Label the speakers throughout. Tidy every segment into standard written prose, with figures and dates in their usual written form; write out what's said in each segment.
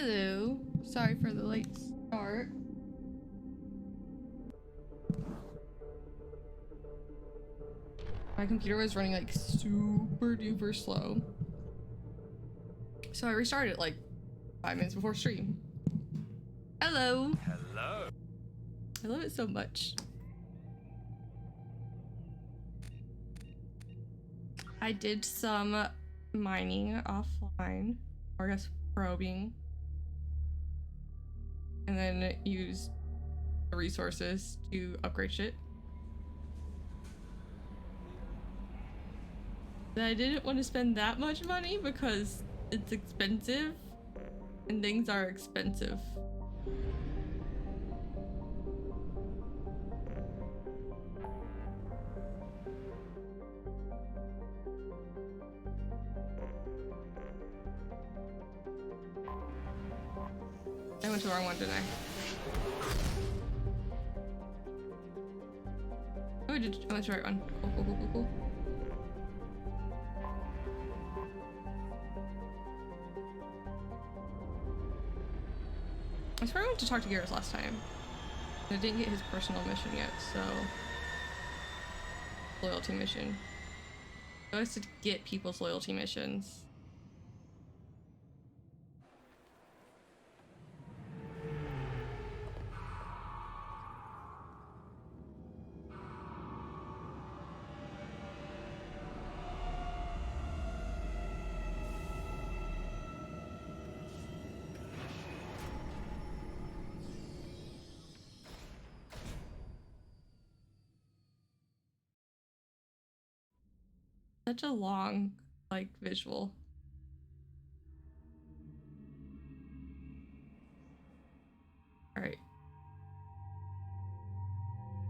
Speaker 1: Hello. Sorry for the late start. My computer was running like super duper slow. So I restarted like 5 minutes before stream. Hello.
Speaker 2: Hello.
Speaker 1: I love it so much. I did some mining offline, or I guess probing, and then used the resources to upgrade shit. But I didn't want to spend that much money because it's expensive and things are expensive. I went to the wrong one, didn't I? Oh, I went to the right one. Cool. I swear I went to talk to Garrus last time. I didn't get his personal mission yet, so... Loyalty mission. I was to get people's loyalty missions. Such a long, like, visual. Alright.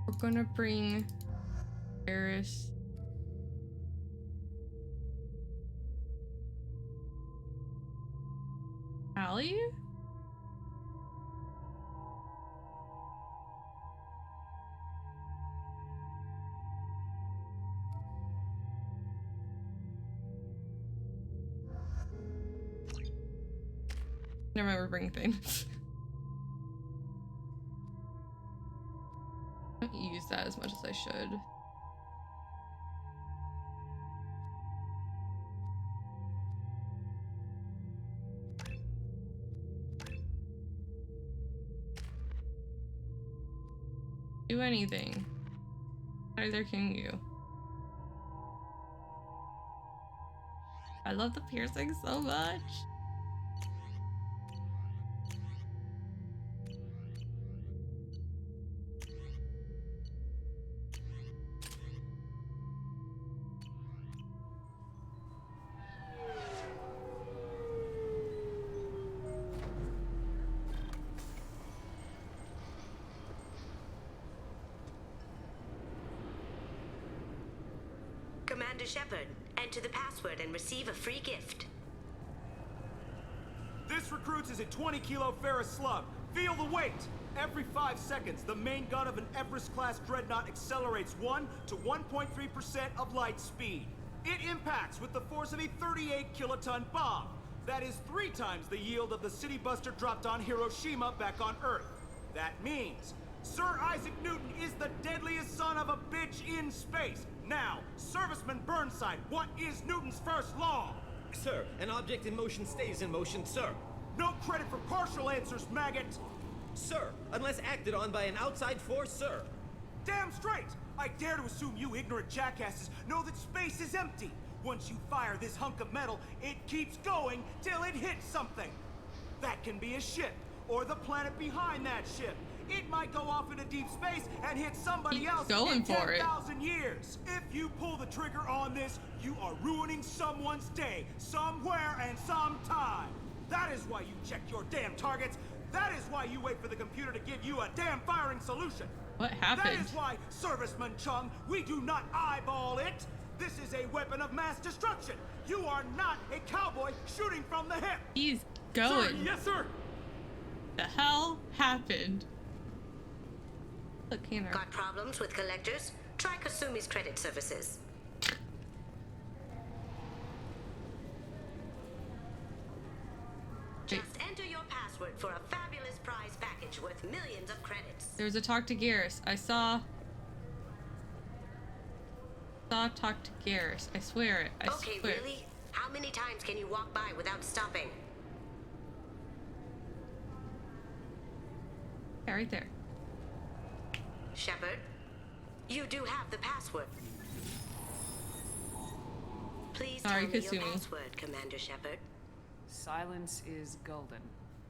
Speaker 1: We're gonna bring Eris. Allie? Never mind, we're bringing things. I don't use that as much as I should. Do anything. Neither can you. I love the piercing so much.
Speaker 3: Commander Shepard, enter the password and receive a free gift.
Speaker 2: This recruits is a 20-kilo ferrous slug. Feel the weight! Every 5 seconds, the main gun of an Everest-class dreadnought accelerates 1 to 1.3% of light speed. It impacts with the force of a 38-kiloton bomb. That is 3 times the yield of the city buster dropped on Hiroshima back on Earth. That means Sir Isaac Newton is the deadliest son of a bitch in space. Now, Serviceman Burnside, what is Newton's first law?
Speaker 4: Sir, an object in motion stays in motion, sir.
Speaker 2: No credit for partial answers, maggot!
Speaker 4: Sir, unless acted on by an outside force, sir.
Speaker 2: Damn straight! I dare to assume you ignorant jackasses know that space is empty. Once you fire this hunk of metal, it keeps going till it hits something. That can be a ship, or the planet behind that ship. It might go off into deep space and hit somebody else in 10,000 years. If you pull the trigger on this, you are ruining someone's day, somewhere and sometime. That is why you check your damn targets. That is why you wait for the computer to give you a damn firing solution.
Speaker 1: What happened?
Speaker 2: That is why, Serviceman Chung, we do not eyeball it. This is a weapon of mass destruction. You are not a cowboy shooting from the hip.
Speaker 1: He's going.
Speaker 2: Sir, yes, sir.
Speaker 1: The hell happened? Look, Canner.
Speaker 3: Got problems with collectors? Try Kasumi's credit services. Just enter your password millions of credits.
Speaker 1: There was a talk to Garrus. I saw talk to Garrus. I swear it. I
Speaker 3: Okay,
Speaker 1: swear.
Speaker 3: really? How many times can you walk by without stopping?
Speaker 1: Yeah, right there.
Speaker 3: Shepard, you do have the password. Please
Speaker 1: Sorry,
Speaker 3: tell me your
Speaker 1: Kasumi.
Speaker 3: password, Commander Shepard.
Speaker 5: Silence is golden.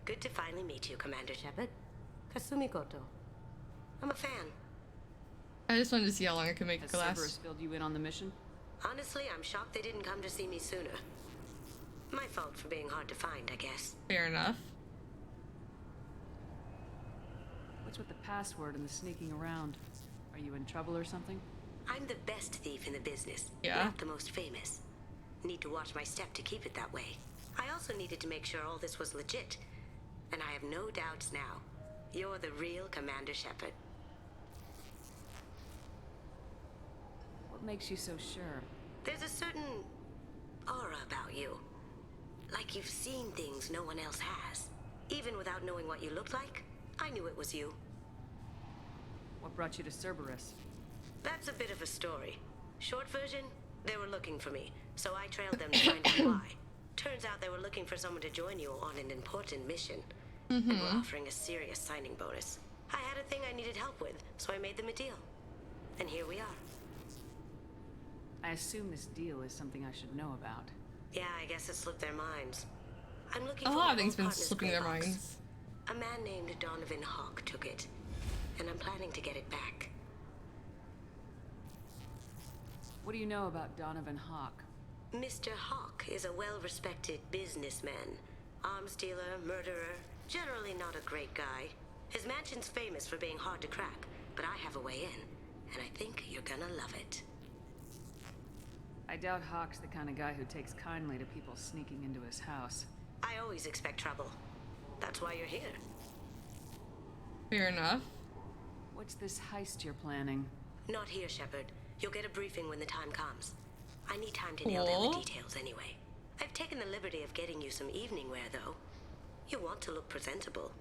Speaker 3: Good to finally meet you, Commander Shepard. Kasumi Goto. I'm a fan.
Speaker 1: I just wanted to see how long I could make it
Speaker 5: Has
Speaker 1: last.
Speaker 5: Cerberus filled you in on the mission?
Speaker 3: Honestly, I'm shocked they didn't come to see me sooner. My fault for being hard to find, I guess.
Speaker 1: Fair enough.
Speaker 5: What's with the password and the sneaking around? Are you in trouble or something?
Speaker 3: I'm the best thief in the business,
Speaker 1: Yeah?
Speaker 3: not the most famous. Need to watch my step to keep it that way. I also needed to make sure all this was legit. And I have no doubts now. You're the real Commander Shepard.
Speaker 5: What makes you so sure?
Speaker 3: There's a certain aura about you. Like you've seen things no one else has. Even without knowing what you looked like, I knew it was you.
Speaker 5: What brought you to Cerberus?
Speaker 3: That's a bit of a story. Short version, they were looking for me, so I trailed them to find out why. Turns out they were looking for someone to join you on an important mission. And were offering a serious signing bonus. I had a thing I needed help with, so I made them a deal. And here we are.
Speaker 5: I assume this deal is something I should know about.
Speaker 3: Yeah, I guess it slipped their minds. I'm looking
Speaker 1: A
Speaker 3: for
Speaker 1: lot
Speaker 3: my
Speaker 1: of things
Speaker 3: old
Speaker 1: been
Speaker 3: partner's
Speaker 1: slipping their
Speaker 3: gray box.
Speaker 1: minds.
Speaker 3: A man named Donovan Hawk took it, and I'm planning to get it back.
Speaker 5: What do you know about Donovan Hawk?
Speaker 3: Mr. Hawk is a well-respected businessman. Arms dealer, murderer, generally not a great guy. His mansion's famous for being hard to crack, but I have a way in, and I think you're gonna love it.
Speaker 5: I doubt Hawk's the kind of guy who takes kindly to people sneaking into his house.
Speaker 3: I always expect trouble. That's why you're here.
Speaker 1: Fair enough.
Speaker 5: What's this heist you're planning?
Speaker 3: Not here, Shepard. You'll get a briefing when the time comes. I need time to nail down
Speaker 1: Cool.
Speaker 3: the details anyway. I've taken the liberty of getting you some evening wear, though. You want to look presentable.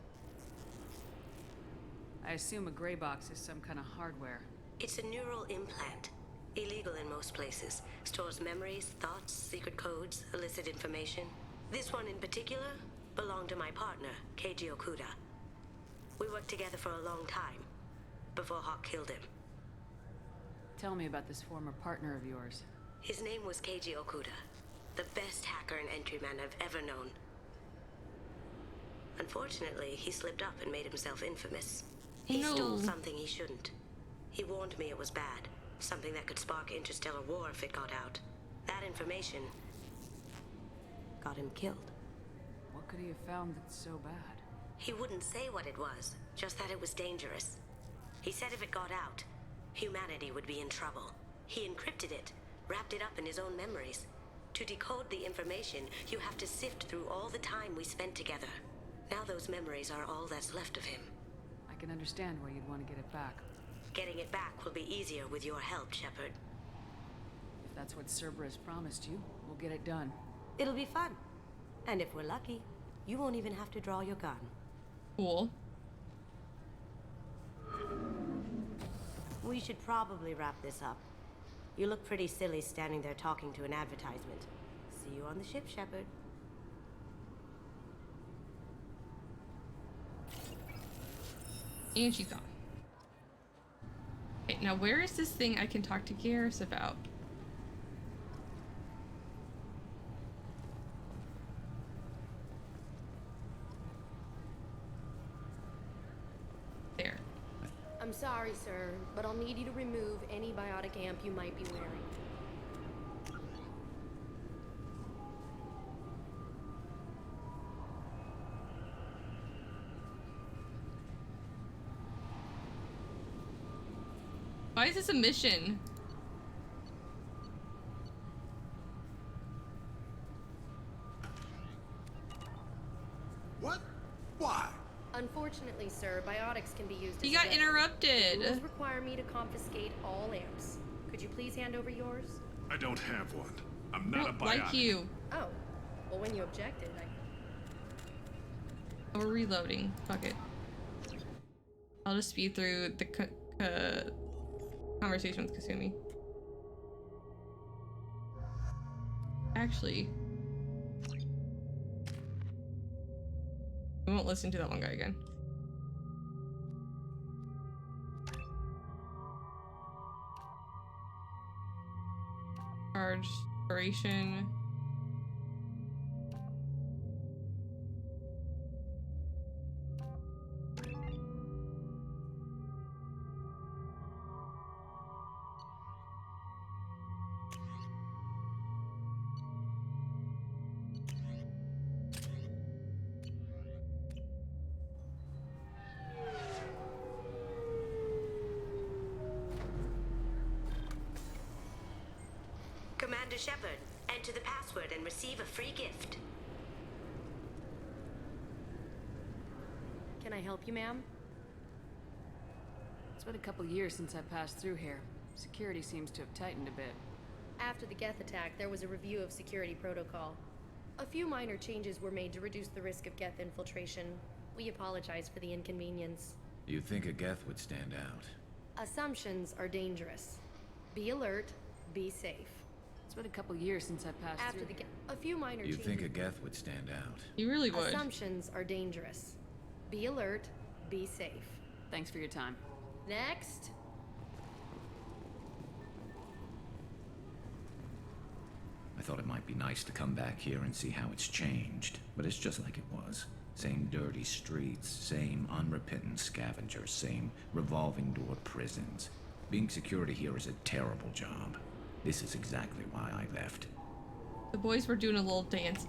Speaker 5: I assume a gray box is some kind of hardware.
Speaker 3: It's a neural implant. Illegal in most places. Stores memories, thoughts, secret codes, illicit information. This one in particular belonged to my partner, Keiji Okuda. We worked together for a long time, before Hawk killed him.
Speaker 5: Tell me about this former partner of yours.
Speaker 3: His name was Keiji Okuda, the best hacker and entryman I've ever known. Unfortunately, he slipped up and made himself infamous. He
Speaker 1: No.
Speaker 3: stole something he shouldn't. He warned me it was bad, something that could spark interstellar war if it got out. That information got him killed.
Speaker 5: What could he have found that's so bad?
Speaker 3: He wouldn't say what it was, just that it was dangerous. He said if it got out, humanity would be in trouble. He encrypted it, wrapped it up in his own memories. To decode the information, you have to sift through all the time we spent together. Now those memories are all that's left of him.
Speaker 5: I can understand why you'd want to get it back.
Speaker 3: Getting it back will be easier with your help, Shepard.
Speaker 5: If that's what Cerberus promised you, we'll get it done.
Speaker 3: It'll be fun. And if we're lucky, you won't even have to draw your gun.
Speaker 1: Cool.
Speaker 3: We should probably wrap this up. You look pretty silly standing there talking to an advertisement. See you on the ship, Shepard.
Speaker 1: And she's gone. Okay, now where is this thing I can talk to Garrus about? There.
Speaker 6: I'm sorry, sir, but I'll need you to remove any biotic amp you might be wearing.
Speaker 1: Why is this a mission?
Speaker 7: What? Why?
Speaker 6: Unfortunately, sir, biotics can be used
Speaker 1: He
Speaker 6: as
Speaker 1: got
Speaker 6: a weapon. The
Speaker 1: interrupted.
Speaker 6: rules require me to confiscate all amps. Could you please hand over yours?
Speaker 7: I don't have one. I'm
Speaker 1: I
Speaker 7: not a
Speaker 1: don't
Speaker 7: biotic.
Speaker 1: like you.
Speaker 6: Oh, well, when you objected,
Speaker 1: Oh, we're reloading. Fuck it. I'll just speed through the conversation with Kasumi. Actually, we won't listen to that one guy again. Charge duration.
Speaker 3: Commander Shepard, enter the password and receive a free gift.
Speaker 6: Can I help you, ma'am?
Speaker 5: It's been a couple years since I passed through here. Security seems to have tightened a bit.
Speaker 6: After the Geth attack, there was a review of security protocol. A few minor changes were made to reduce the risk of Geth infiltration. We apologize for the inconvenience.
Speaker 8: You think a Geth would stand out?
Speaker 6: Assumptions are dangerous. Be alert, be safe.
Speaker 5: It's been a couple years since I passed
Speaker 6: After
Speaker 5: through
Speaker 6: the
Speaker 5: here.
Speaker 6: A few minor
Speaker 8: You
Speaker 6: changes.
Speaker 8: think a Geth would stand out?
Speaker 1: You really would.
Speaker 6: Assumptions are dangerous. Be alert, be safe.
Speaker 5: Thanks for your time.
Speaker 6: Next.
Speaker 8: I thought it might be nice to come back here and see how it's changed, but it's just like it was. Same dirty streets, same unrepentant scavengers, same revolving door prisons. Being security here is a terrible job. This is exactly why I left.
Speaker 1: The boys were doing a little dance.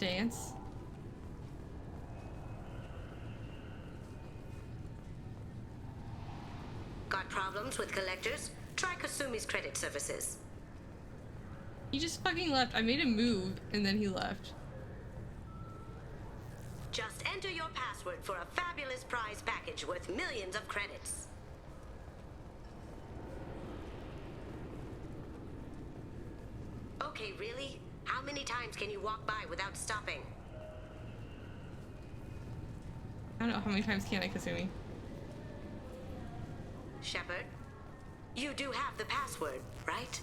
Speaker 3: Got problems with collectors? Try Kasumi's credit services.
Speaker 1: He just fucking left. I made him move, and then he left.
Speaker 3: Just enter your password for a fabulous prize package worth millions of credits. Okay, really? How many times can you walk by without stopping?
Speaker 1: I don't know how many times can I, Kasumi?
Speaker 3: Shepard, you do have the password, right?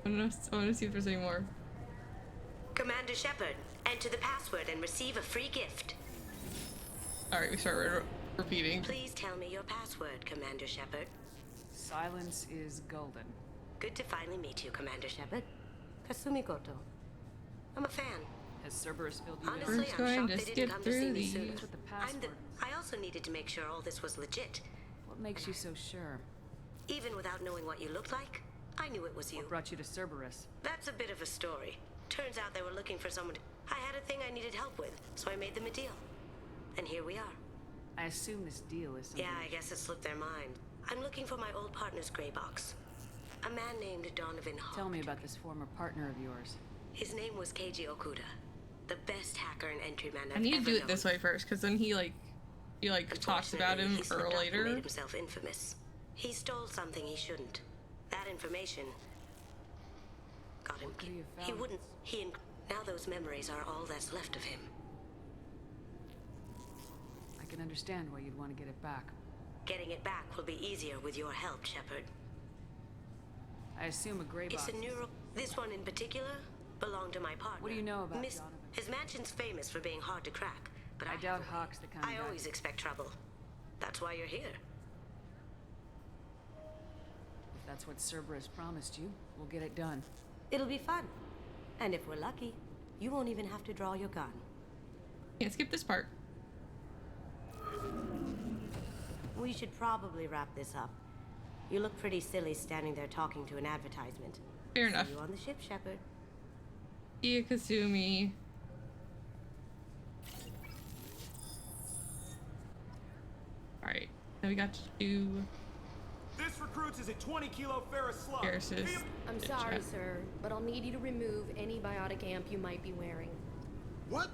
Speaker 1: I want to see if there's any more.
Speaker 3: Commander Shepard, enter the password and receive a free gift.
Speaker 1: Alright, we start repeating.
Speaker 3: Please tell me your password, Commander Shepard.
Speaker 5: Silence is golden.
Speaker 3: Good to finally meet you, Commander Shepard. Kasumi Goto. I'm a fan.
Speaker 5: Has Cerberus filled you in?
Speaker 3: Honestly,
Speaker 1: We're
Speaker 3: I'm
Speaker 1: going
Speaker 3: shocked
Speaker 1: to
Speaker 3: they didn't
Speaker 1: skip
Speaker 3: come to see
Speaker 1: through
Speaker 3: me
Speaker 1: these.
Speaker 3: sooner.
Speaker 5: With the
Speaker 3: I'm the...
Speaker 5: password.
Speaker 3: I also needed to make sure all this was legit.
Speaker 5: What makes you so sure?
Speaker 3: Even without knowing what you looked like, I knew it was you.
Speaker 5: What brought you to Cerberus?
Speaker 3: That's a bit of a story. Turns out they were looking for someone. I had a thing I needed help with, so I made them a deal. And here we are.
Speaker 5: I assume this deal is something...
Speaker 3: Yeah, I guess it slipped their mind. I'm looking for my old partner's gray box. A man named Donovan Hawk.
Speaker 5: Tell me about this former partner of yours.
Speaker 3: His name was Keiji Okuda. The best hacker and entryman I've
Speaker 1: I need to
Speaker 3: ever
Speaker 1: do it
Speaker 3: known.
Speaker 1: this way first, because then he talks about him
Speaker 3: Unfortunately, he slipped up and
Speaker 1: later.
Speaker 3: made himself infamous. He stole something he shouldn't. That information got him.
Speaker 5: What could he have
Speaker 3: He
Speaker 5: found?
Speaker 3: wouldn't. Now those memories are all that's left of him.
Speaker 5: I can understand why you'd want to get it back.
Speaker 3: Getting it back will be easier with your help, Shepard.
Speaker 5: I assume a gray box.
Speaker 3: It's a neural. This one in particular belonged to my partner.
Speaker 5: What do you know about
Speaker 3: Miss?
Speaker 5: Donovan?
Speaker 3: His mansion's famous for being hard to crack, but
Speaker 5: I doubt Hawk's the kind of
Speaker 3: I
Speaker 5: guy-
Speaker 3: always expect trouble. That's why you're here.
Speaker 5: If that's what Cerberus promised you, we'll get it done.
Speaker 3: It'll be fun. And if we're lucky, you won't even have to draw your gun.
Speaker 1: Can't skip this part.
Speaker 3: We should probably wrap this up. You look pretty silly standing there talking to an advertisement.
Speaker 1: Fair enough.
Speaker 3: See you on the ship, Shepard.
Speaker 1: See you, Kasumi. Alright, now we got to do
Speaker 2: This recruits is a 20-kilo ferrous slug.
Speaker 1: Garrus's.
Speaker 6: I'm
Speaker 1: chit
Speaker 6: sorry,
Speaker 1: chat.
Speaker 6: sir, but I'll need you to remove any biotic amp you might be wearing.
Speaker 7: What?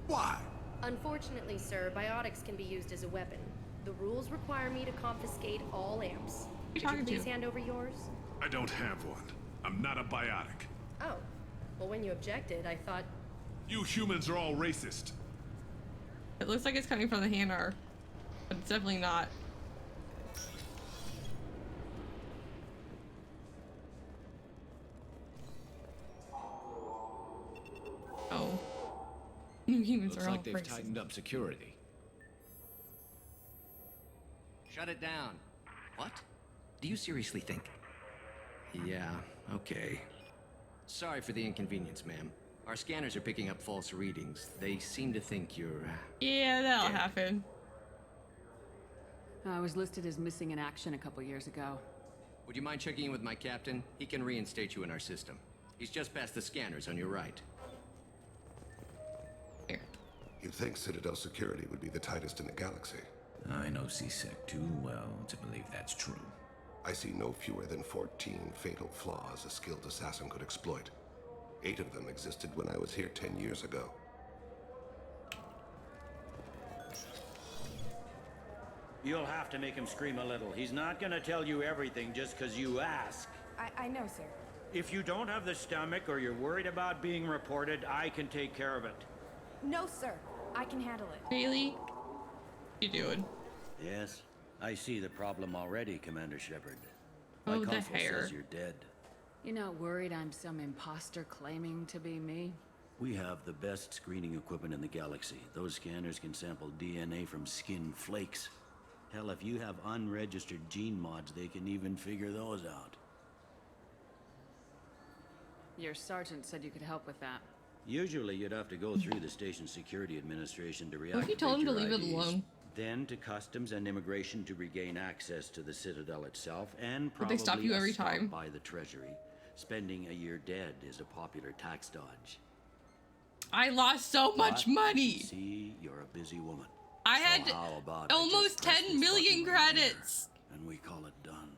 Speaker 7: Why?
Speaker 6: Unfortunately, sir, biotics can be used as a weapon. The rules require me to confiscate all amps.
Speaker 1: you
Speaker 6: Could you
Speaker 1: talking to?
Speaker 6: please hand over yours?
Speaker 7: I don't have one. I'm not a biotic.
Speaker 6: Oh. Well, when you objected, I thought...
Speaker 7: You humans are all racist.
Speaker 1: It looks like it's coming from the Hanar, but it's definitely not. Oh. New humans
Speaker 8: Looks
Speaker 1: are all
Speaker 8: like they've
Speaker 1: racist.
Speaker 8: tightened up security.
Speaker 9: Shut it down. What? Do you seriously think? Yeah, okay. Sorry for the inconvenience, ma'am. Our scanners are picking up false readings. They seem to think you're...
Speaker 1: Yeah, that'll
Speaker 9: dead.
Speaker 1: happen.
Speaker 5: I was listed as missing in action a couple years ago.
Speaker 9: Would you mind checking in with my captain? He can reinstate you in our system. He's just past the scanners on your right.
Speaker 1: Here.
Speaker 10: You'd think Citadel security would be the tightest in the galaxy.
Speaker 8: I know C-Sec too well to believe that's true.
Speaker 10: I see no fewer than 14 fatal flaws a skilled assassin could exploit. 8 of them existed when I was here 10 years ago.
Speaker 11: You'll have to make him scream a little. He's not gonna tell you everything just because you ask.
Speaker 12: I know, sir.
Speaker 11: If you don't have the stomach or you're worried about being reported, I can take care of it.
Speaker 12: No, sir. I can handle it.
Speaker 1: Really? What you doing?
Speaker 11: Yes, I see the problem already, Commander Shepard.
Speaker 1: Oh,
Speaker 11: My
Speaker 1: the
Speaker 11: console
Speaker 1: hair.
Speaker 11: says you're dead.
Speaker 5: You're not worried I'm some imposter claiming to be me?
Speaker 11: We have the best screening equipment in the galaxy. Those scanners can sample DNA from skin flakes. Hell, if you have unregistered gene mods, they can even figure those out.
Speaker 5: Your sergeant said you could help with that.
Speaker 11: Usually, you'd have to go through the station security administration to reactivate
Speaker 1: What if you told him to
Speaker 11: your
Speaker 1: leave it
Speaker 11: IDs.
Speaker 1: alone?
Speaker 11: Then to customs and immigration to regain access to the Citadel itself, and
Speaker 1: But
Speaker 11: probably
Speaker 1: they stop you
Speaker 11: a
Speaker 1: every
Speaker 11: stop
Speaker 1: time.
Speaker 11: by the Treasury. Spending a year dead is a popular tax dodge.
Speaker 1: I lost so much
Speaker 11: But,
Speaker 1: money.
Speaker 11: See, you're a busy woman.
Speaker 1: I
Speaker 11: So
Speaker 1: had
Speaker 11: how about I
Speaker 1: almost
Speaker 11: just press
Speaker 1: 10
Speaker 11: this
Speaker 1: million
Speaker 11: button right here,
Speaker 1: credits.
Speaker 11: and we call it done.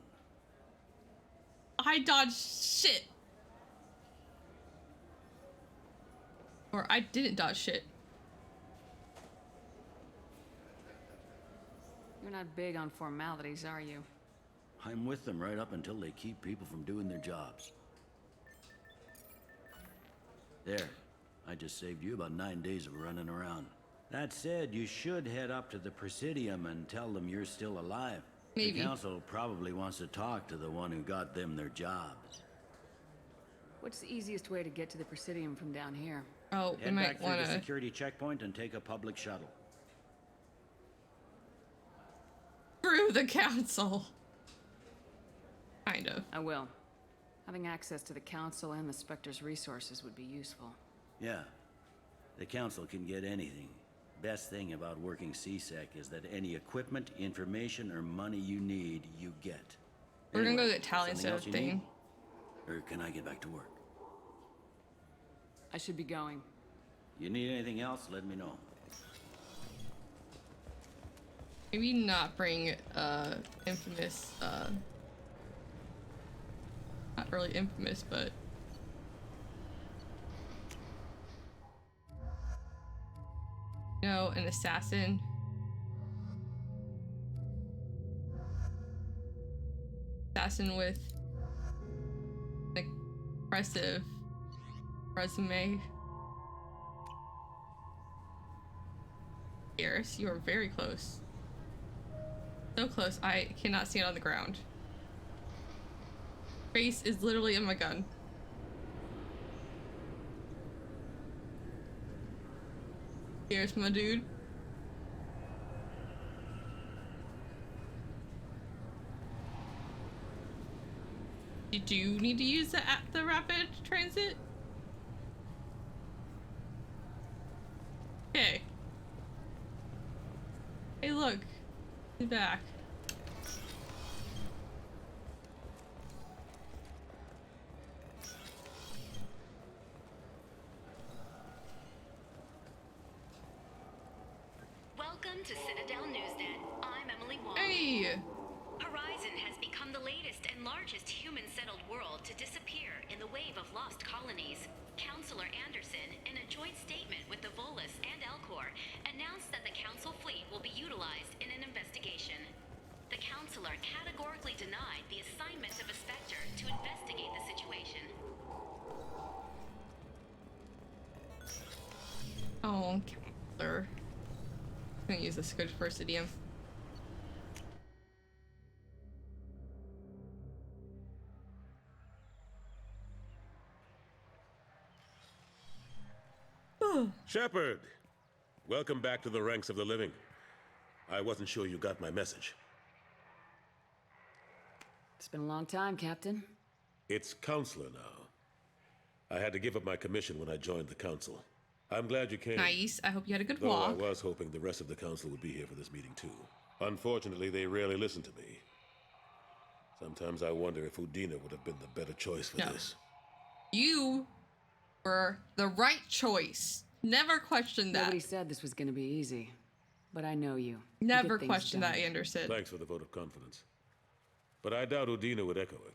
Speaker 1: I dodged shit. Or I didn't dodge shit.
Speaker 5: You're not big on formalities, are you?
Speaker 11: I'm with them right up until they keep people from doing their jobs. There. I just saved you about 9 days of running around. That said, you should head up to the Presidium and tell them you're still alive.
Speaker 1: Maybe.
Speaker 11: The Council probably wants to talk to the one who got them their jobs.
Speaker 5: What's the easiest way to get to the Presidium from down here?
Speaker 1: Oh, we
Speaker 11: Head
Speaker 1: might
Speaker 11: back through
Speaker 1: want
Speaker 11: the
Speaker 1: to.
Speaker 11: security checkpoint and take a public shuttle.
Speaker 1: Through the council. Kind of.
Speaker 5: I will. Having access to the Council and the Spectre's resources would be useful.
Speaker 11: Yeah. The Council can get anything. Best thing about working C-Sec is that any equipment, information, or money you need, you get.
Speaker 1: We're gonna go
Speaker 11: Anyway,
Speaker 1: get Tally
Speaker 11: something
Speaker 1: instead
Speaker 11: else
Speaker 1: of
Speaker 11: you
Speaker 1: Thing.
Speaker 11: need? Or can I get back to work?
Speaker 5: I should be going.
Speaker 11: You need anything else, let me know.
Speaker 1: Maybe not bring infamous not really infamous, but an assassin. Assassin with an impressive resume. Garrus, you are very close. So close, I cannot see it on the ground. Face is literally in my gun. Here's my dude. Did you need to use the rapid transit? Okay. Hey, look. He's back.
Speaker 3: Welcome to Citadel Newsnet. I'm Emily Wong.
Speaker 1: Hey!
Speaker 3: Horizon has become the latest and largest human-settled world to disappear in the wave of lost colonies. Councillor Anderson, in a joint statement with the Volus and Elcor, announced that the Council fleet will be utilized in an investigation. The Councillor categorically denied the assignment of a Spectre to investigate the situation.
Speaker 1: Oh, Counselor. I'm gonna use this good first idiom.
Speaker 13: Shepard! Welcome back to the ranks of the living. I wasn't sure you got my message.
Speaker 5: It's been a long time, Captain.
Speaker 13: It's Counselor now. I had to give up my commission when I joined the Council. I'm glad you came.
Speaker 1: Nice. I hope you had a good
Speaker 13: Though
Speaker 1: walk.
Speaker 13: I was hoping the rest of the Council would be here for this meeting too. Unfortunately, they rarely listen to me. Sometimes I wonder if Udina would have been the better choice for this.
Speaker 1: You were the right choice. Never questioned that.
Speaker 5: Nobody said this was gonna be easy. But I know you.
Speaker 1: Never questioned that, Anderson.
Speaker 13: Thanks for the vote of confidence. But I doubt Udina would echo it.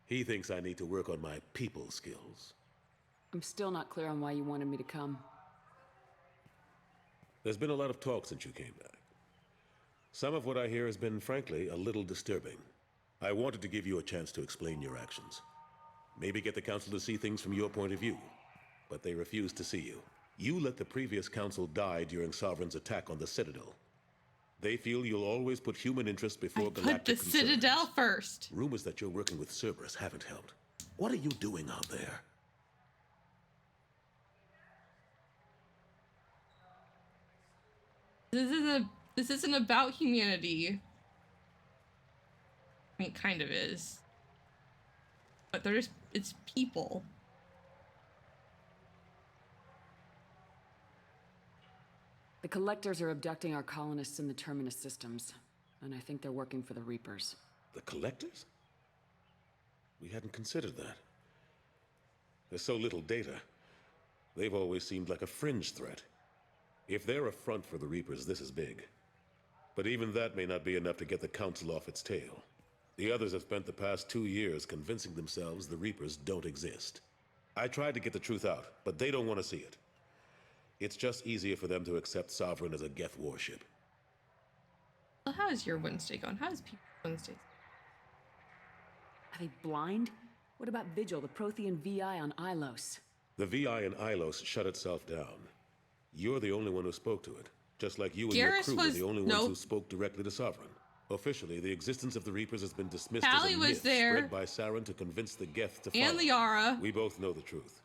Speaker 13: He thinks I need to work on my people skills.
Speaker 5: I'm still not clear on why you wanted me to come.
Speaker 13: There's been a lot of talk since you came back. Some of what I hear has been, frankly, a little disturbing. I wanted to give you a chance to explain your actions. Maybe get the Council to see things from your point of view. But they refuse to see you. You let the previous Council die during Sovereign's attack on the Citadel. They feel you'll always put human interests before galactic
Speaker 1: concerns. Put the Citadel first.
Speaker 13: Rumors that you're working with Cerberus haven't helped. What are you doing out there?
Speaker 1: This isn't about humanity. I mean, it kind of is. But it's people.
Speaker 5: The Collectors are abducting our colonists in the Terminus systems, and I think they're working for the Reapers.
Speaker 13: The Collectors? We hadn't considered that. There's so little data. They've always seemed like a fringe threat. If they're a front for the Reapers, this is big. But even that may not be enough to get the Council off its tail. The others have spent the past 2 years convincing themselves the Reapers don't exist. I tried to get the truth out, but they don't want to see it. It's just easier for them to accept Sovereign as a Geth warship.
Speaker 1: Well, how is your Wednesday going? How is people's Wednesdays?
Speaker 5: Are they blind? What about Vigil, the Prothean VI on Ilos?
Speaker 13: The VI in Ilos shut itself down. You're the only one who spoke to it. Just like you and
Speaker 1: Garrus
Speaker 13: your crew were
Speaker 1: was-
Speaker 13: the only
Speaker 1: nope.
Speaker 13: ones who spoke directly to Sovereign. Officially, the existence of the Reapers has been dismissed
Speaker 1: Callie
Speaker 13: as a
Speaker 1: was
Speaker 13: myth
Speaker 1: there.
Speaker 13: spread by Saren to convince the Geth to follow.
Speaker 1: And Liara.
Speaker 13: We both know the truth.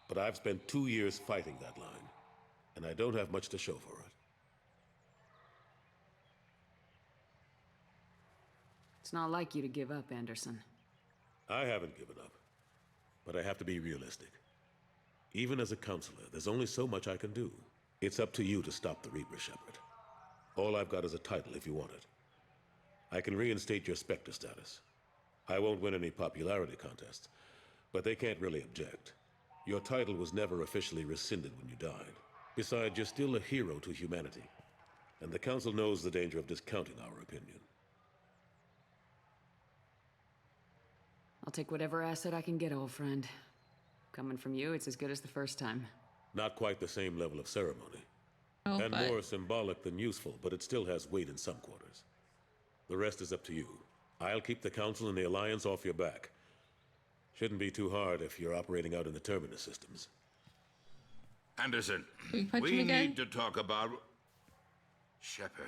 Speaker 13: But I've spent 2 years fighting that line, and I don't have much to show for it.
Speaker 5: It's not like you to give up, Anderson.
Speaker 13: I haven't given up, but I have to be realistic. Even as a counselor, there's only so much I can do. It's up to you to stop the Reaper, Shepard. All I've got is a title if you want it. I can reinstate your Spectre status. I won't win any popularity contests, but they can't really object. Your title was never officially rescinded when you died. Besides, you're still a hero to humanity, and the Council knows the danger of discounting our opinion.
Speaker 5: I'll take whatever asset I can get, old friend. Coming from you, it's as good as the first time.
Speaker 13: Not quite the same level of ceremony.
Speaker 1: Oh,
Speaker 13: And
Speaker 1: but
Speaker 13: more symbolic than useful, but it still has weight in some quarters. The rest is up to you. I'll keep the Council and the Alliance off your back. Shouldn't be too hard if you're operating out in the Terminus systems.
Speaker 7: Anderson,
Speaker 1: we punch
Speaker 7: we
Speaker 1: him again?
Speaker 7: need to talk about... Shepard,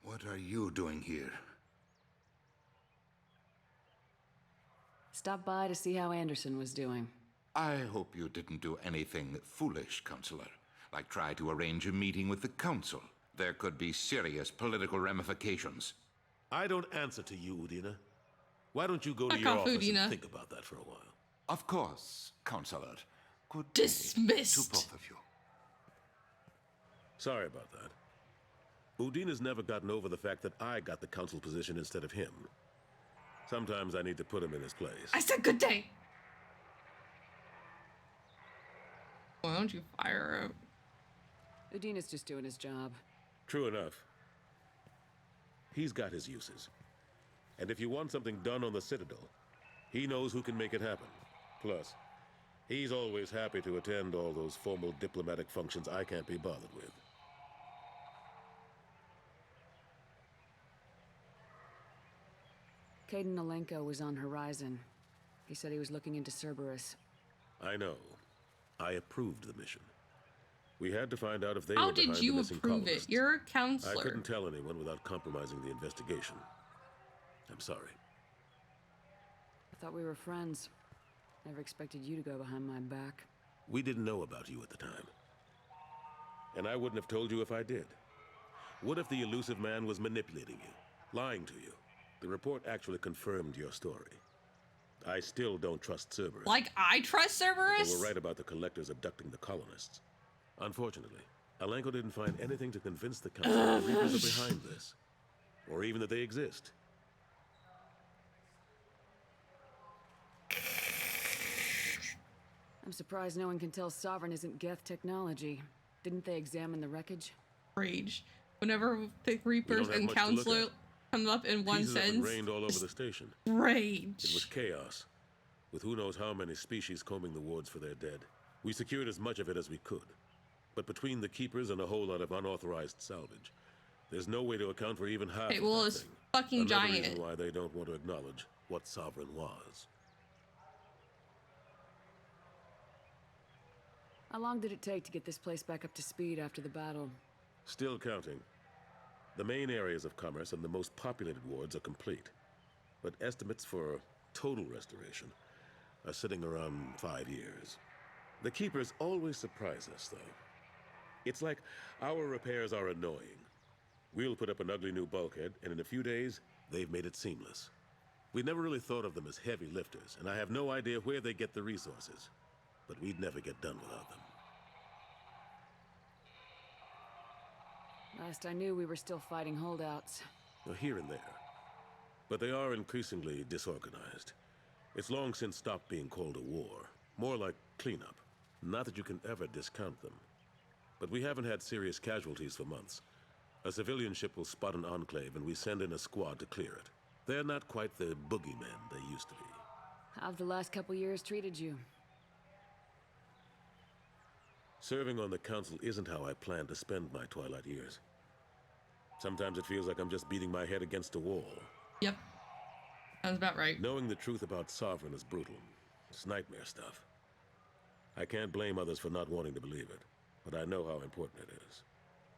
Speaker 7: what are you doing here?
Speaker 5: Stop by to see how Anderson was doing.
Speaker 7: I hope you didn't do anything foolish, Counselor. Like try to arrange a meeting with the Council. There could be serious political ramifications.
Speaker 13: I don't answer to you, Udina. Why don't you go to
Speaker 1: Fuck
Speaker 13: your
Speaker 1: off,
Speaker 13: office
Speaker 1: Udina.
Speaker 13: and think about that for a while?
Speaker 7: Of course, Counselor. Good day
Speaker 1: Dismissed.
Speaker 7: to both of you.
Speaker 13: Sorry about that. Udina's never gotten over the fact that I got the Council position instead of him. Sometimes I need to put him in his place.
Speaker 1: I said good day. Why don't you fire him?
Speaker 5: Udina's just doing his job.
Speaker 13: True enough. He's got his uses. And if you want something done on the Citadel, he knows who can make it happen. Plus, he's always happy to attend all those formal diplomatic functions I can't be bothered with.
Speaker 5: Caden Alenko was on Horizon. He said he was looking into Cerberus.
Speaker 13: I know. I approved the mission. We had to find out if they
Speaker 1: How
Speaker 13: were
Speaker 1: did
Speaker 13: behind the
Speaker 1: you
Speaker 13: missing
Speaker 1: approve it?
Speaker 13: colonists.
Speaker 1: You're a counselor.
Speaker 13: I couldn't tell anyone without compromising the investigation. I'm sorry.
Speaker 5: I thought we were friends. Never expected you to go behind my back.
Speaker 13: We didn't know about you at the time. And I wouldn't have told you if I did. What if the elusive man was manipulating you, lying to you? The report actually confirmed your story. I still don't trust Cerberus.
Speaker 1: Like I trust Cerberus?
Speaker 13: They were right about the collectors abducting the colonists. Unfortunately, Alenko didn't find anything to convince the council that the Reapers are behind this, or even that they exist.
Speaker 5: I'm surprised no one can tell Sovereign isn't Geth technology. Didn't they examine the wreckage?
Speaker 1: Rage. Whenever the Reapers and Counselor come up in one
Speaker 13: Pieces
Speaker 1: sense.
Speaker 13: have been rained all over the station.
Speaker 1: Rage.
Speaker 13: It was chaos, with who knows how many species combing the wards for their dead. We secured as much of it as we could. But between the Keepers and a whole lot of unauthorized salvage, there's no way to account for even half of
Speaker 1: well,
Speaker 13: that
Speaker 1: it's
Speaker 13: thing.
Speaker 1: fucking
Speaker 13: Another
Speaker 1: giant.
Speaker 13: reason why they don't want to acknowledge what Sovereign was.
Speaker 5: How long did it take to get this place back up to speed after the battle?
Speaker 13: Still counting. The main areas of commerce and the most populated wards are complete. But estimates for total restoration are sitting around 5 years. The Keepers always surprise us, though. It's like our repairs are annoying. We'll put up an ugly new bulkhead, and in a few days, they've made it seamless. We never really thought of them as heavy lifters, and I have no idea where they get the resources. But we'd never get done without them.
Speaker 5: Last I knew, we were still fighting holdouts.
Speaker 13: Well, here and there. But they are increasingly disorganized. It's long since stopped being called a war. More like cleanup. Not that you can ever discount them. But we haven't had serious casualties for months. A civilian ship will spot an enclave and we send in a squad to clear it. They're not quite the boogeymen they used to be.
Speaker 5: How have the last couple years treated you?
Speaker 13: Serving on the council isn't how I plan to spend my twilight years. Sometimes it feels like I'm just beating my head against a wall.
Speaker 1: Yep. Sounds about right.
Speaker 13: Knowing the truth about Sovereign is brutal. It's nightmare stuff. I can't blame others for not wanting to believe it, but I know how important it is.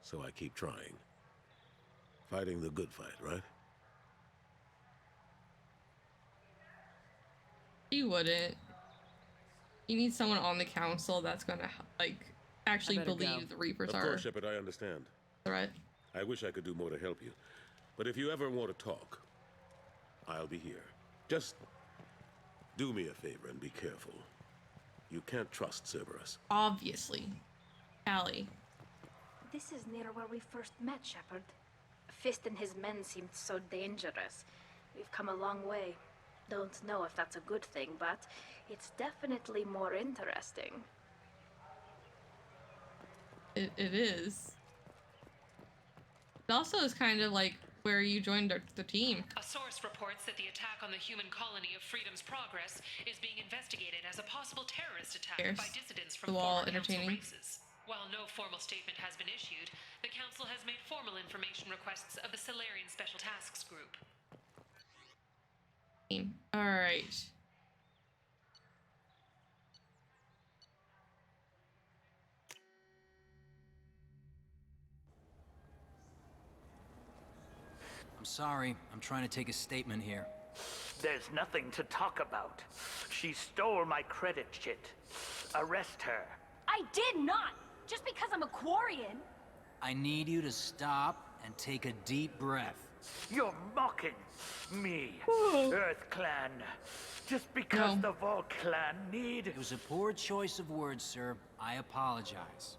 Speaker 13: So I keep trying. Fighting the good fight, right?
Speaker 1: You wouldn't. You need someone on the council that's gonna, like, actually believe the Reapers are...
Speaker 13: Of course, Shepard, I understand.
Speaker 1: Threat.
Speaker 13: I wish I could do more to help you. But if you ever want to talk, I'll be here. Just do me a favor and be careful. You can't trust Cerberus.
Speaker 1: Obviously. Allie.
Speaker 14: This is near where we first met, Shepard. Fist and his men seemed so dangerous. We've come a long way. Don't know if that's a good thing, but it's definitely more interesting.
Speaker 1: It is. It also is kind of like where you joined the team.
Speaker 15: A source reports that the attack on the human colony of Freedom's Progress is being investigated as a possible terrorist attack by dissidents from former council races. While no formal statement has been issued, the council has made formal information requests of the Solarian Special Tasks Group.
Speaker 1: All right.
Speaker 16: I'm sorry. I'm trying to take a statement here.
Speaker 17: There's nothing to talk about. She stole my credit shit. Arrest her.
Speaker 12: I did not! Just because I'm a Quarian!
Speaker 16: I need you to stop and take a deep breath.
Speaker 17: You're mocking me, Earth Clan. Just because the Vol Clan need...
Speaker 16: It was a poor choice of words, sir. I apologize.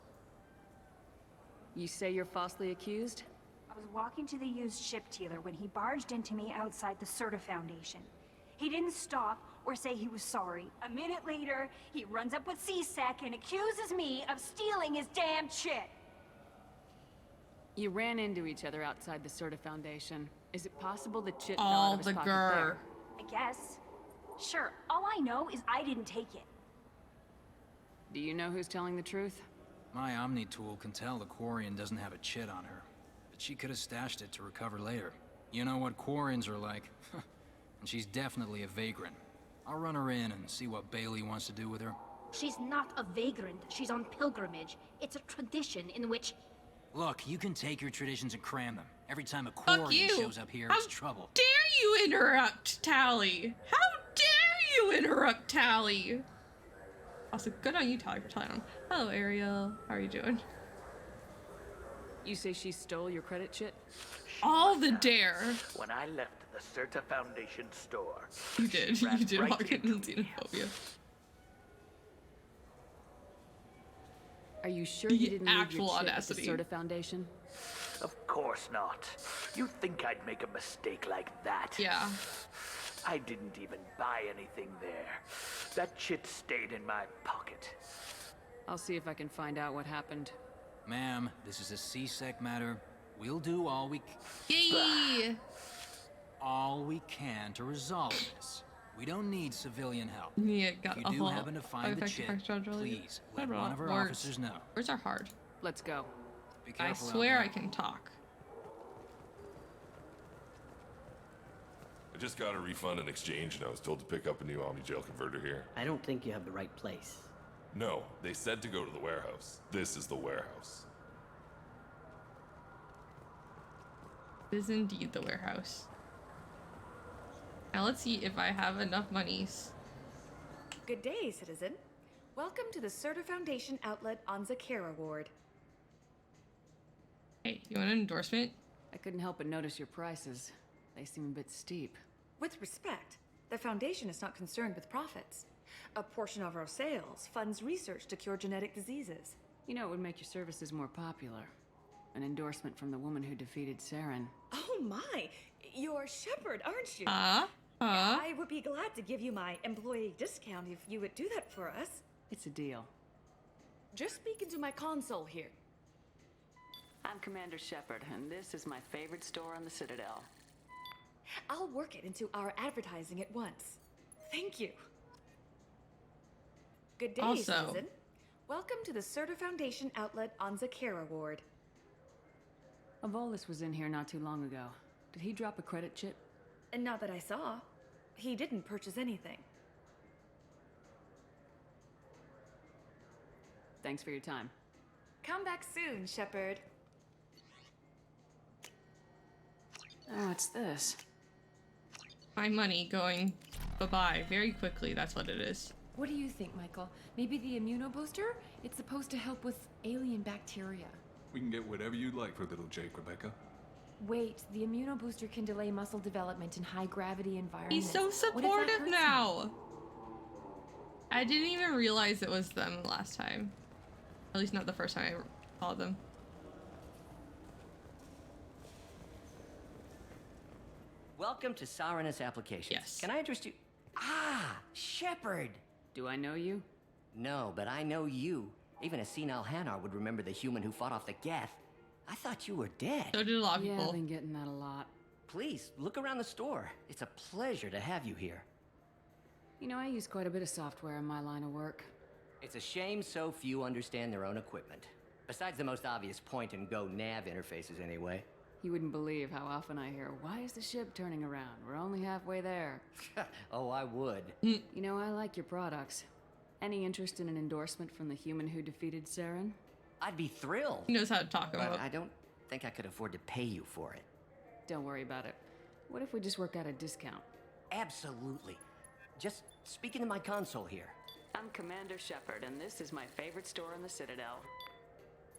Speaker 5: You say you're falsely accused?
Speaker 18: I was walking to the used ship dealer when he barged into me outside the Serta Foundation. He didn't stop or say he was sorry. A minute later, he runs up with C-Sec and accuses me of stealing his damn shit.
Speaker 5: You ran into each other outside the Serta Foundation. Is it possible that Chit fell out of his pocket there?
Speaker 18: I guess. Sure, all I know is I didn't take it.
Speaker 5: Do you know who's telling the truth?
Speaker 16: My Omni tool can tell the Quarian doesn't have a chit on her. But she could have stashed it to recover later. You know what Quarians are like. And she's definitely a vagrant. I'll run her in and see what Bailey wants to do with her.
Speaker 14: She's not a vagrant. She's on pilgrimage. It's a tradition in which...
Speaker 16: Look, you can take your traditions and cram them. Every time a
Speaker 1: Fuck
Speaker 16: Quarian
Speaker 1: you.
Speaker 16: shows up here, it's trouble.
Speaker 1: Dare you interrupt, Tally? How dare you interrupt, Tally? Also, good on you, Tally, for telling him. Hello, Ariel. How are you doing?
Speaker 5: You say she stole your credit chit?
Speaker 1: All the dare.
Speaker 17: When I left the Certa Foundation store,
Speaker 1: You did.
Speaker 17: she ran
Speaker 1: You did
Speaker 17: right
Speaker 1: walk into
Speaker 17: into me.
Speaker 1: xenophobia.
Speaker 5: Are you sure you didn't leave
Speaker 1: actual
Speaker 5: your chit
Speaker 1: audacity.
Speaker 5: at the Certa Foundation?
Speaker 17: Of course not. You think I'd make a mistake like that?
Speaker 1: Yeah.
Speaker 17: I didn't even buy anything there. That chit stayed in my pocket.
Speaker 5: I'll see if I can find out what happened.
Speaker 16: Ma'am, this is a C-Sec matter. We'll do all we can to resolve this. We don't need civilian help.
Speaker 1: Yeah, got
Speaker 16: if
Speaker 1: a
Speaker 16: you do
Speaker 1: whole
Speaker 16: happen to find the chit, please let one of our officers know.
Speaker 1: Words are hard.
Speaker 5: Let's go.
Speaker 16: Be
Speaker 1: I
Speaker 16: careful.
Speaker 1: swear
Speaker 16: out
Speaker 1: I
Speaker 16: there.
Speaker 1: can talk.
Speaker 19: I just got a refund in exchange, and I was told to pick up a new Omni-Gel converter here.
Speaker 20: I don't think you have the right place.
Speaker 19: No, they said to go to the warehouse. This is the warehouse.
Speaker 1: It is indeed the warehouse. Now let's see if I have enough monies.
Speaker 21: Good day, citizen. Welcome to the Certa Foundation outlet on Zakera Ward.
Speaker 1: Hey, you want an endorsement?
Speaker 5: I couldn't help but notice your prices. They seem a bit steep.
Speaker 21: With respect, the Foundation is not concerned with profits. A portion of our sales funds research to cure genetic diseases.
Speaker 5: You know, it would make your services more popular. An endorsement from the woman who defeated Saren.
Speaker 21: Oh my! You're Shepard, aren't you?
Speaker 1: I
Speaker 21: would be glad to give you my employee discount if you would do that for us.
Speaker 5: It's a deal.
Speaker 21: Just speak into my console here.
Speaker 5: I'm Commander Shepard, and this is my favorite store on the Citadel.
Speaker 21: I'll work it into our advertising at once. Thank you. Good day,
Speaker 1: Also-
Speaker 21: citizen. Welcome to the Certa Foundation outlet on Zakera Ward.
Speaker 5: Avolis was in here not too long ago. Did he drop a credit chip?
Speaker 21: And not that I saw. He didn't purchase anything.
Speaker 5: Thanks for your time.
Speaker 21: Come back soon, Shepard.
Speaker 5: Oh, what's this?
Speaker 1: My money going bye-bye very quickly. That's what it is.
Speaker 22: What do you think, Michael? Maybe the immunobooster? It's supposed to help with alien bacteria.
Speaker 23: We can get whatever you'd like for little Jake, Rebecca.
Speaker 22: Wait, the immunobooster can delay muscle development in high-gravity environments.
Speaker 1: He's so
Speaker 22: What if that
Speaker 1: supportive
Speaker 22: hurts
Speaker 1: now. I didn't even realize it was them last time. At least not the first time I saw them.
Speaker 24: Welcome to Sarenis Applications.
Speaker 1: Yes.
Speaker 24: Can I interest you? Ah, Shepard!
Speaker 5: Do I know you?
Speaker 24: No, but I know you. Even a senile Hanar would remember the human who fought off the Geth. I thought you were dead.
Speaker 1: So did a lot of
Speaker 5: Yeah,
Speaker 1: people.
Speaker 5: I've been getting that a lot.
Speaker 24: Please, look around the store. It's a pleasure to have you here.
Speaker 5: You know, I use quite a bit of software in my line of work.
Speaker 24: It's a shame so few understand their own equipment. Besides the most obvious point-and-go nav interfaces, anyway.
Speaker 5: You wouldn't believe how often I hear, "Why is the ship turning around? We're only halfway there."
Speaker 24: Oh, I would.
Speaker 5: You know, I like your products. Any interest in an endorsement from the human who defeated Saren?
Speaker 24: I'd be thrilled.
Speaker 1: He knows how to talk
Speaker 24: But
Speaker 1: about.
Speaker 24: I don't think I could afford to pay you for it.
Speaker 5: Don't worry about it. What if we just work out a discount?
Speaker 24: Absolutely. Just speak into my console here.
Speaker 5: I'm Commander Shepard, and this is my favorite store on the Citadel.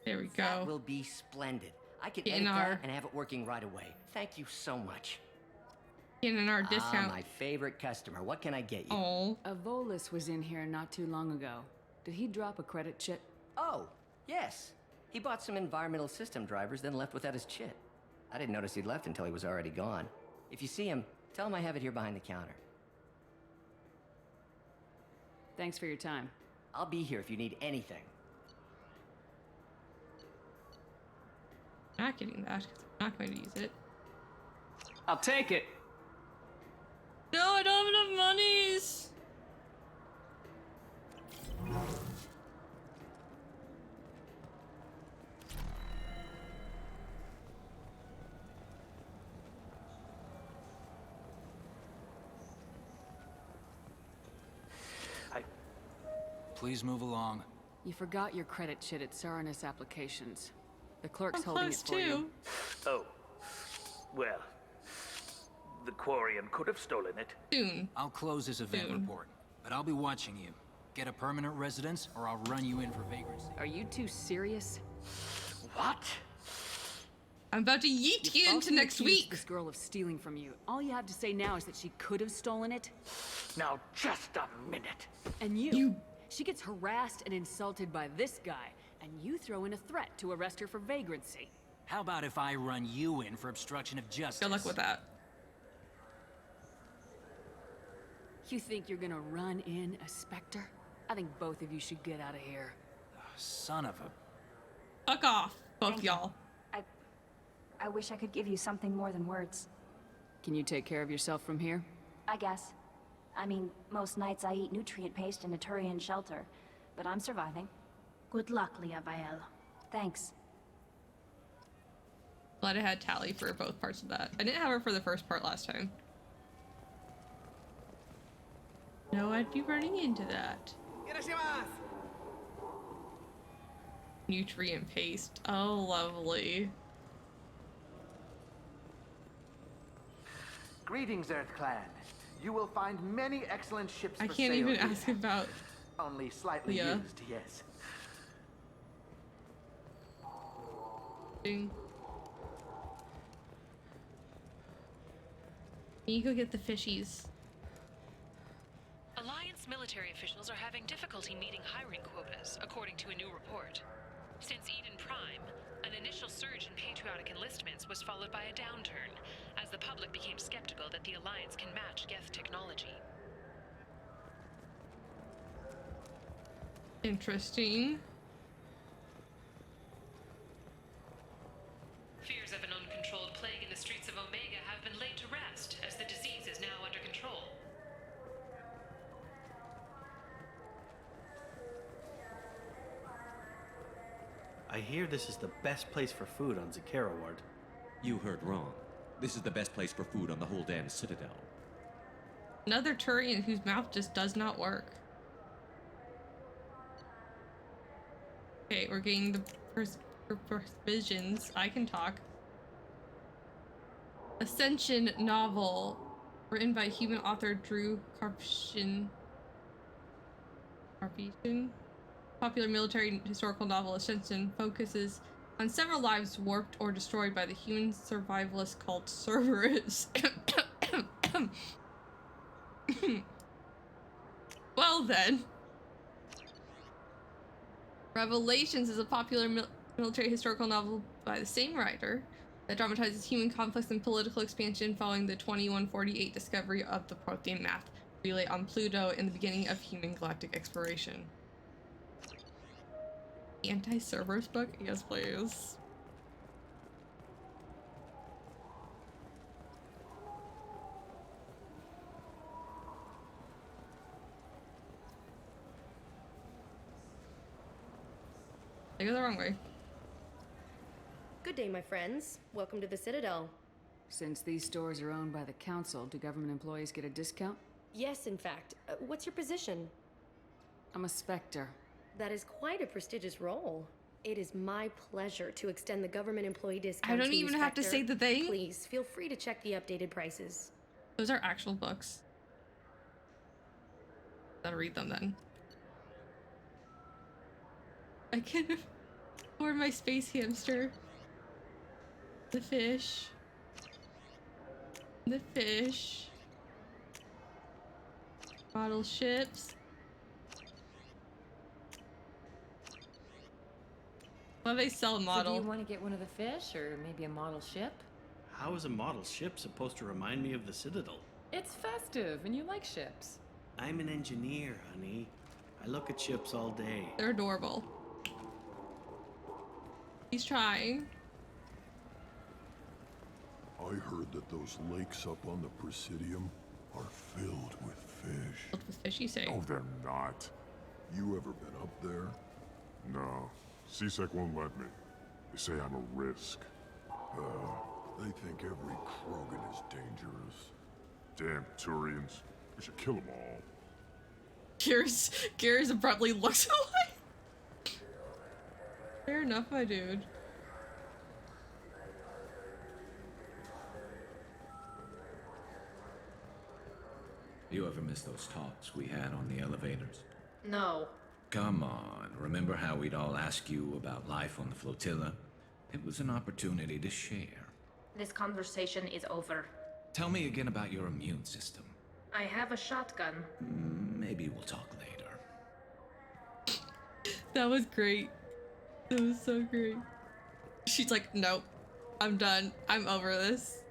Speaker 1: There we
Speaker 24: That
Speaker 1: go.
Speaker 24: will be splendid. I can
Speaker 1: Get
Speaker 24: edit
Speaker 1: in our-
Speaker 24: that and have it working right away. Thank you so much.
Speaker 1: Getting our
Speaker 24: Ah,
Speaker 1: discount.
Speaker 24: my favorite customer. What can I get you?
Speaker 1: Oh.
Speaker 5: Avolis was in here not too long ago. Did he drop a credit chip?
Speaker 24: Oh, yes. He bought some environmental system drivers, then left without his chit. I didn't notice he'd left until he was already gone. If you see him, tell him I have it here behind the counter.
Speaker 5: Thanks for your time.
Speaker 24: I'll be here if you need anything.
Speaker 1: Not getting that because I'm not going to use it.
Speaker 5: I'll take it.
Speaker 1: No, I don't have enough monies.
Speaker 16: Please move along.
Speaker 5: You forgot your credit chit at Saranus Applications. The clerk's
Speaker 1: I'm
Speaker 5: holding it
Speaker 1: close
Speaker 5: for you.
Speaker 1: too.
Speaker 17: Oh. Well, the Quarian could have stolen it.
Speaker 1: Soon.
Speaker 16: I'll close this event report, but I'll be watching you. Get a permanent residence, or I'll run you in for vagrancy.
Speaker 5: Are you two serious?
Speaker 17: What?
Speaker 1: I'm about to yeet you into next week.
Speaker 5: This girl of stealing from you. All you have to say now is that she could have stolen it.
Speaker 17: Now, just a minute.
Speaker 5: And you. She gets harassed and insulted by this guy, and you throw in a threat to arrest her for vagrancy.
Speaker 16: How about if I run you in for obstruction of justice?
Speaker 1: Good luck with that.
Speaker 5: You think you're gonna run in a Spectre? I think both of you should get out of here.
Speaker 16: Son of a...
Speaker 1: Fuck off, both y'all.
Speaker 18: I wish I could give you something more than words.
Speaker 5: Can you take care of yourself from here?
Speaker 18: I guess. I mean, most nights I eat nutrient paste in a Turian shelter, but I'm surviving. Good luck, Liabael. Thanks.
Speaker 1: Glad I had Tally for both parts of that. I didn't have her for the first part last time. No, I'd be running into that. Nutrient paste. Oh, lovely.
Speaker 2: Greetings, Earth Clan. You will find many excellent ships
Speaker 1: I
Speaker 2: for
Speaker 1: can't
Speaker 2: sale
Speaker 1: even
Speaker 2: here.
Speaker 1: ask about
Speaker 2: Only slightly
Speaker 1: Leah.
Speaker 2: used, yes.
Speaker 1: Ding. You go get the fishies.
Speaker 15: Alliance military officials are having difficulty meeting hiring quotas, according to a new report. Since Eden Prime, an initial surge in patriotic enlistments was followed by a downturn, as the public became skeptical that the Alliance can match Geth technology.
Speaker 1: Interesting.
Speaker 15: Fears of an uncontrolled plague in the streets of Omega have been laid to rest, as the disease is now under control.
Speaker 11: I hear this is the best place for food on Zakara Ward.
Speaker 4: You heard wrong. This is the best place for food on the whole damn Citadel.
Speaker 1: Another Turian whose mouth just does not work. Okay, we're getting the provisions. I can talk. Ascension novel, written by human author Drew Karpyshyn. Popular military historical novel Ascension focuses on several lives warped or destroyed by the human survivalist called Cerberus. Well then. Revelations is a popular military historical novel by the same writer that dramatizes human conflicts and political expansion following the 2148 discovery of the Prothean math relay on Pluto in the beginning of human galactic exploration. Anti-Cerberus book? Yes, please. I go the wrong way.
Speaker 6: Good day, my friends. Welcome to the Citadel.
Speaker 5: Since these stores are owned by the council, do government employees get a discount?
Speaker 6: Yes, in fact. What's your position?
Speaker 5: I'm a Spectre.
Speaker 6: That is quite a prestigious role. It is my pleasure to extend the government employee discount.
Speaker 1: I don't
Speaker 6: to you,
Speaker 1: even have to
Speaker 6: Spectre.
Speaker 1: say the thing.
Speaker 6: Please, feel free to check the updated prices.
Speaker 1: Those are actual books. Gotta read them then. I can afford my space hamster. The fish. The fish. Model ships. Well, they sell model.
Speaker 22: So do you want to get one of the fish, or maybe a model ship?
Speaker 11: How is a model ship supposed to remind me of the Citadel?
Speaker 22: It's festive, and you like ships.
Speaker 11: I'm an engineer, honey. I look at ships all day.
Speaker 1: They're adorable. He's trying.
Speaker 9: I heard that those lakes up on the Presidium are filled with fish.
Speaker 1: Filled with fish, you say?
Speaker 9: No, they're not. You ever been up there? No. CSEC won't let me. They say I'm a risk. They think every Krogan is dangerous. Damn Turians. We should kill them all.
Speaker 1: Gears abruptly looks away. Fair enough, my dude.
Speaker 3: You ever miss those talks we had on the elevators?
Speaker 14: No.
Speaker 3: Come on, remember how we'd all ask you about life on the flotilla? It was an opportunity to share.
Speaker 14: This conversation is over.
Speaker 3: Tell me again about your immune system.
Speaker 14: I have a shotgun.
Speaker 3: Maybe we'll talk later.
Speaker 1: That was great. That was so great. She's like, nope, I'm done. I'm over this.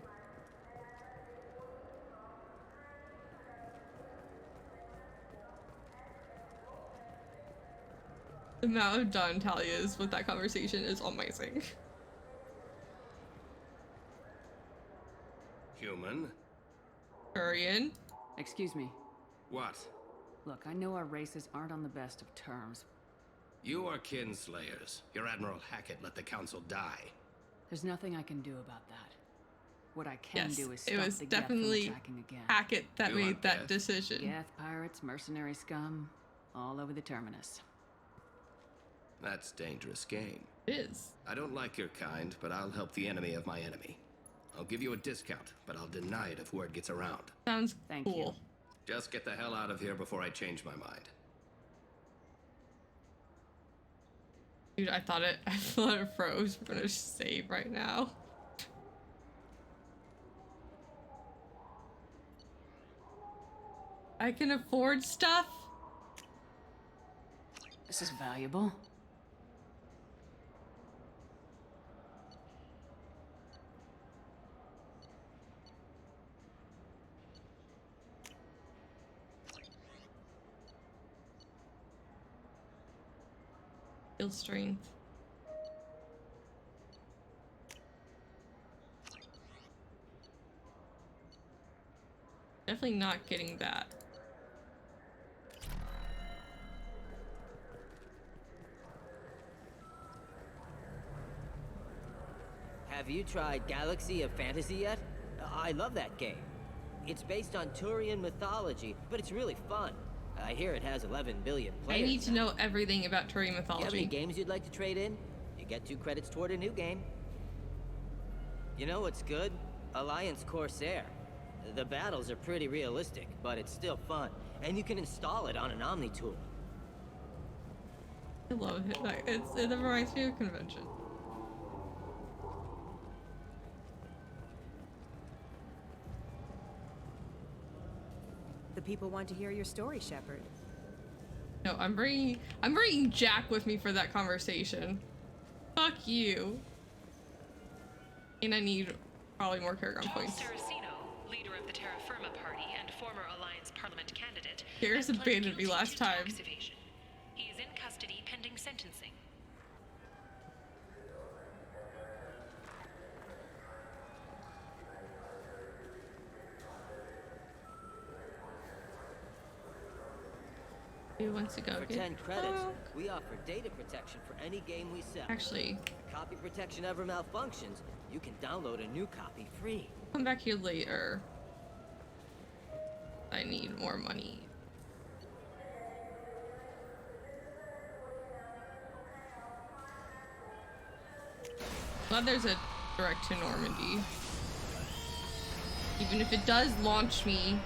Speaker 1: The amount of Don Talia's with that conversation is amazing.
Speaker 7: Human?
Speaker 1: Turian?
Speaker 5: Excuse me.
Speaker 7: What?
Speaker 5: Look, I know our races aren't on the best of terms.
Speaker 7: You are kinslayers. Your Admiral Hackett let the Council die.
Speaker 5: There's nothing I can do about that. What I can
Speaker 1: Yes,
Speaker 5: do is
Speaker 1: it
Speaker 5: stop
Speaker 1: was
Speaker 5: the Geth from
Speaker 1: definitely
Speaker 5: attacking again.
Speaker 1: Hackett that
Speaker 7: You
Speaker 1: made
Speaker 7: want
Speaker 1: that
Speaker 7: Geth?
Speaker 1: decision.
Speaker 5: Geth, pirates, mercenary scum, all over the terminus.
Speaker 7: That's dangerous game.
Speaker 1: It is.
Speaker 7: I don't like your kind, but I'll help the enemy of my enemy. I'll give you a discount, but I'll deny it if word gets around.
Speaker 1: Sounds
Speaker 5: Thank
Speaker 1: cool.
Speaker 7: Just get the hell out of here before I change my mind.
Speaker 1: Dude, I thought it froze. We're gonna save right now. I can afford stuff?
Speaker 5: This is valuable.
Speaker 1: Field strength. Definitely not getting that.
Speaker 8: Have you tried Galaxy of Fantasy yet? I love that game. It's based on Turian mythology, but it's really fun. I hear it has 11 billion players.
Speaker 1: I need to know everything about Turian
Speaker 8: You have any
Speaker 1: mythology.
Speaker 8: games you'd like to trade in? You get 2 credits toward a new game. You know what's good? Alliance Corsair. The battles are pretty realistic, but it's still fun. And you can install it on an Omni tool.
Speaker 1: I love it. Like, it reminds me of a convention.
Speaker 10: The people want to hear your story, Shepard.
Speaker 1: No, I'm bringing Jack with me for that conversation. Fuck you. And I need probably more Paragon points.
Speaker 15: Saraceno, leader of the Terra Firma Party and former Alliance Parliament candidate,
Speaker 1: Garrus
Speaker 15: has pled
Speaker 1: abandoned me
Speaker 15: guilty
Speaker 1: last
Speaker 15: to
Speaker 1: time.
Speaker 15: tax evasion. He is in custody pending sentencing.
Speaker 1: Who wants to go
Speaker 8: For
Speaker 1: get
Speaker 8: 10 credits,
Speaker 1: Cloak?
Speaker 8: we offer data protection for any game we sell.
Speaker 1: Actually,
Speaker 8: If copy protection ever malfunctions, you can download a new copy free.
Speaker 1: come back here later. I need more money. Glad there's a direct to Normandy. Even if it does launch me.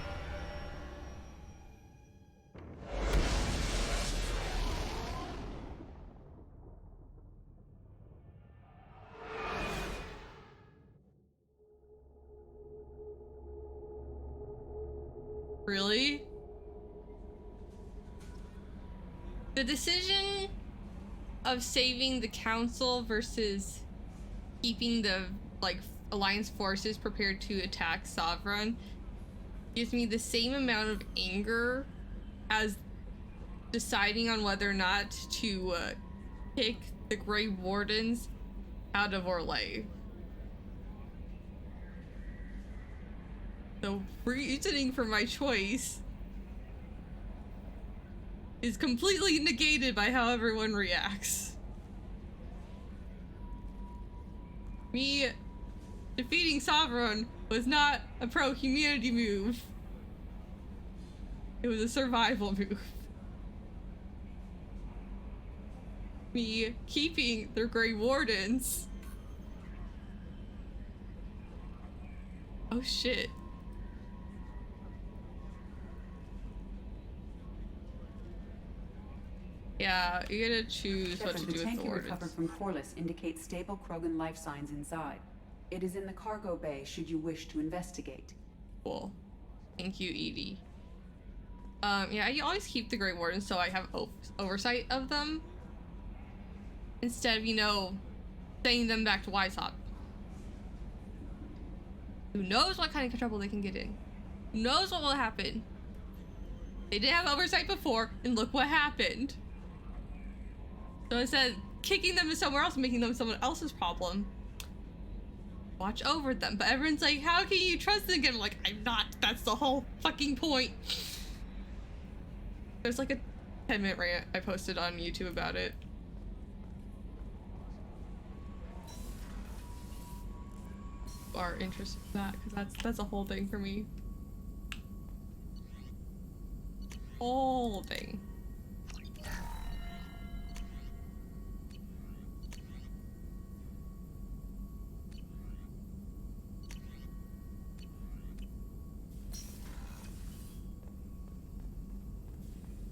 Speaker 1: Really? The decision of saving the council versus keeping the alliance forces prepared to attack Sovereign gives me the same amount of anger as deciding on whether or not to kick the Grey Wardens out of Orlais. The reasoning for my choice is completely negated by how everyone reacts. Me defeating Sovereign was not a pro-humanity move. It was a survival move. me keeping their Grey Wardens. Oh shit. Yeah, you gotta choose what to do with the
Speaker 12: tank
Speaker 1: wardens.
Speaker 12: recovered from Corliss indicates stable Krogan life signs inside. It is in the cargo bay should you wish to investigate.
Speaker 1: Cool. Thank you, Edie. Yeah, I always keep the Grey Wardens so I have oversight of them. Instead of, you know, sending them back to Weishaupt. Who knows what kind of trouble they can get in? Who knows what will happen? They didn't have oversight before, and look what happened. So instead of kicking them to somewhere else and making them someone else's problem, watch over them. But everyone's like, how can you trust them again? I'm like, I'm not. That's the whole fucking point. There's like a 10-minute rant I posted on YouTube about it. Are interested in that, because that's a whole thing for me. Whole thing.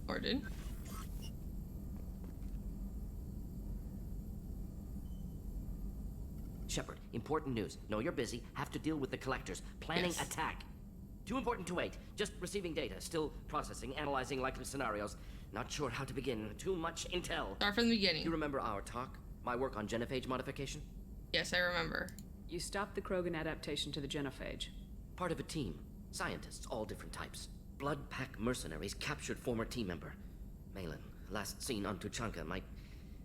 Speaker 1: Gordon.
Speaker 13: Shepard, important news. Know you're busy. Have to deal with the collectors. Planning attack. Too important to wait. Just receiving data. Still processing, analyzing likely scenarios. Not sure how to begin. Too much intel.
Speaker 1: Start from the beginning.
Speaker 13: You remember our talk? My work on genophage modification?
Speaker 1: Yes, I remember.
Speaker 5: You stopped the Krogan adaptation to the genophage.
Speaker 13: Part of a team. Scientists, all different types. Blood Pack mercenaries captured former team member. Malin, last seen on Tuchanka, might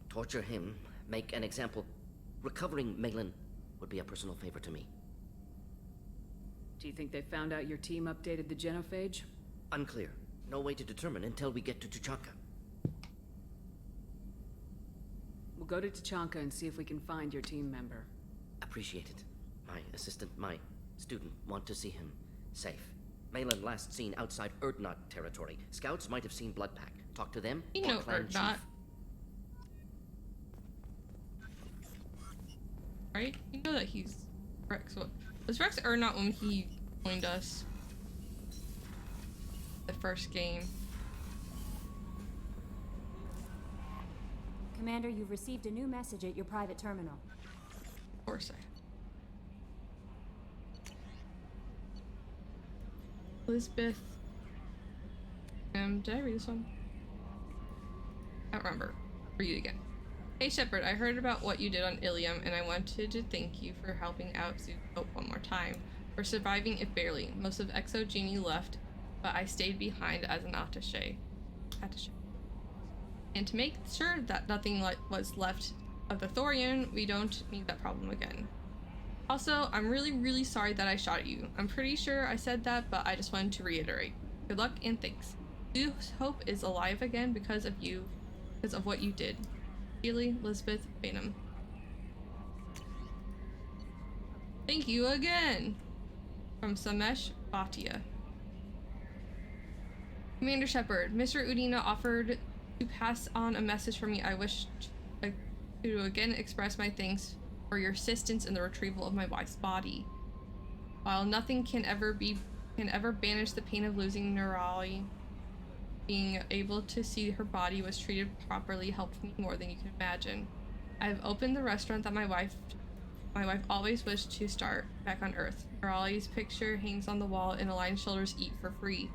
Speaker 13: torture him, make an example. Recovering Malin would be a personal favor to me.
Speaker 5: Do you think they found out your team updated the genophage?
Speaker 13: Unclear. No way to determine until we get to Tuchanka.
Speaker 5: We'll go to Tuchanka and see if we can find your team member.
Speaker 13: Appreciate it. My assistant, my student, want to see him safe. Malin last seen outside Erdnot territory. Scouts might have seen Blood Pack. Talk to them.
Speaker 1: You know Erdnot. Right? You know that he's Rex. What was Rex Erdnot when he joined us? The first game.
Speaker 19: Commander, you've received a new message at your private terminal.
Speaker 1: Of course I have. Elizabeth. Did I read this one? I don't remember. Read it again. Hey Shepard, I heard about what you did on Ilium, and I wanted to thank you for helping out Zootopia one more time. For surviving it barely. Most of Exo Genie left, but I stayed behind as an attaché. And to make sure that nothing was left of the Thorian, we don't need that problem again. Also, I'm really sorry that I shot at you. I'm pretty sure I said that, but I just wanted to reiterate. Good luck and thanks. Hope is alive again because of you, because of what you did. Really, Elizabeth Bainham. Thank you again! From Samesh Bhatia. Commander Shepard, Mr. Udina offered to pass on a message for me. I wish to again express my thanks for your assistance in the retrieval of my wife's body. While nothing can ever banish the pain of losing Nerali, being able to see her body was treated properly helped me more than you can imagine. I have opened the restaurant that my wife always wished to start back on Earth. Nerali's picture hangs on the wall and Aligned Shoulders eat for free.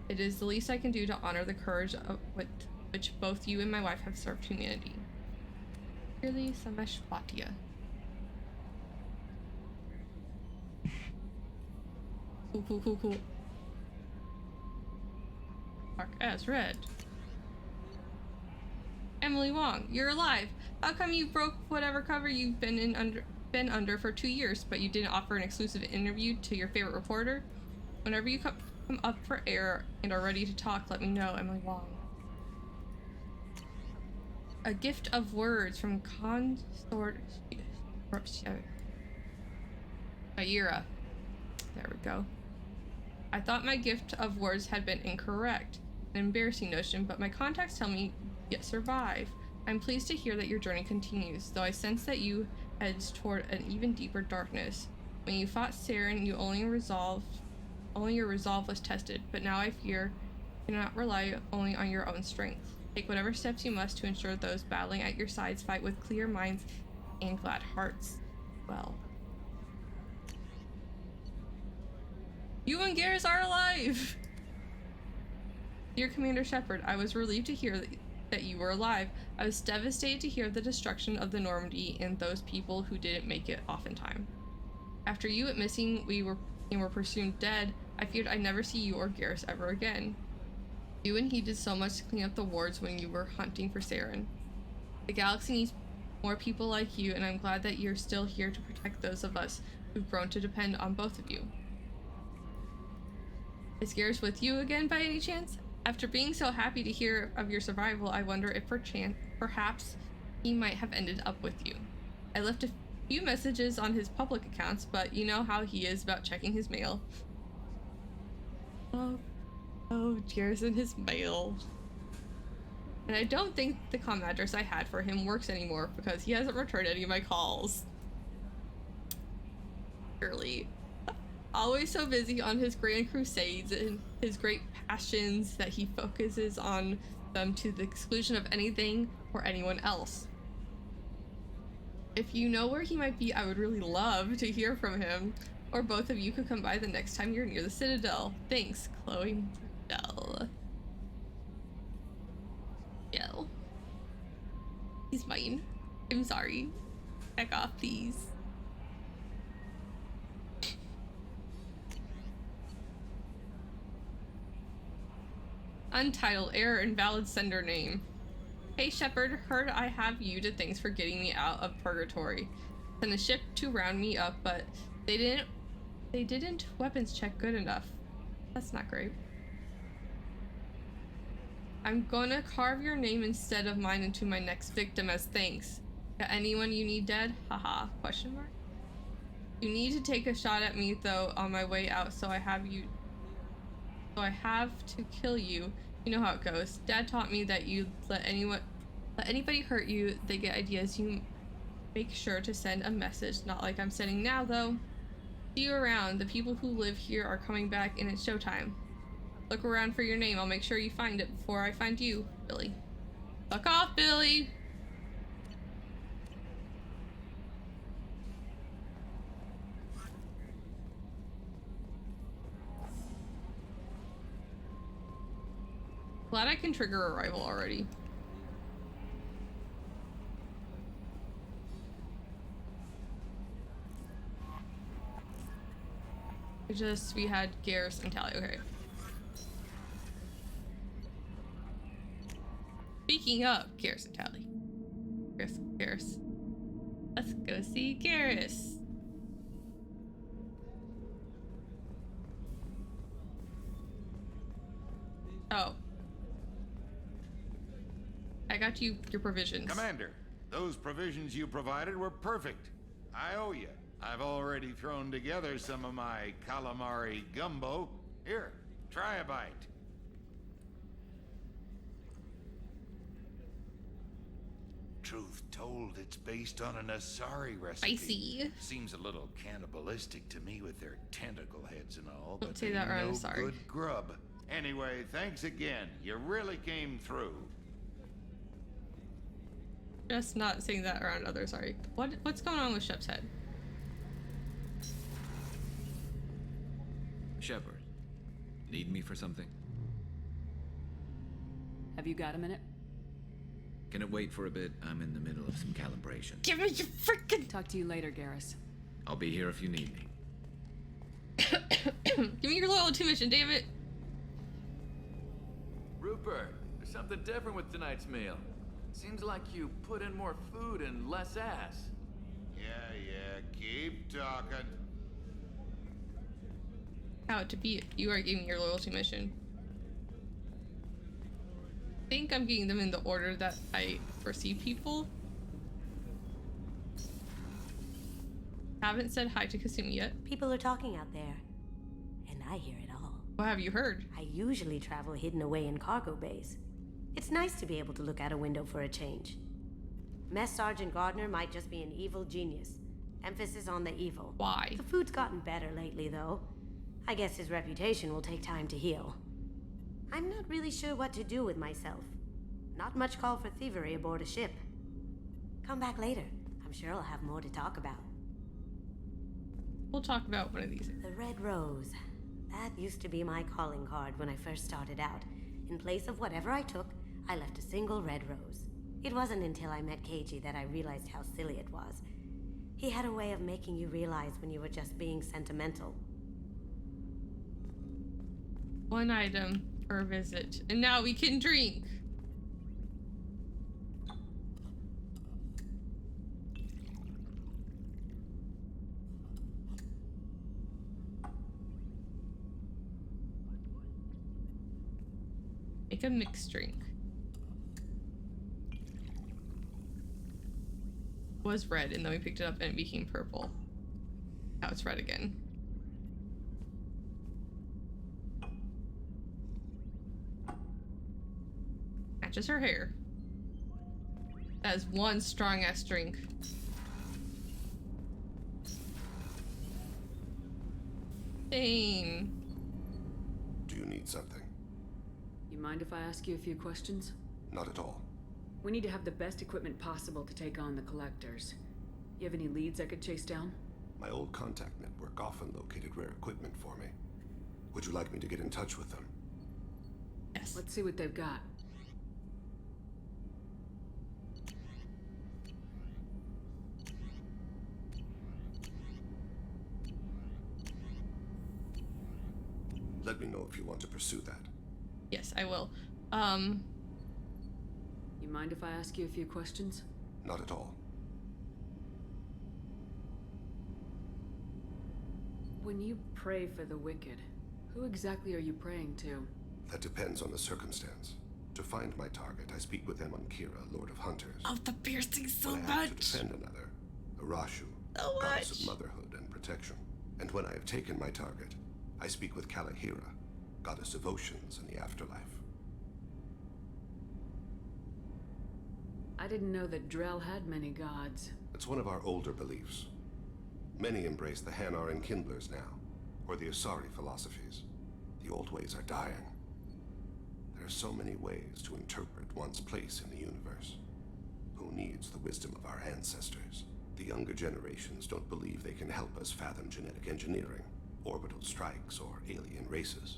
Speaker 1: It is the least I can do to honor the courage with which both you and my wife have served humanity. Really, Samesh Bhatia. Cool. Mark as read. Emily Wong, you're alive. How come you broke whatever cover you've been under for 2 years, but you didn't offer an exclusive interview to your favorite reporter? Whenever you come up for air and are ready to talk, let me know, Emily Wong. A gift of words from Consort Ayira. There we go. I thought my gift of words had been incorrect. An embarrassing notion, but my contacts tell me you survive. I'm pleased to hear that your journey continues, though I sense that you heads toward an even deeper darkness. When you fought Saren, only your resolve was tested, but now I fear you cannot rely only on your own strength. Take whatever steps you must to ensure those battling at your sides fight with clear minds and glad hearts. Well. You and Garrus are alive! Dear Commander Shepard, I was relieved to hear that you were alive. I was devastated to hear the destruction of the Normandy and those people who didn't make it off in time. After you went missing and were presumed dead, I feared I'd never see you or Garrus ever again. You and he did so much to clean up the wards when you were hunting for Saren. The galaxy needs more people like you, and I'm glad that you're still here to protect those of us who've grown to depend on both of you. Is Garrus with you again by any chance? After being so happy to hear of your survival, I wonder if perhaps he might have ended up with you. I left a few messages on his public accounts, but you know how he is about checking his mail. Oh, Garrus and his mail. And I don't think the comm address I had for him works anymore because he hasn't returned any of my calls. Surely. Always so busy on his grand crusades and his great passions that he focuses on them to the exclusion of anything or anyone else. If you know where he might be, I would really love to hear from him. Or both of you could come by the next time you're near the Citadel. Thanks, Chloe. Yell. He's mine. I'm sorry. Back off, please. Untitled, error, invalid sender name. Hey Shepard, heard I have you to thanks for getting me out of purgatory. Sent a ship to round me up, but they didn't weapons check good enough. That's not great. I'm gonna carve your name instead of mine into my next victim as thanks. Got anyone you need dead? Haha, question mark? You need to take a shot at me though on my way out, so I have to kill you. You know how it goes. Dad taught me that you let anybody hurt you, they get ideas. You make sure to send a message, not like I'm sending now though. See you around. The people who live here are coming back and it's showtime. Look around for your name. I'll make sure you find it before I find you, Billy. Fuck off, Billy! Glad I can trigger arrival already. We had Garrus and Tally, okay. Speaking of Garrus and Tally. Garrus. Let's go see Garrus. Oh. I got you your provisions.
Speaker 20: Commander, those provisions you provided were perfect. I owe you. I've already thrown together some of my calamari gumbo. Here, try a bite. Truth told, it's based on an Asari recipe.
Speaker 1: Spicy.
Speaker 20: Seems a little cannibalistic to me with their tentacle heads and all,
Speaker 1: Don't
Speaker 20: but
Speaker 1: say that right,
Speaker 20: no
Speaker 1: Asari.
Speaker 20: good grub. Anyway, thanks again. You really came through.
Speaker 1: Just not saying that around others, sorry. What's going on with Shep's head?
Speaker 4: Shepard, need me for something?
Speaker 5: Have you got a minute?
Speaker 3: Can it wait for a bit? I'm in the middle of some calibration.
Speaker 1: Give me your freaking...
Speaker 5: Talk to you later, Garrus.
Speaker 3: I'll be here if you need me.
Speaker 1: Give me your loyalty mission, damn it.
Speaker 21: Rupert, there's something different with tonight's meal. Seems like you put in more food and less ass.
Speaker 20: Yeah, keep talking.
Speaker 1: How to be it. You are giving your loyalty mission. I think I'm getting them in the order that I foresee people. Haven't said hi to Kasumi yet.
Speaker 23: People are talking out there, and I hear it all.
Speaker 1: What have you heard?
Speaker 23: I usually travel hidden away in cargo bays. It's nice to be able to look out a window for a change. Mess Sergeant Gardner might just be an evil genius. Emphasis on the evil.
Speaker 1: Why?
Speaker 23: The food's gotten better lately, though. I guess his reputation will take time to heal. I'm not really sure what to do with myself. Not much call for thievery aboard a ship. Come back later. I'm sure I'll have more to talk about.
Speaker 1: We'll talk about one of these.
Speaker 23: The Red Rose. That used to be my calling card when I first started out. In place of whatever I took, I left a single red rose. It wasn't until I met Keiji that I realized how silly it was. He had a way of making you realize when you were just being sentimental.
Speaker 1: One item per visit. And now we can drink. Make a mixed drink. It was red and then we picked it up and it became purple. Now it's red again. Matches her hair. That is one strong ass drink. Dane.
Speaker 7: Do you need something?
Speaker 5: You mind if I ask you a few questions?
Speaker 7: Not at all.
Speaker 5: We need to have the best equipment possible to take on the collectors. You have any leads I could chase down?
Speaker 7: My old contact network often located rare equipment for me. Would you like me to get in touch with them?
Speaker 5: Yes. Let's see what they've got.
Speaker 7: Let me know if you want to pursue that.
Speaker 1: Yes, I will.
Speaker 5: You mind if I ask you a few questions?
Speaker 7: Not at all.
Speaker 5: When you pray for the wicked, who exactly are you praying to?
Speaker 7: That depends on the circumstance. To find my target, I speak with them on Kira, Lord of Hunters.
Speaker 1: Oh, the piercing so
Speaker 7: when I have to
Speaker 1: much.
Speaker 7: defend another, Arashu,
Speaker 1: So
Speaker 7: goddess
Speaker 1: much.
Speaker 7: of motherhood and protection. And when I have taken my target, I speak with Kalahira, goddess of oceans and the afterlife.
Speaker 5: I didn't know that Drell had many gods.
Speaker 7: It's one of our older beliefs. Many embrace the Hanar and Kindlers now, or the Asari philosophies. The old ways are dying. There are so many ways to interpret one's place in the universe. Who needs the wisdom of our ancestors? The younger generations don't believe they can help us fathom genetic engineering, orbital strikes, or alien races.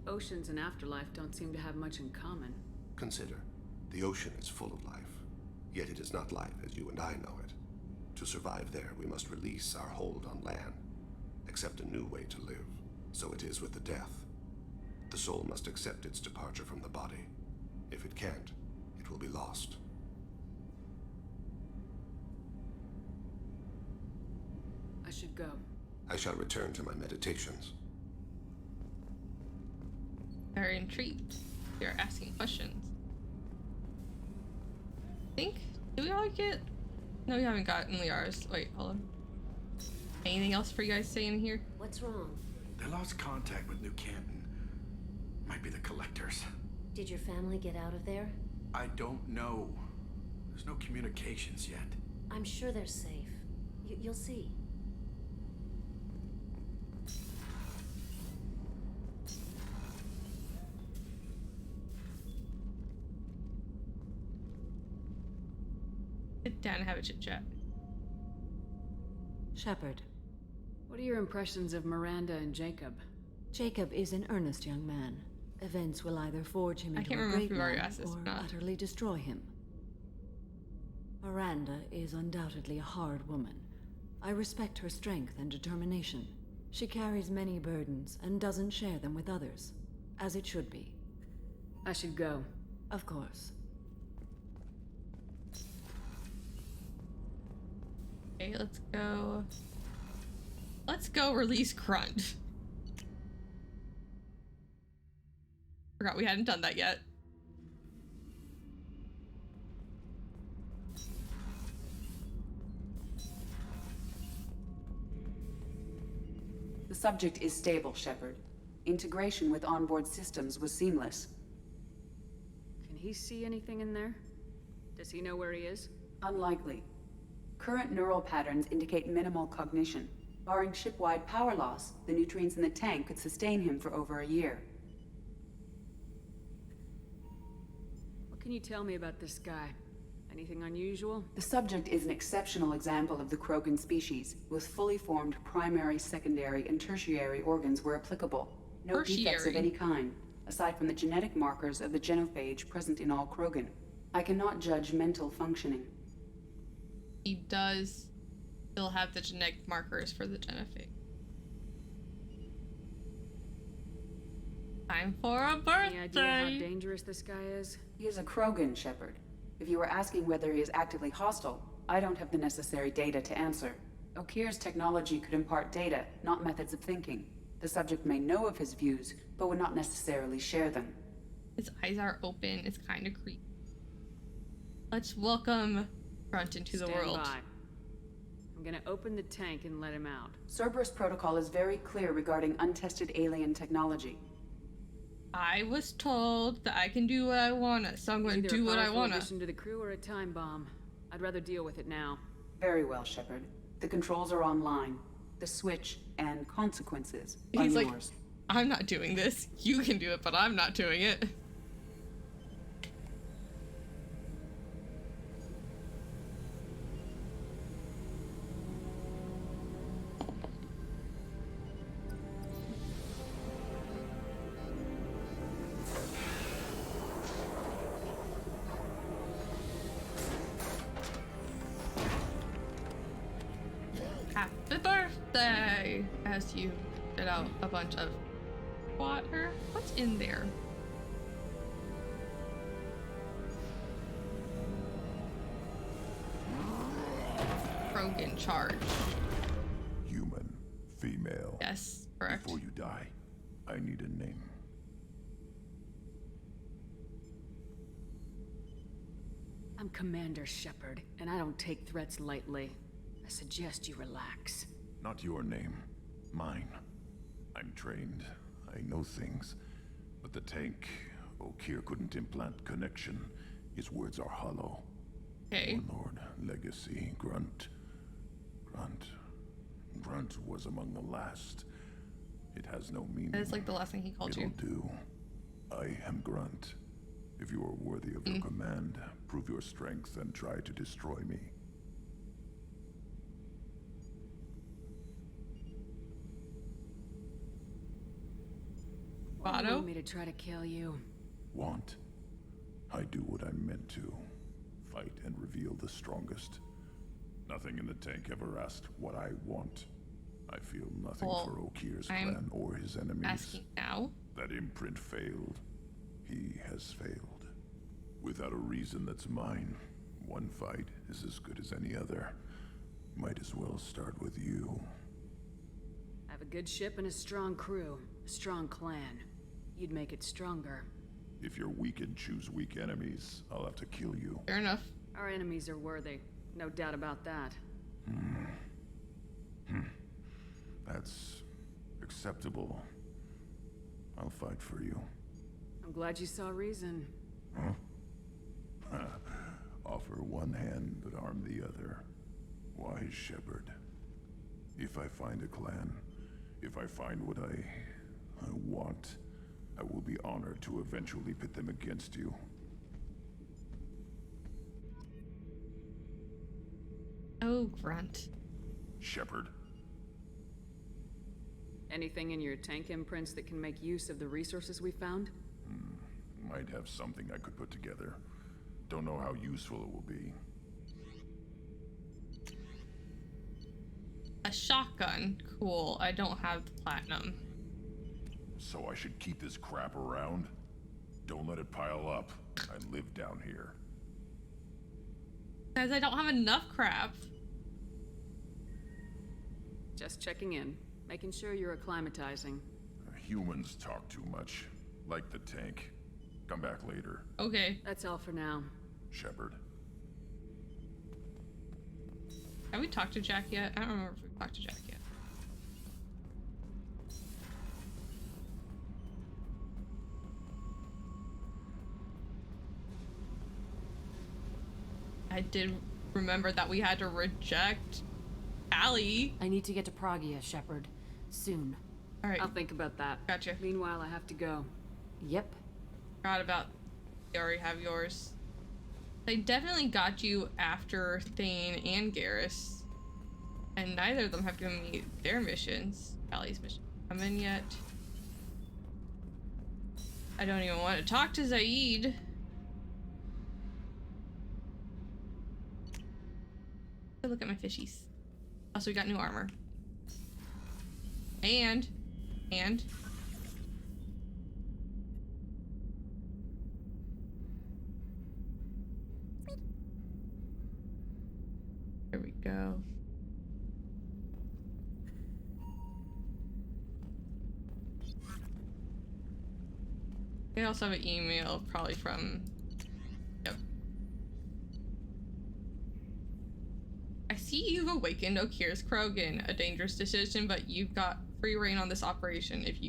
Speaker 5: Oceans and afterlife don't seem to have much in common.
Speaker 7: Consider, the ocean is full of life, yet it is not life as you and I know it. To survive there, we must release our hold on land, accept a new way to live. So it is with the death. The soul must accept its departure from the body. If it can't, it will be lost.
Speaker 5: I should go.
Speaker 7: I shall return to my meditations.
Speaker 1: Very intrigued. They're asking questions. Do we all get? No, we haven't gotten Liara's. Wait, hold on. Anything else for you guys saying here?
Speaker 23: What's wrong?
Speaker 16: They lost contact with New Canton. Might be the collectors.
Speaker 6: Did your family get out of there?
Speaker 16: I don't know. There's no communications yet.
Speaker 6: I'm sure they're safe. You'll see.
Speaker 1: Sit down and have a chit chat.
Speaker 12: Shepard.
Speaker 5: What are your impressions of Miranda and Jacob?
Speaker 12: Jacob is an earnest young man. Events will either forge him
Speaker 1: I
Speaker 12: into
Speaker 1: can't
Speaker 12: a
Speaker 1: remember if
Speaker 12: great
Speaker 1: we've already
Speaker 12: man
Speaker 1: asked this
Speaker 12: or
Speaker 1: or not.
Speaker 12: utterly destroy him. Miranda is undoubtedly a hard woman. I respect her strength and determination. She carries many burdens and doesn't share them with others, as it should be.
Speaker 5: I should go.
Speaker 12: Of course.
Speaker 1: Okay, let's go. Let's go release Grunt. Forgot we hadn't done that yet.
Speaker 12: The subject is stable, Shepard. Integration with onboard systems was seamless.
Speaker 5: Can he see anything in there? Does he know where he is?
Speaker 2: Unlikely. Current neural patterns indicate minimal cognition. Barring ship-wide power loss, the nutrients in the tank could sustain him for over a year.
Speaker 5: What can you tell me about this guy? Anything unusual?
Speaker 2: The subject is an exceptional example of the Krogan species, with fully formed primary, secondary, and tertiary organs where applicable. No defects of any kind, aside from the genetic markers of the genophage present in all Krogan. I cannot judge mental functioning.
Speaker 1: He does still have the genetic markers for the genophage. Time for a birthday!
Speaker 5: Any idea how dangerous this guy is?
Speaker 2: He is a Krogan, Shepard. If you were asking whether he is actively hostile, I don't have the necessary data to answer. Okir's technology could impart data, not methods of thinking. The subject may know of his views, but would not necessarily share them.
Speaker 1: His eyes are open. It's kind of creepy. Let's welcome Grunt into the world.
Speaker 5: Stand by. I'm gonna open the tank and let him out.
Speaker 2: Cerberus protocol is very clear regarding untested alien technology.
Speaker 1: I was told that I can do what I want, so I'm going to do what I want.
Speaker 5: Addition to the crew or a time bomb. I'd rather deal with it now.
Speaker 2: Very well, Shepard. The controls are online. The switch and consequences are
Speaker 1: He's
Speaker 2: yours.
Speaker 1: like, I'm not doing this. You can do it, but I'm not doing it. Happy birthday! As you spit out a bunch of water. What's in there? Krogan charge.
Speaker 9: Human, female.
Speaker 1: Yes, correct.
Speaker 9: Before you die, I need a name.
Speaker 5: I'm Commander Shepard, and I don't take threats lightly. I suggest you relax.
Speaker 9: Not your name. Mine. I'm trained. I know things. But the tank, Okir couldn't implant connection. His words are hollow.
Speaker 1: Okay.
Speaker 9: Warlord, legacy, Grunt. Grunt was among the last. It has no meaning.
Speaker 1: That is like the last thing he called
Speaker 9: It'll
Speaker 1: you.
Speaker 9: do. I am Grunt. If you are worthy of your command, prove your strength and try to destroy me.
Speaker 5: Why do you want me to try to kill you?
Speaker 9: Want? I do what I'm meant to. Fight and reveal the strongest. Nothing in the tank ever asked what I want. I feel nothing for Okir's clan or his enemies.
Speaker 1: Asking now?
Speaker 9: That imprint failed. He has failed. Without a reason that's mine, one fight is as good as any other. Might as well start with you.
Speaker 5: I have a good ship and a strong crew. A strong clan. You'd make it stronger.
Speaker 9: If you're weak and choose weak enemies, I'll have to kill you.
Speaker 1: Fair enough.
Speaker 5: Our enemies are worthy. No doubt about that.
Speaker 9: That's acceptable. I'll fight for you.
Speaker 5: I'm glad you saw reason.
Speaker 9: Huh? Offer one hand, but arm the other. Wise Shepard. If I find a clan, if I find what I want, I will be honored to eventually pit them against you.
Speaker 1: Oh, Grunt.
Speaker 9: Shepard.
Speaker 5: Anything in your tank imprints that can make use of the resources we found?
Speaker 9: Might have something I could put together. Don't know how useful it will be.
Speaker 1: A shotgun. Cool. I don't have the platinum.
Speaker 9: So I should keep this crap around? Don't let it pile up. I live down here.
Speaker 1: Guys, I don't have enough crap.
Speaker 5: Just checking in. Making sure you're acclimatizing.
Speaker 9: Humans talk too much. Like the tank. Come back later.
Speaker 1: Okay.
Speaker 5: That's all for now.
Speaker 9: Shepard.
Speaker 1: Have we talked to Jack yet? I don't remember if we've talked to Jack yet. I did remember that we had to reject Allie.
Speaker 5: I need to get to Pragia, Shepard. Soon.
Speaker 1: Alright.
Speaker 5: I'll think about that.
Speaker 1: Gotcha.
Speaker 5: Meanwhile, I have to go. Yep.
Speaker 1: Forgot about... You already have yours. They definitely got you after Thane and Garrus. And neither of them have given me their missions. Allie's mission. Come in yet. I don't even want to talk to Zaid. Look at my fishies. Also, we got new armor. And. There we go. I also have an email, probably from... Yep. I see you've awakened Okir's Krogan. A dangerous decision, but you've got free reign on this operation if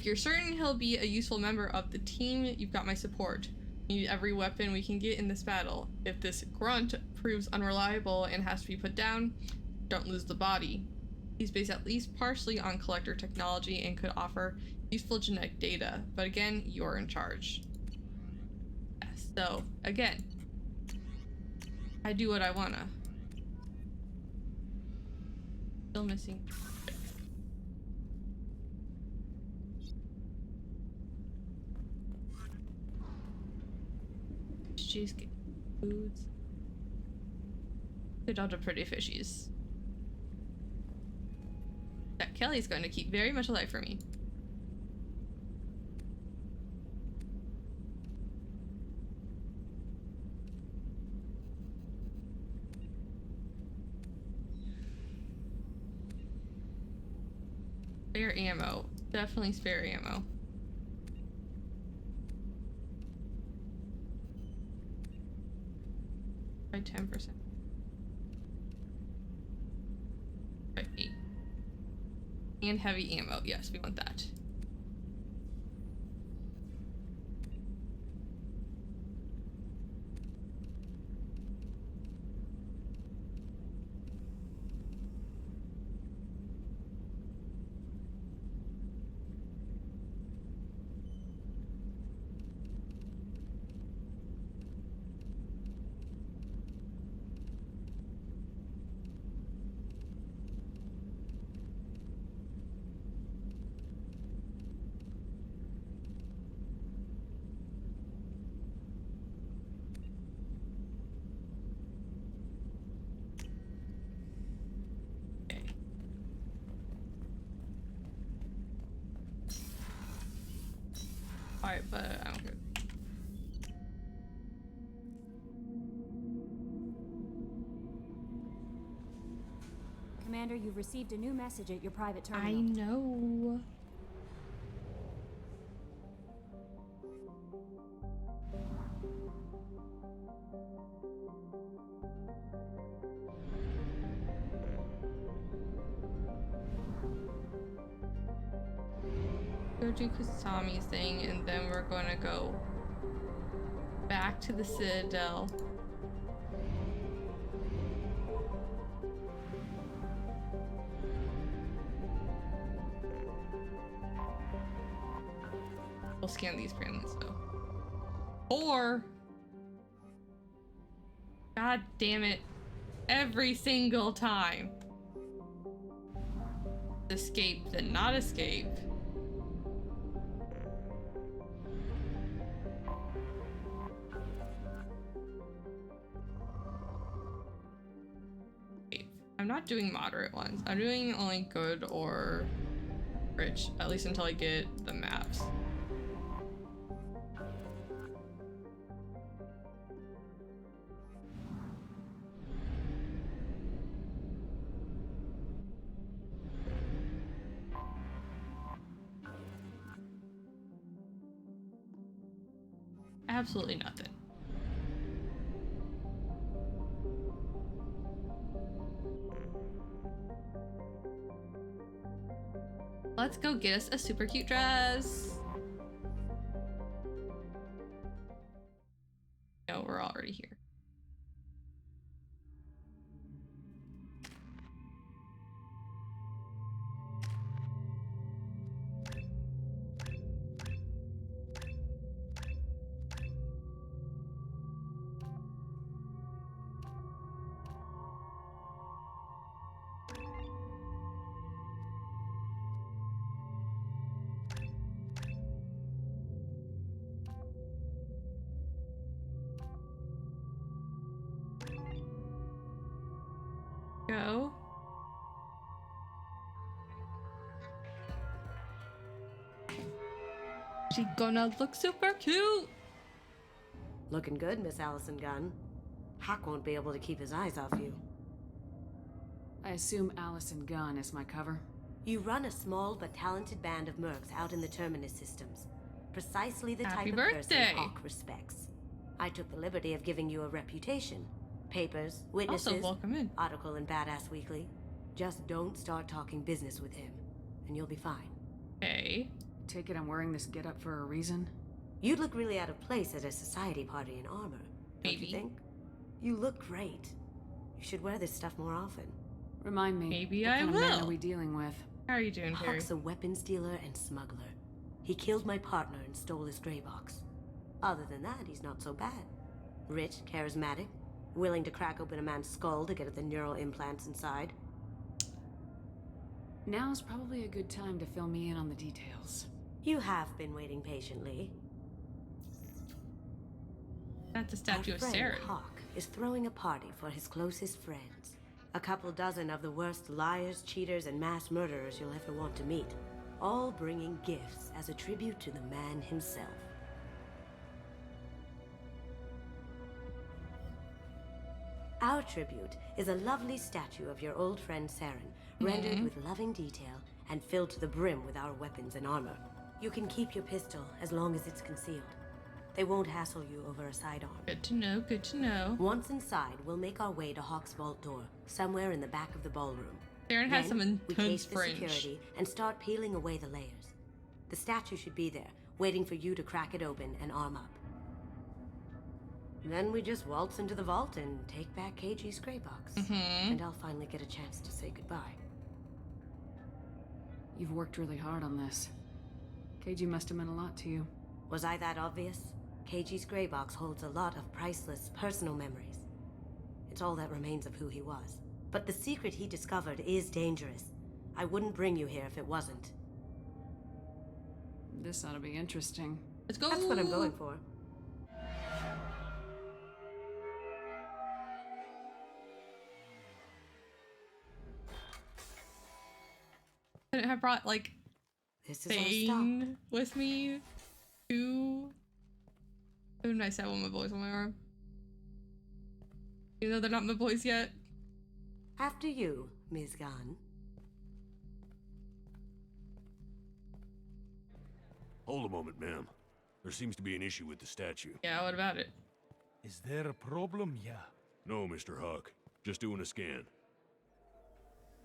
Speaker 1: you're certain he'll be a useful member of the team, you've got my support. We need every weapon we can get in this battle. If this grunt proves unreliable and has to be put down, don't lose the body. He's based at least partially on collector technology and could offer useful genetic data, but again, you're in charge. Yes, so, again, I do what I wanna. Still missing. Cheesecake foods. Good all the pretty fishies. That Kelly's going to keep very much alive for me. Spare ammo. Definitely spare ammo. By 10%. By 8. And heavy ammo. Yes, we want that. Alright, but I don't care.
Speaker 19: Commander, you've received a new message at your private terminal.
Speaker 1: I know. Go do Kasami's thing, and then we're gonna go back to the Citadel. We'll scan these prints though. Or, god damn it, every single time. Escape, then not escape. I'm not doing moderate ones. I'm doing only good or rich, at least until I get the maps. Absolutely nothing. Let's go get us a super cute dress. we're already here. Go. She gonna look super cute.
Speaker 23: Looking good, Miss Allison Gunn. Hawk won't be able to keep his eyes off you.
Speaker 5: I assume Allison Gunn is my cover?
Speaker 23: You run a small but talented band of mercs out in the Terminus systems. Precisely the
Speaker 1: Happy
Speaker 23: type of person
Speaker 1: birthday.
Speaker 23: Hawk respects. I took the liberty of giving you a reputation. Papers, witnesses,
Speaker 1: Also, welcome in.
Speaker 23: article in Badass Weekly. Just don't start talking business with him, and you'll be fine.
Speaker 1: Okay.
Speaker 5: Take it I'm wearing this getup for a reason?
Speaker 23: You'd look really out of place at a society party in armor, don't you think? You look great. You should wear this stuff more often.
Speaker 5: Remind me,
Speaker 1: Maybe
Speaker 5: what
Speaker 1: I
Speaker 5: kind of man
Speaker 1: will.
Speaker 5: are we dealing with?
Speaker 1: How are you doing, Harry?
Speaker 23: Hawk's a weapons dealer and smuggler. He killed my partner and stole his gray box. Other than that, he's not so bad. Rich, charismatic, willing to crack open a man's skull to get at the neural implants inside.
Speaker 5: Now's probably a good time to fill me in on the details.
Speaker 23: You have been waiting patiently.
Speaker 1: That's a statue of
Speaker 23: Our friend
Speaker 1: Saren.
Speaker 23: Hawk is throwing a party for his closest friends. A couple dozen of the worst liars, cheaters, and mass murderers you'll ever want to meet. All bringing gifts as a tribute to the man himself. Our tribute is a lovely statue of your old friend Saren, rendered with loving detail and filled to the brim with our weapons and armor. You can keep your pistol as long as it's concealed. They won't hassle you over a sidearm.
Speaker 1: Good to know, good to know.
Speaker 23: Once inside, we'll make our way to Hawk's vault door, somewhere in the back of the ballroom.
Speaker 1: Saren has some
Speaker 23: Then, we
Speaker 1: intense
Speaker 23: case the
Speaker 1: fringe.
Speaker 23: security and start peeling away the layers. The statue should be there, waiting for you to crack it open and arm up. Then we just waltz into the vault and take back KG's gray box. And I'll finally get a chance to say goodbye.
Speaker 5: You've worked really hard on this. KG must have meant a lot to you.
Speaker 23: Was I that obvious? KG's gray box holds a lot of priceless personal memories. It's all that remains of who he was. But the secret he discovered is dangerous. I wouldn't bring you here if it wasn't.
Speaker 5: This ought to be interesting.
Speaker 1: Let's go.
Speaker 23: That's what I'm going for.
Speaker 1: Couldn't have brought like
Speaker 23: This is our stop.
Speaker 1: Bane with me to. It would be nice to have one of my boys on my arm. Even though they're not my boys yet.
Speaker 23: After you, Ms. Gunn.
Speaker 17: Hold a moment, ma'am. There seems to be an issue with the statue.
Speaker 1: Yeah, what about it?
Speaker 18: Is there a problem here?
Speaker 17: No, Mr. Hawk. Just doing a scan.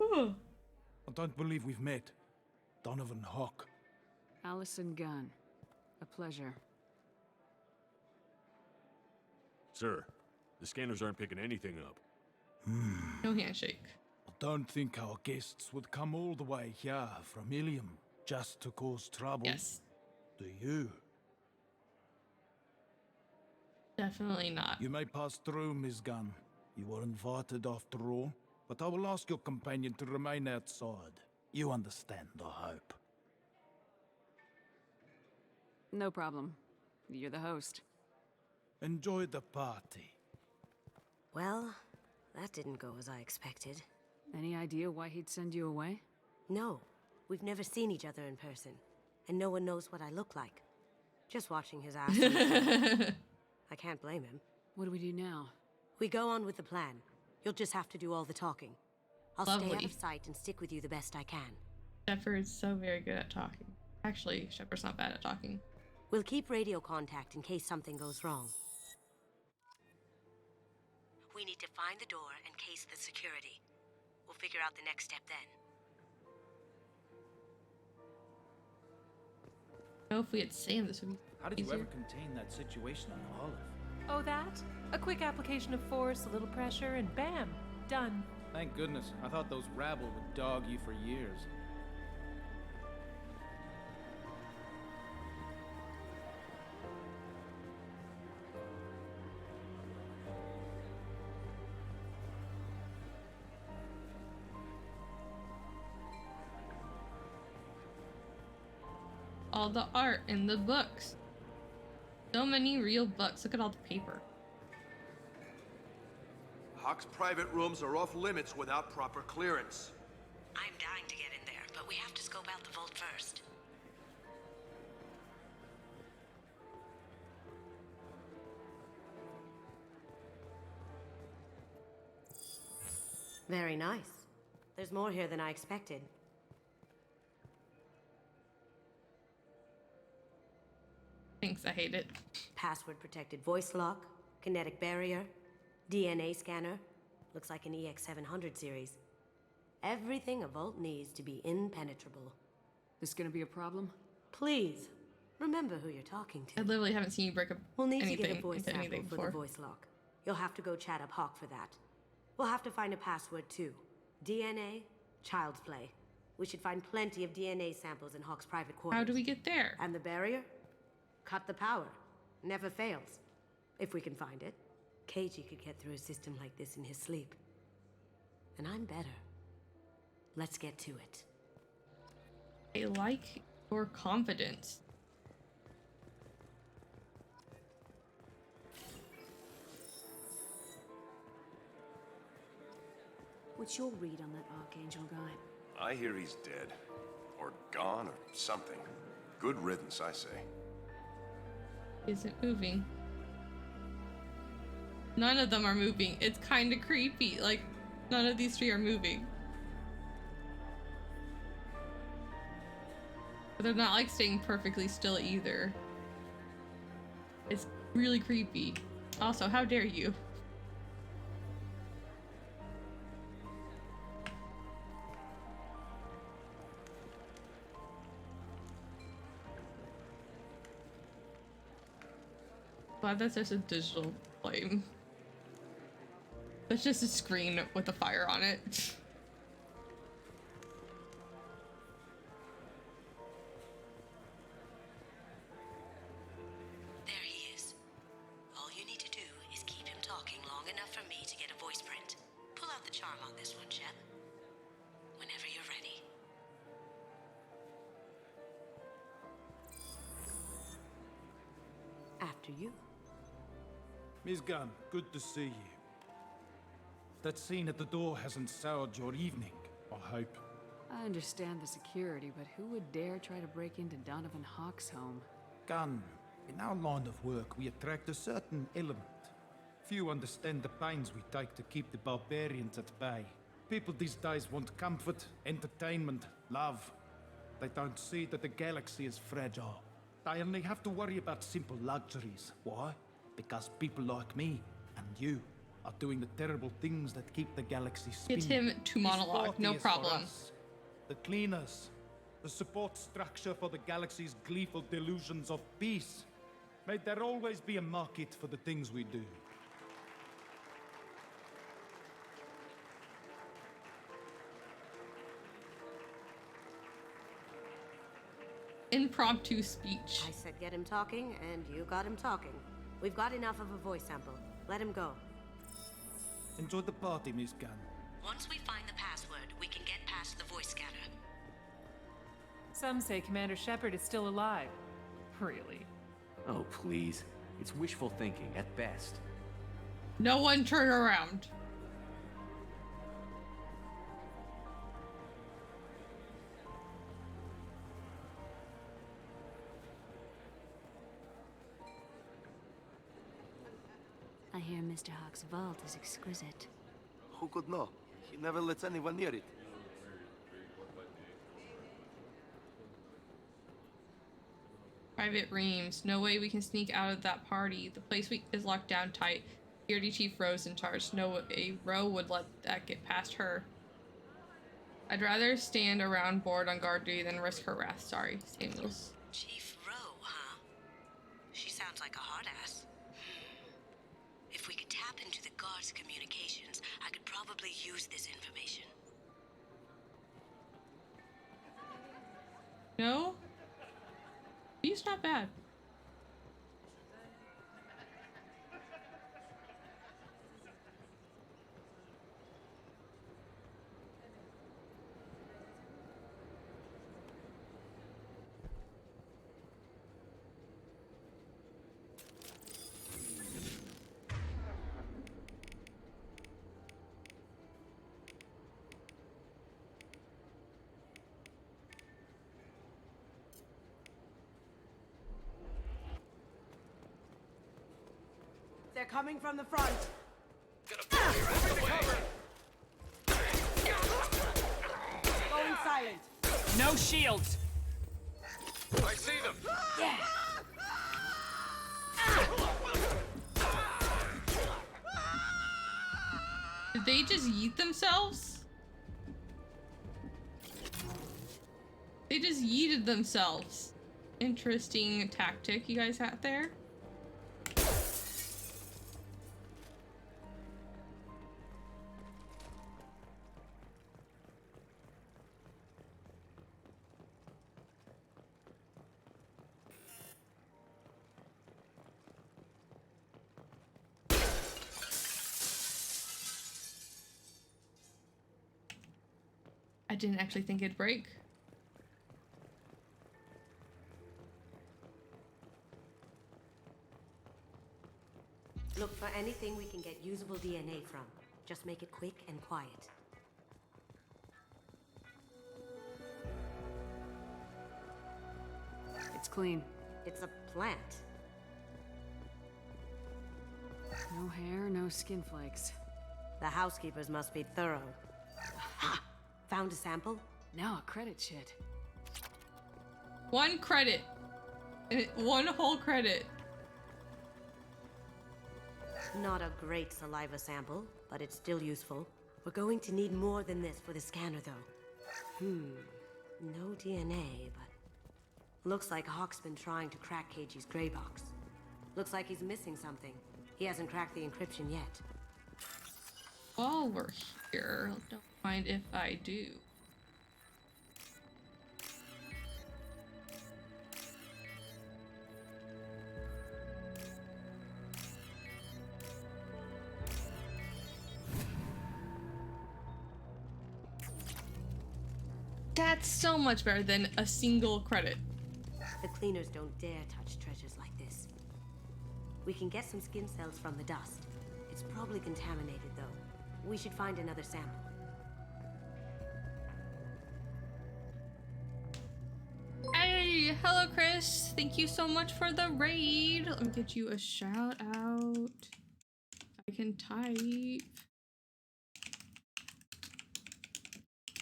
Speaker 18: I don't believe we've met. Donovan Hawk.
Speaker 5: Allison Gunn. A pleasure.
Speaker 17: Sir, the scanners aren't picking anything up.
Speaker 1: No handshake.
Speaker 18: I don't think our guests would come all the way here from Ilium just to cause trouble.
Speaker 1: Yes.
Speaker 18: Do you?
Speaker 1: Definitely not.
Speaker 18: You may pass through, Ms. Gunn. You were invited after all, but I will ask your companion to remain outside. You understand, I hope.
Speaker 5: No problem. You're the host.
Speaker 18: Enjoy the party.
Speaker 23: Well, that didn't go as I expected.
Speaker 5: Any idea why he'd send you away?
Speaker 23: No, we've never seen each other in person, and no one knows what I look like. Just watching his ass. I can't blame him.
Speaker 5: What do we do now?
Speaker 23: We go on with the plan. You'll just have to do all the talking. I'll stay out
Speaker 1: Lovely.
Speaker 23: of sight and stick with you the best I can.
Speaker 1: Shepard's so very good at talking. Actually, Shepard's not bad at talking.
Speaker 23: We'll keep radio contact in case something goes wrong. We need to find the door and case the security. We'll figure out the next step then.
Speaker 1: I know if we had Sam, this would be
Speaker 22: How did you
Speaker 1: easier.
Speaker 22: ever contain that situation on Olive?
Speaker 11: Oh, that? A quick application of force, a little pressure, and bam! Done.
Speaker 18: Thank goodness. I thought those rabble would dog you for years.
Speaker 1: All the art in the books. So many real books. Look at all the paper.
Speaker 14: Hawk's private rooms are off limits without proper clearance.
Speaker 23: I'm dying to get in there, but we have to scope out the vault first. Very nice. There's more here than I expected.
Speaker 1: Thanks, I hate it.
Speaker 23: Password protected voice lock, kinetic barrier, DNA scanner. Looks like an EX700 series. Everything a vault needs to be impenetrable.
Speaker 5: This gonna be a problem?
Speaker 23: Please, remember who you're talking to.
Speaker 1: I literally haven't seen you break up
Speaker 23: We'll need
Speaker 1: anything
Speaker 23: to get a voice
Speaker 1: into
Speaker 23: sample
Speaker 1: anything
Speaker 23: for
Speaker 1: before.
Speaker 23: the voice lock. You'll have to go chat up Hawk for that. We'll have to find a password too. DNA, child's play. We should find plenty of DNA samples in Hawk's private quarters.
Speaker 1: How do we get there?
Speaker 23: And the barrier? Cut the power. Never fails. If we can find it. KG could get through a system like this in his sleep. And I'm better. Let's get to it.
Speaker 1: I like your confidence.
Speaker 12: What's your read on that Archangel guy?
Speaker 7: I hear he's dead. Or gone, or something. Good riddance, I say.
Speaker 1: Isn't moving. None of them are moving. It's kind of creepy. Like, none of these three are moving. But they're not like staying perfectly still either. It's really creepy. Also, how dare you? Glad that's just a digital flame. That's just a screen with a fire on it.
Speaker 23: There he is. All you need to do is keep him talking long enough for me to get a voice print. Pull out the charm on this one, Shep. Whenever you're ready. After you.
Speaker 18: Miss Gunn, good to see you. That scene at the door hasn't soured your evening, I hope.
Speaker 5: I understand the security, but who would dare try to break into Donovan Hawk's home?
Speaker 18: Gunn, in our line of work, we attract a certain element. Few understand the pains we take to keep the barbarians at bay. People these days want comfort, entertainment, love. They don't see that the galaxy is fragile. They only have to worry about simple luxuries. Why? Because people like me and you are doing the terrible things that keep the galaxy spinning.
Speaker 1: Get him to monologue, no problem.
Speaker 18: The cleaners, the support structure for the galaxy's gleeful delusions of peace. May there always be a market for the things we do.
Speaker 1: Impromptu speech.
Speaker 23: I said get him talking, and you got him talking. We've got enough of a voice sample. Let him go.
Speaker 18: Enjoy the party, Miss Gunn.
Speaker 23: Once we find the password, we can get past the voice scanner.
Speaker 11: Some say Commander Shepard is still alive. Really?
Speaker 4: Oh, please. It's wishful thinking at best.
Speaker 1: No one turn around.
Speaker 12: I hear Mr. Hawk's vault is exquisite.
Speaker 14: Who could know? He never lets anyone near it.
Speaker 1: Private Reams. No way we can sneak out of that party. The place is locked down tight. Security Chief Rowe's in charge. No way Rowe would let that get past her. I'd rather stand around bored on guard duty than risk her wrath. Sorry, Samuels.
Speaker 23: Chief Rowe, huh? She sounds like a hard ass. Guard's communications. I could probably use this information.
Speaker 1: No? He's not bad.
Speaker 10: They're coming from the front. Going silent.
Speaker 15: No shields.
Speaker 14: I see them.
Speaker 10: Yeah.
Speaker 1: Did they just yeet themselves? They just yeeted themselves. Interesting tactic you guys had there. I didn't actually think it'd break.
Speaker 23: Look for anything we can get usable DNA from. Just make it quick and quiet.
Speaker 5: It's clean.
Speaker 23: It's a plant.
Speaker 5: No hair, no skin flakes.
Speaker 23: The housekeepers must be thorough. Ha! Found a sample?
Speaker 5: No, credit shit.
Speaker 1: 1 credit. And one whole credit.
Speaker 23: Not a great saliva sample, but it's still useful. We're going to need more than this for the scanner, though. No DNA, but... Looks like Hawk's been trying to crack KG's gray box. Looks like he's missing something. He hasn't cracked the encryption yet.
Speaker 1: While we're here, don't mind if I do. That's so much better than a single credit.
Speaker 23: The cleaners don't dare touch treasures like this. We can get some skin cells from the dust. It's probably contaminated, though. We should find another sample.
Speaker 1: Hey, hello Chris. Thank you so much for the raid. Let me get you a shout out. I can type.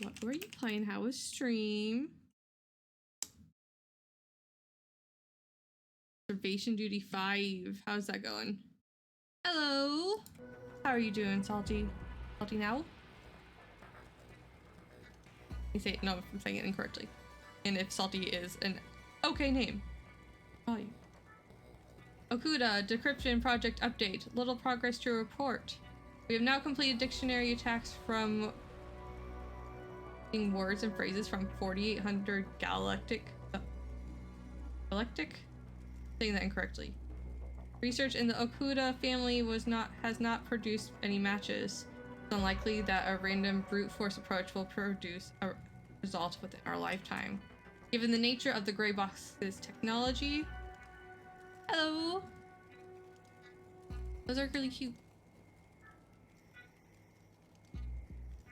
Speaker 1: What were you playing? How was stream? Observation duty 5. How's that going? Hello. How are you doing, Salty? Salty now? You say no, I'm saying it incorrectly. And if Salty is an okay name. Volume. Okuda, decryption project update. Little progress to report. We have now completed dictionary attacks from words and phrases from 4800 galactic. Saying that incorrectly. Research in the Okuda family has not produced any matches. It's unlikely that a random brute force approach will produce a result within our lifetime. Given the nature of the gray box's technology. Hello. Those are really cute.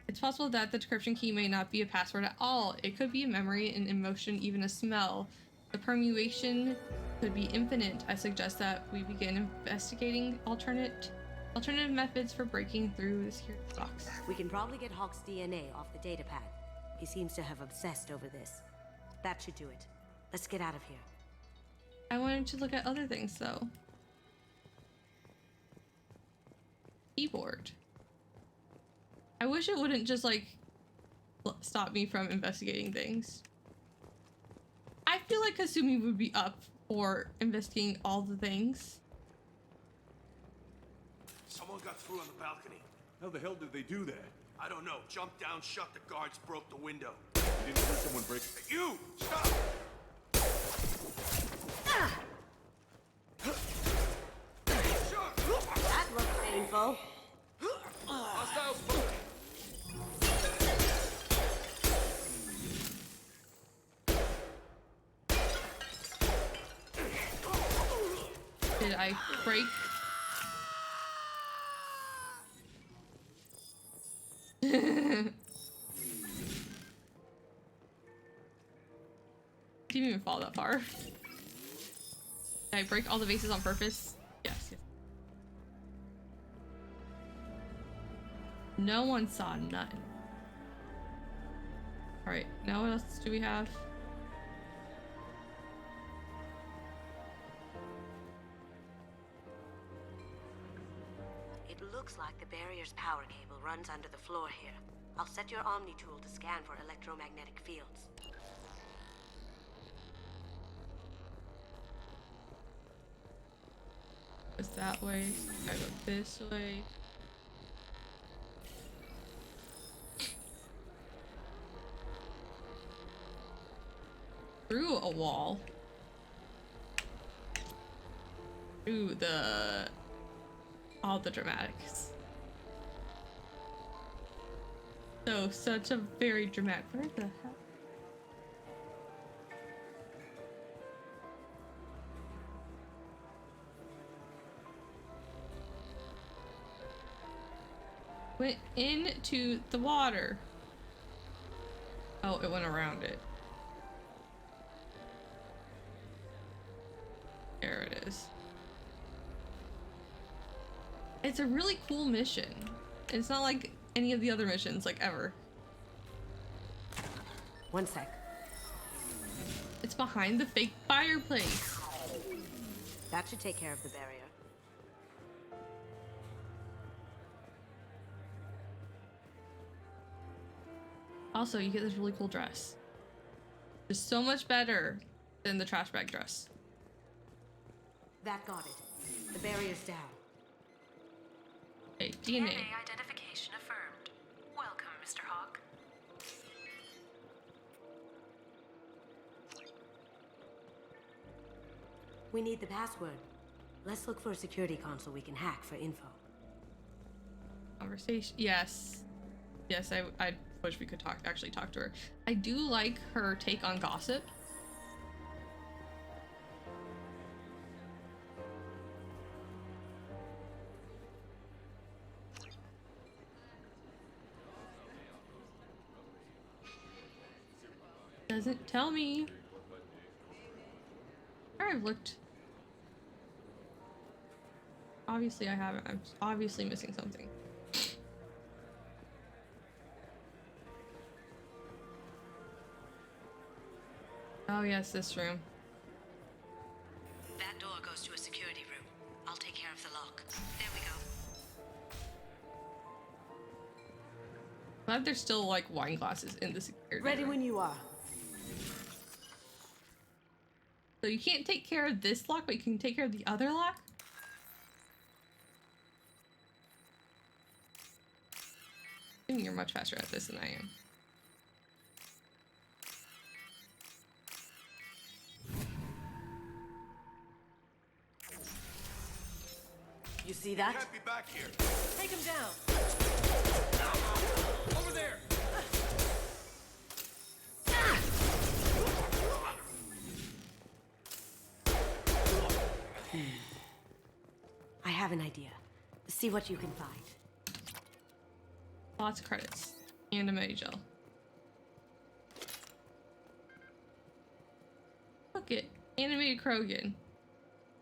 Speaker 1: It's possible that the decryption key may not be a password at all. It could be a memory, an emotion, even a smell. The permutation could be infinite. I suggest that we begin investigating alternative methods for breaking through this here box.
Speaker 23: We can probably get Hawk's DNA off the datapad. He seems to have obsessed over this. That should do it. Let's get out of here.
Speaker 1: I wanted to look at other things though. Keyboard. I wish it wouldn't just like stop me from investigating things. I feel like Kasumi would be up for investigating all the things.
Speaker 14: Someone Someone got through on the balcony.
Speaker 17: How the hell did they do that?
Speaker 14: I don't know. Jumped down, shut the guards, broke the window.
Speaker 17: You didn't hear someone break...
Speaker 14: Hey, you! Stop!
Speaker 23: That looks painful.
Speaker 14: Hostiles moving.
Speaker 1: Did I break? Didn't even fall that far. Did I break all the vases on purpose? Yes. No one saw nothing. Alright, now what else do we have?
Speaker 23: It looks like the barrier's power cable runs under the floor here. I'll set your Omni tool to scan for electromagnetic fields.
Speaker 1: Goes that way. I go this way. Through a wall. Through all the dramatics. So such a very dramatic. Where the hell? Went into the water. Oh, it went around it. There it is. It's a really cool mission. It's not like any of the other missions, like, ever.
Speaker 23: One sec.
Speaker 1: It's behind the fake fireplace.
Speaker 23: That should take care of the barrier.
Speaker 1: Also, you get this really cool dress. It's so much better than the trash bag dress.
Speaker 23: That got it. The barrier's down.
Speaker 1: Okay, DNA.
Speaker 11: identification affirmed. Welcome, Mr. Hawk.
Speaker 23: We need the password. Let's look for a security console we can hack for info.
Speaker 1: Conversation. Yes. Yes, I wish we could actually talk to her. I do like her take on gossip. Doesn't tell me. I've looked. Obviously I haven't. I'm obviously missing something. Oh yes, this room.
Speaker 23: That door goes to a security room. I'll take care of the lock. There we go.
Speaker 1: Glad there's still like wine glasses in the security
Speaker 23: Ready
Speaker 1: room.
Speaker 23: when you are.
Speaker 1: So you can't take care of this lock, but you can take care of the other lock? I think you're much faster at this than I am.
Speaker 23: You see that?
Speaker 14: Can't be back here.
Speaker 10: Take him down.
Speaker 14: Over there.
Speaker 23: I have an idea. See what you can find.
Speaker 1: Lots of credits. And a Medi-Gel. Look it. Animated Krogan.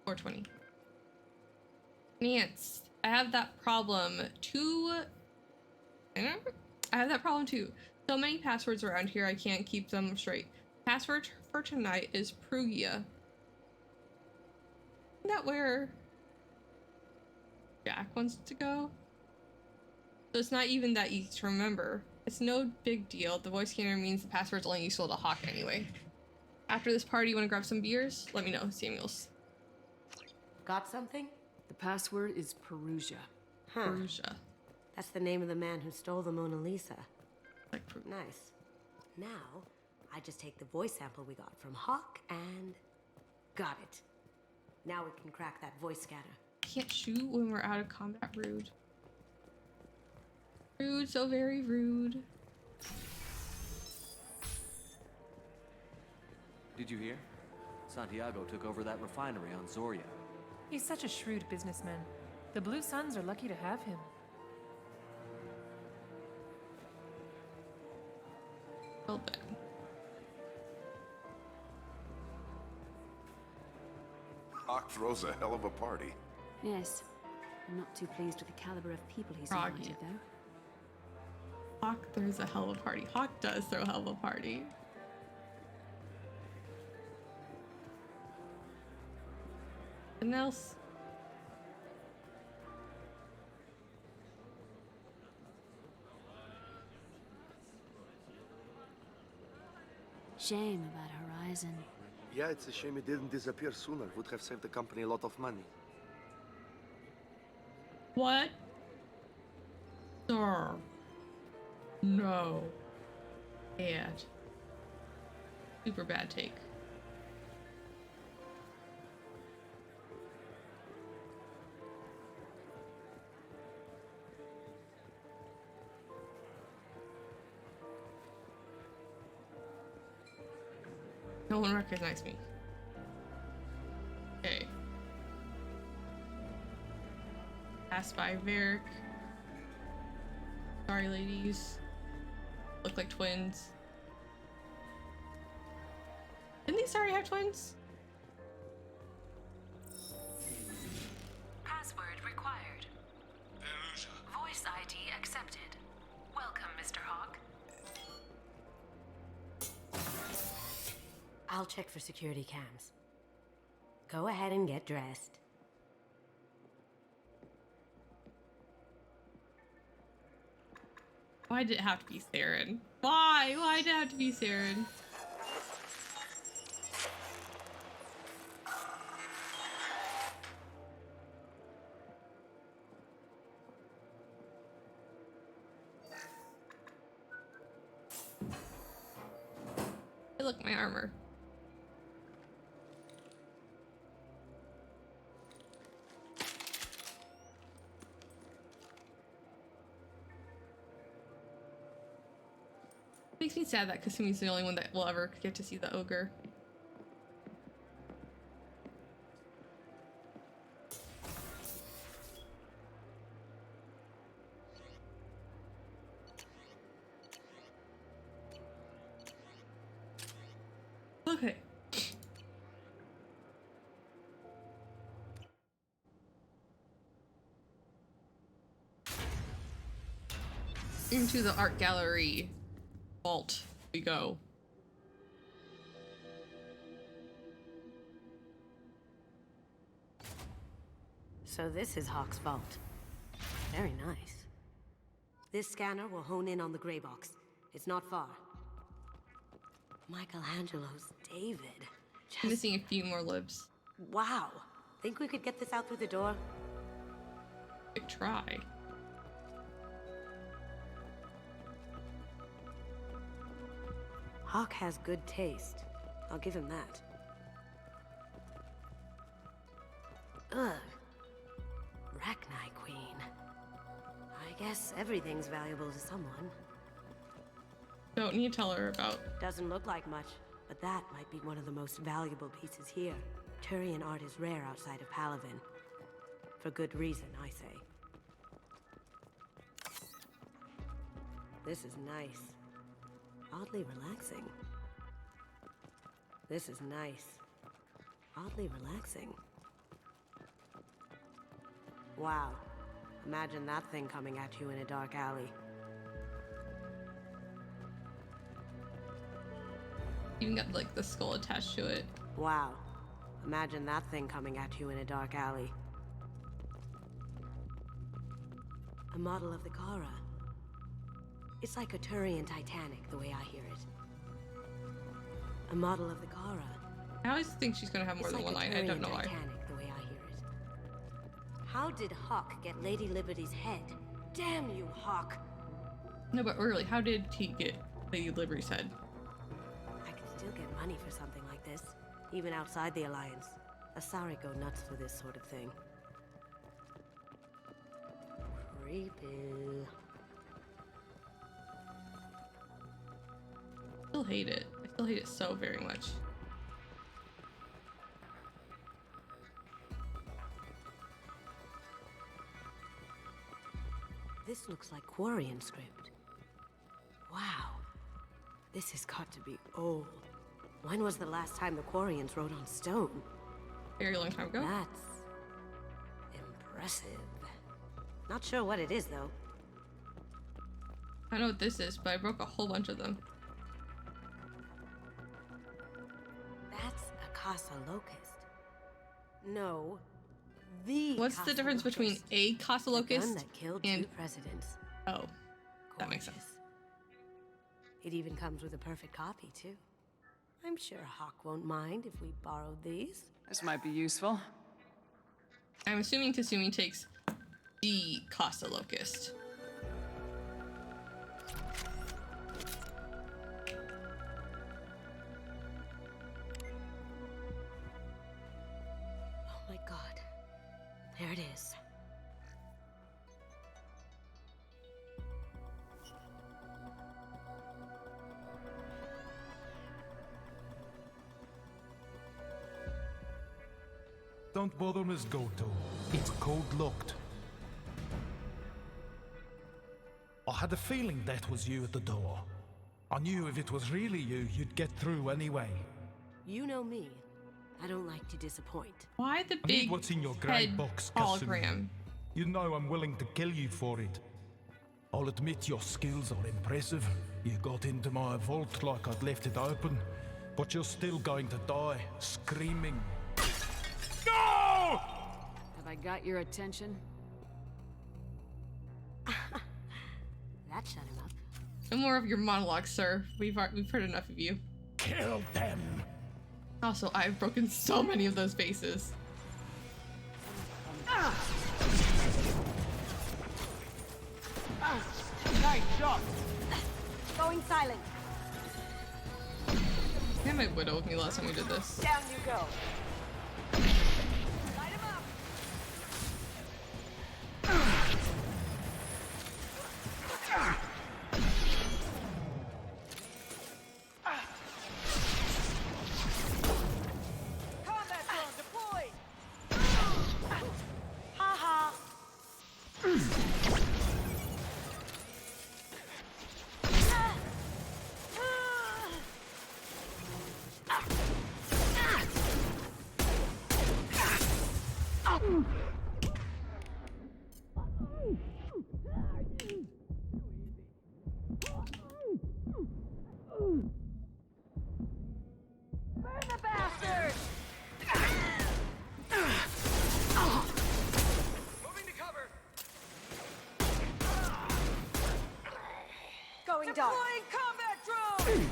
Speaker 1: 420. Nance. I have that problem too. I have that problem too. So many passwords around here, I can't keep them straight. Password for tonight is Prugia. Isn't that where Jack wants to go? So it's not even that easy to remember. It's no big deal. The voice scanner means the password's only useful to Hawk anyway. After this party, you want to grab some beers? Let me know, Samuels.
Speaker 23: Got something?
Speaker 5: The password is Perugia.
Speaker 1: Perugia.
Speaker 23: That's the name of the man who stole the Mona Lisa.
Speaker 1: Like
Speaker 23: nice. Now, I just take the voice sample we got from Hawk and... got it. Now we can crack that voice scanner.
Speaker 1: Can't shoot when we're out of combat. Rude. Rude, so very rude.
Speaker 8: Did you hear? Santiago took over that refinery on Zoria.
Speaker 11: He's such a shrewd businessman. The Blue Suns are lucky to have him.
Speaker 1: Well then.
Speaker 7: Hawk throws a hell of a party.
Speaker 19: Yes. I'm not too pleased with the caliber of people he's
Speaker 1: Frog,
Speaker 19: invited,
Speaker 1: yeah.
Speaker 19: though.
Speaker 1: Hawk throws a hell of a party. Hawk does throw a hell of a party. Anything else?
Speaker 19: Shame about Horizon.
Speaker 15: Yeah, it's a shame it didn't disappear sooner. Would have saved the company a lot of money.
Speaker 1: What? Sir. No. Bad. Super bad take. No one recognized me. Okay. Passed by Varric. Sorry, ladies. Look like twins. Didn't these already have twins?
Speaker 22: Password required. Voice ID accepted. Welcome, Mr. Hawk.
Speaker 23: I'll check for security cams. Go ahead and get dressed.
Speaker 1: Why did it have to be Saren? Why? Why did it have to be Saren? Hey, look, my armor. Makes me sad that Kasumi's the only one that will ever get to see the ogre. Okay. Into the art gallery vault we go.
Speaker 23: So this is Hawk's vault. Very nice. This scanner will hone in on the gray box. It's not far. Michelangelo's David.
Speaker 1: Missing a few more libs.
Speaker 23: Wow. Think we could get this out through the door?
Speaker 1: Big try.
Speaker 23: Hawk has good taste. I'll give him that. Ugh. Rachni Queen. I guess everything's valuable to someone.
Speaker 1: Don't need to tell her about.
Speaker 23: Doesn't look like much, but that might be one of the most valuable pieces here. Turian art is rare outside of Palavin. For good reason, I say. This is nice. Oddly relaxing. This is nice. Oddly relaxing. Wow. Imagine that thing coming at you in a dark alley.
Speaker 1: Even got like the skull attached to it.
Speaker 23: Wow. Imagine that thing coming at you in a dark alley. A model of the Kara. It's like a Turian Titanic, the way I hear it. A model of the Kara.
Speaker 1: I always think she's gonna have more than one line. I don't know why.
Speaker 23: Titanic, the way I hear it. How did Hawk get Lady Liberty's head? Damn you, Hawk!
Speaker 1: No, but really, how did he get Lady Liberty's head?
Speaker 23: I can still get money for something like this, even outside the Alliance. Asari go nuts for this sort of thing. Creepy.
Speaker 1: I still hate it. I still hate it so very much.
Speaker 23: This looks like Quarian script. Wow. This has got to be old. When was the last time the Quarians wrote on stone?
Speaker 1: Very long time ago.
Speaker 23: That's impressive. Not sure what it is, though.
Speaker 1: I know what this is, but I broke a whole bunch of them.
Speaker 23: That's a Casa Locust. No, the
Speaker 1: What's
Speaker 23: Casa
Speaker 1: the difference
Speaker 23: Locust.
Speaker 1: between a Casa
Speaker 23: The gun
Speaker 1: Locust
Speaker 23: that killed
Speaker 1: and...
Speaker 23: two presidents.
Speaker 1: Oh, that makes sense.
Speaker 23: It even comes with a perfect copy, too. I'm sure Hawk won't mind if we borrowed these.
Speaker 5: This might be useful.
Speaker 1: I'm assuming Kasumi takes the Casa Locust.
Speaker 23: Oh my god. There it is.
Speaker 18: Don't bother, Miss Goto. It's code-locked. I had a feeling that was you at the door. I knew if it was really you, you'd get through anyway.
Speaker 23: You know me. I don't like to disappoint.
Speaker 1: Why the
Speaker 18: I need
Speaker 1: big
Speaker 18: what's in your grey
Speaker 1: head
Speaker 18: box,
Speaker 1: hologram?
Speaker 18: Kasumi. You know I'm willing to kill you for it. I'll admit your skills are impressive. You got into my vault like I'd left it open, but you're still going to die, screaming. No!
Speaker 5: Have I got your attention?
Speaker 23: That shut him up.
Speaker 1: No more of your monologues, sir. We've heard enough of you.
Speaker 18: Kill them!
Speaker 1: Also, I've broken so many of those faces.
Speaker 10: Nice shot.
Speaker 23: Going silent.
Speaker 1: I had my widow with me last time we did this.
Speaker 10: Down you go. Light him up. Combat drone deployed. Ha ha. Burn the bastard! Moving to cover. Going dark. Deploying combat drone.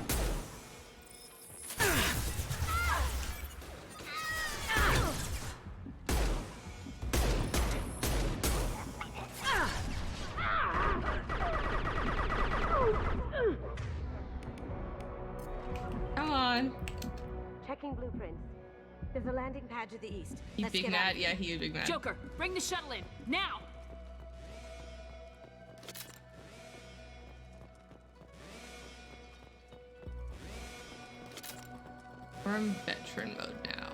Speaker 1: Come on.
Speaker 23: Checking blueprints. There's a landing pad to the east.
Speaker 1: He
Speaker 23: Let's
Speaker 1: big
Speaker 23: get out
Speaker 1: mad?
Speaker 23: of here.
Speaker 1: Yeah, he is big mad.
Speaker 5: Joker, bring the shuttle in, now!
Speaker 1: We're in veteran mode now.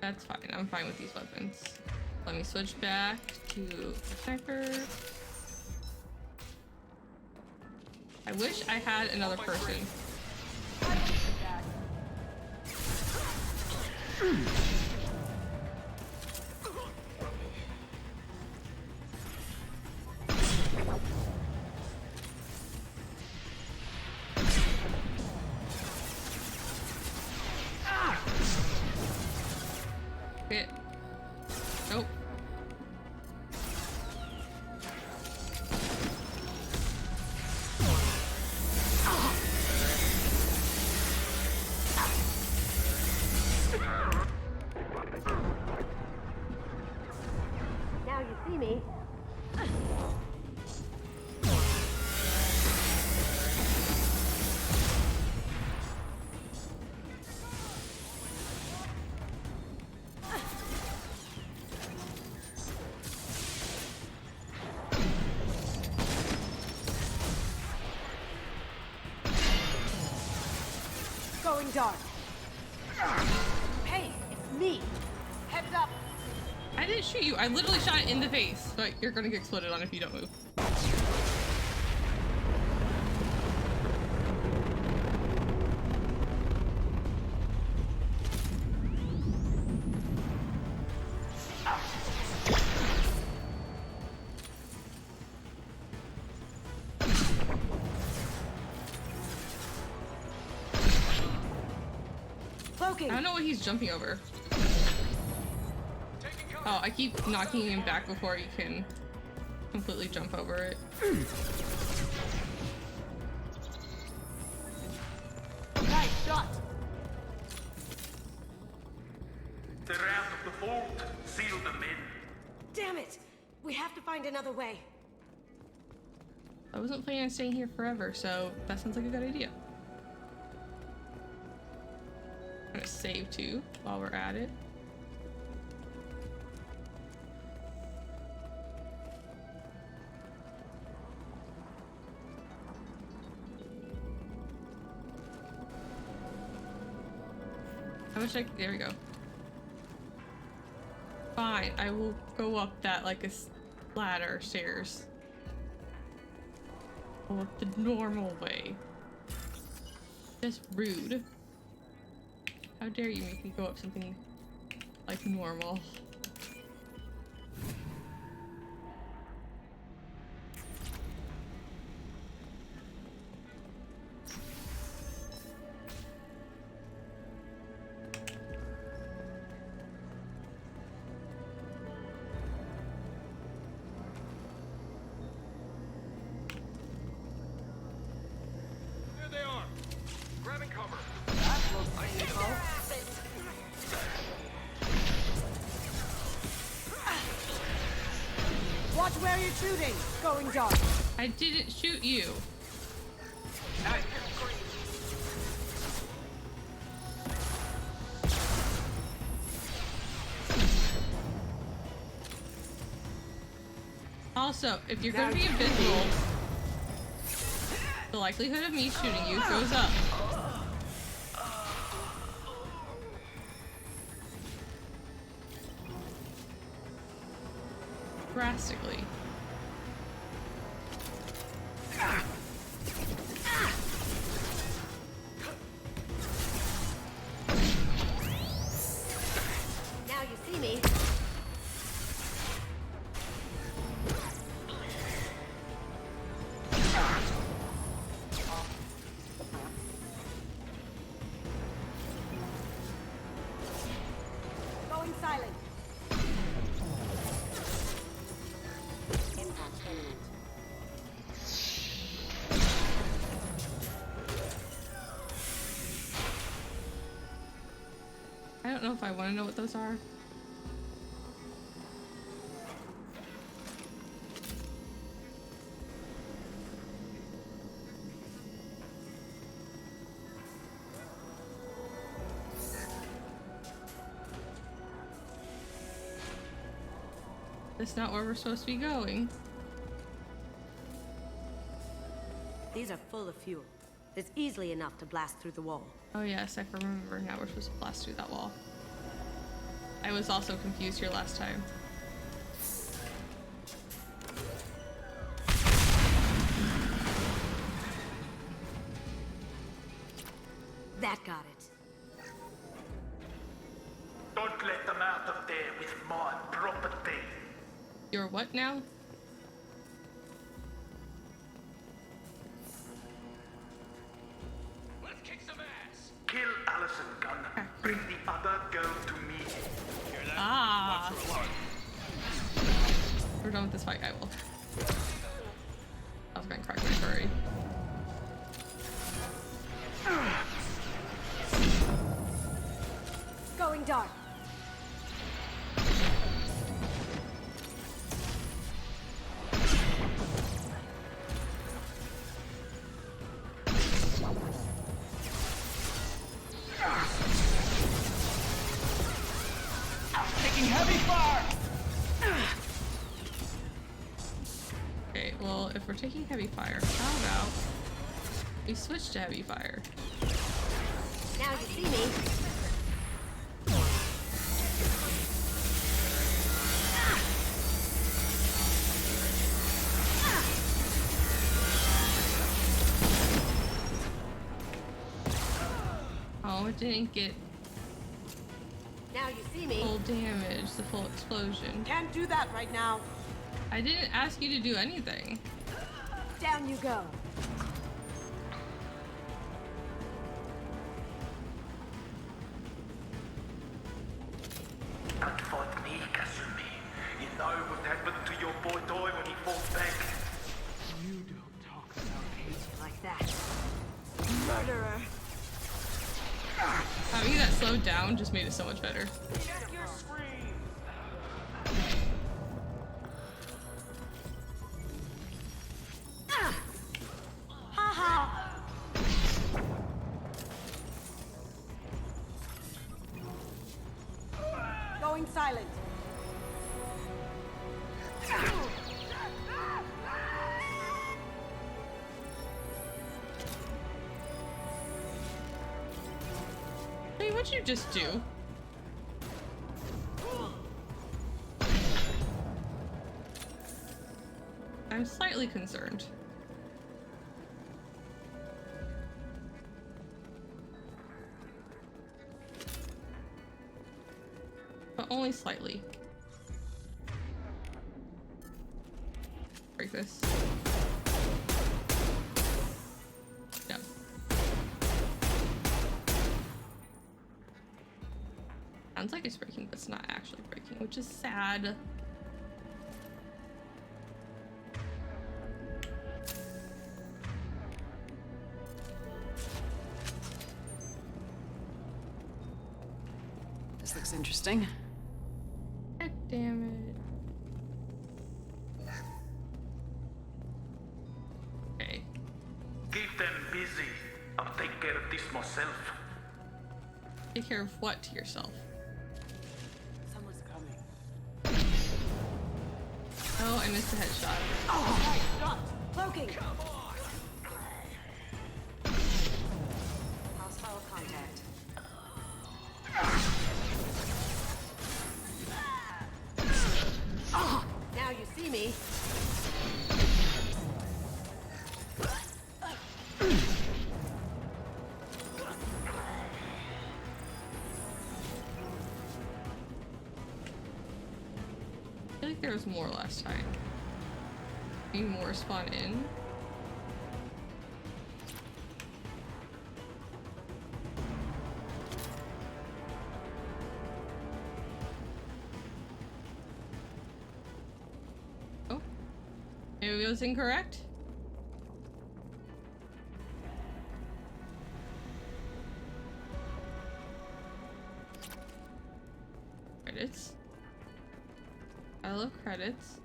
Speaker 1: That's fine. I'm fine with these weapons. Let me switch back to sniper. I wish I had another person. Hit. Nope.
Speaker 23: see me.
Speaker 10: Going dark. Hey, it's me. Heads up.
Speaker 1: I didn't shoot you. I literally shot it in the face. But you're gonna get exploded on if you don't move. I don't know what he's jumping over. Oh, I keep knocking him back before he can completely jump over it.
Speaker 10: Nice shot.
Speaker 3: They're out of the vault. Seal them in.
Speaker 23: Damn it! We have to find another way.
Speaker 1: I wasn't planning on staying here forever, so that sounds like a good idea. I'm gonna save too while we're at it. I wish I could, there we go. Fine, I will go up that like a ladder stairs. Go up the normal way. Just rude. How dare you make me go up something like normal?
Speaker 10: There they are. Grabbing cover. That looks painful. Watch where you're shooting. Going dark.
Speaker 1: I didn't shoot you.
Speaker 10: Nice.
Speaker 1: Also, if you're going to be invisible, the likelihood of me shooting you goes up. Drastically.
Speaker 23: Now you see me.
Speaker 10: Going silent.
Speaker 23: Impact imminent.
Speaker 1: I don't know if I want to know what those are. That's not where we're supposed to be going.
Speaker 23: These are full of fuel. There's easily enough to blast through the wall.
Speaker 1: Oh yes, I can remember. Now we're supposed to blast through that wall. I was also confused here last time.
Speaker 23: That got it.
Speaker 3: Don't let them out of there with my property.
Speaker 1: You're what now?
Speaker 3: Let's kick some ass. Kill Allison Gunn. Bring the other girl to me. Hear that?
Speaker 1: Ah.
Speaker 3: Watch her alarm.
Speaker 1: We're done with this fight, I will. I was gonna crack my furry.
Speaker 10: Going dark. Taking heavy fire!
Speaker 1: Okay, well, if we're taking heavy fire, how about we switch to heavy fire?
Speaker 23: Now you see me.
Speaker 1: Oh, it didn't get
Speaker 23: Now you see me.
Speaker 1: full damage, the full explosion.
Speaker 23: Can't do that right now.
Speaker 1: I didn't ask you to do anything.
Speaker 19: Down you go.
Speaker 3: Don't fight me, Kasumi. You know what happened to your boy Toy when he fought back.
Speaker 19: You don't talk about Kate like that. Murderer.
Speaker 1: Having that slowed down just made it so much better.
Speaker 3: Check your screen.
Speaker 23: Going silent.
Speaker 1: Hey, what'd you just do? I'm slightly concerned. But only slightly. Break this. No. Sounds like it's breaking, but it's not actually breaking, which is sad.
Speaker 5: This looks interesting.
Speaker 1: Heck damn it. Okay.
Speaker 3: Keep them busy. I'll take care of this myself.
Speaker 1: Take care of what to yourself?
Speaker 23: Someone's coming.
Speaker 1: Oh, I missed a headshot.
Speaker 23: Oh, dropped. Cloaking. Hostile contact. Now you see me.
Speaker 1: I feel like there was more last time. Maybe more spawn in. Oh. Maybe it was incorrect? Credits. I love credits.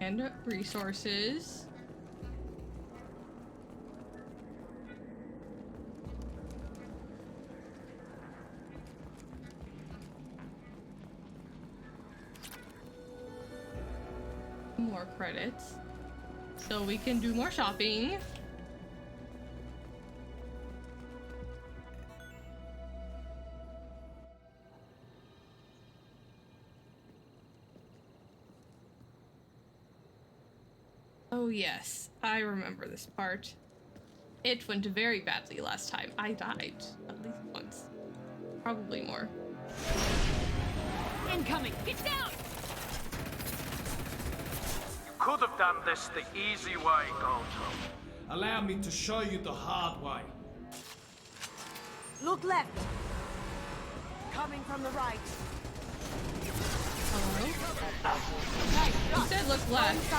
Speaker 1: And resources. More credits. So we can do more shopping. Oh yes, I remember this part. It went very badly last time. I died at least once. Probably more.
Speaker 19: Incoming! Get down!
Speaker 3: You could have done this the easy way, Gojo.
Speaker 18: Allow me to show you the hard way.
Speaker 23: Look left. Coming from the right.
Speaker 1: Hello? You said look left.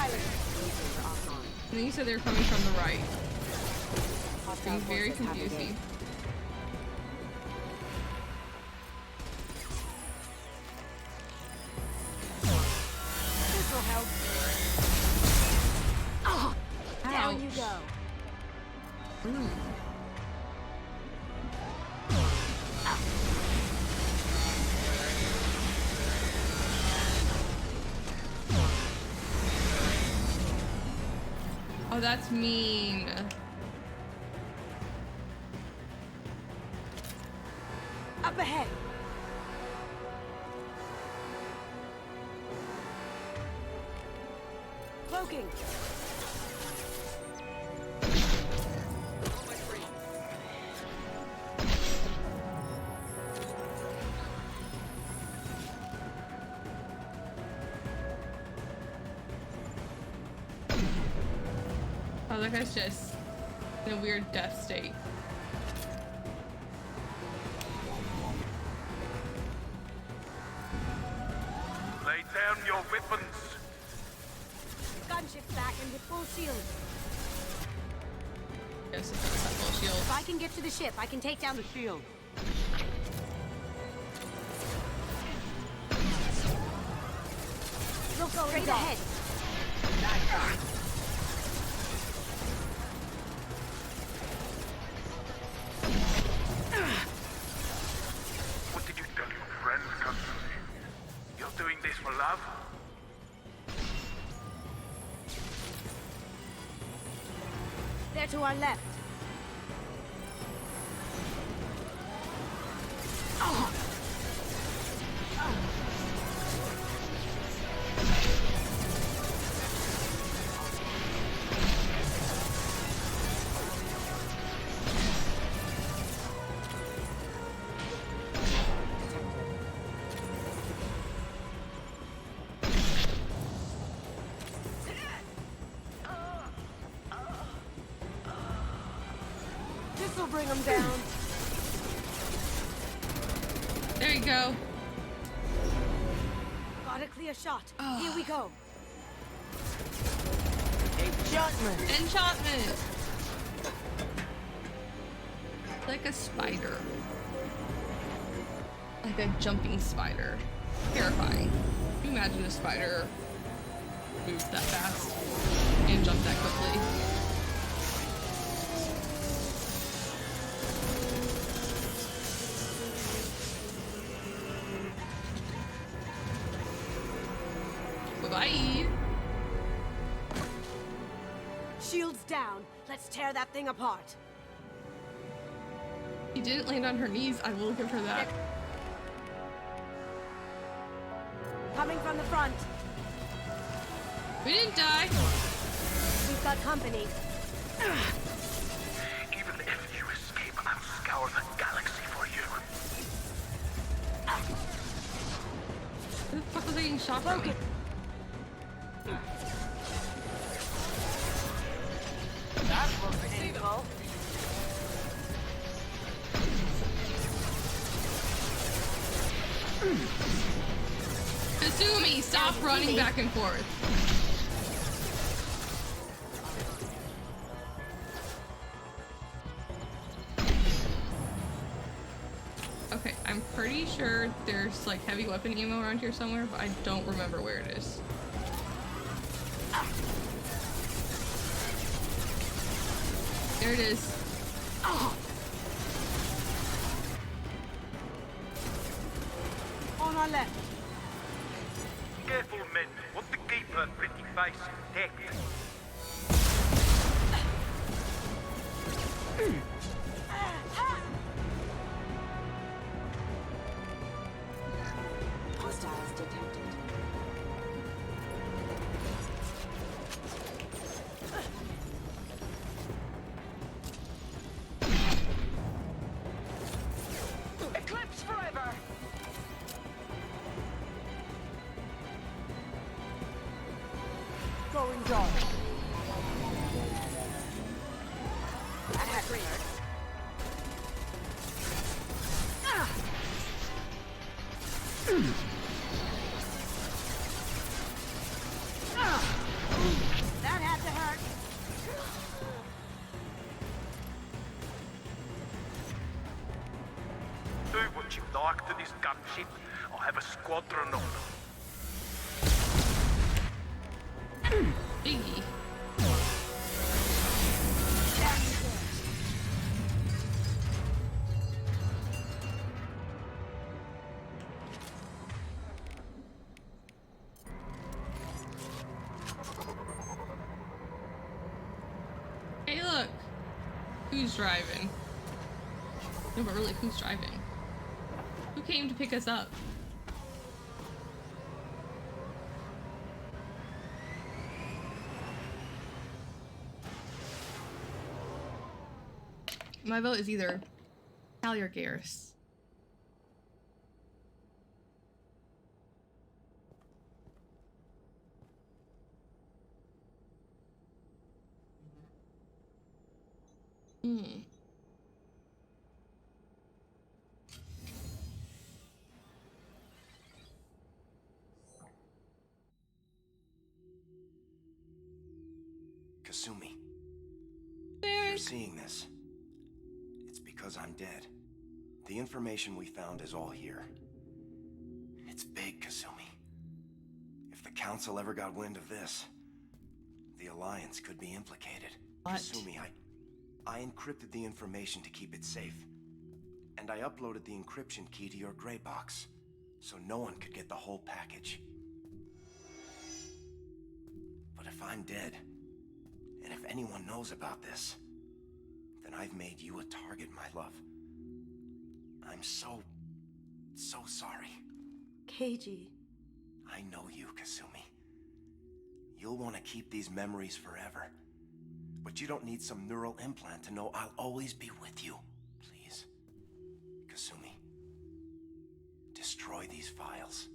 Speaker 1: And then you said they were coming from the right. Being very confusing.
Speaker 23: This'll help.
Speaker 19: Oh, down you go.
Speaker 1: that's mean.
Speaker 23: Up ahead. Cloaking.
Speaker 1: Oh, that guy's just in a weird death state.
Speaker 3: Lay down your weapons.
Speaker 23: Gunship's back and with full shield.
Speaker 1: Yes, it's a full shield.
Speaker 23: If I can get to the ship, I can take down the shield. Look straight ahead.
Speaker 3: What did you tell your friends, Constantly? You're doing this for love?
Speaker 23: They're to our left. This'll bring them down.
Speaker 1: There you go.
Speaker 23: Got a clear shot. Here we go.
Speaker 1: Enchantment. Enchantment. Like a spider. Like a jumping spider. Terrifying. Can you imagine a spider moves that fast and jump that quickly? Bye.
Speaker 23: Shields down. Let's tear that thing apart.
Speaker 1: She didn't land on her knees. I will give her that.
Speaker 23: Coming from the front.
Speaker 1: We didn't die.
Speaker 23: We've got company.
Speaker 3: Even if you escape, I'll scour the galaxy for you.
Speaker 1: Who the fuck was I getting shot from?
Speaker 19: That looks painful.
Speaker 1: Kasumi, stop running back and forth. Okay, I'm pretty sure there's like heavy weapon ammo around here somewhere, but I don't remember where it is. There it is.
Speaker 23: On our left.
Speaker 3: Careful, men. Want to keep her pretty face intact.
Speaker 23: Hostiles detected.
Speaker 19: Eclipse forever!
Speaker 23: Going dark.
Speaker 19: That had to hurt.
Speaker 23: That had to hurt.
Speaker 3: Do what you like to this gunship. I'll have a squadron of them.
Speaker 1: Iggy. Who's driving? No, but really, who's driving? Who came to pick us up? My vote is either Callie or Garrus.
Speaker 13: Kasumi. If you're seeing this, it's because I'm dead. The information we found is all here. It's big, Kasumi. If the Council ever got wind of this, the Alliance could be implicated.
Speaker 1: What?
Speaker 13: Kasumi, I encrypted the information to keep it safe. And I uploaded the encryption key to your gray box, so no one could get the whole package. But if I'm dead, and if anyone knows about this, then I've made you a target, my love. I'm so sorry.
Speaker 23: Keiji.
Speaker 13: I know you, Kasumi. You'll want to keep these memories forever. But you don't need some neural implant to know I'll always be with you. Please. Kasumi. Destroy these files.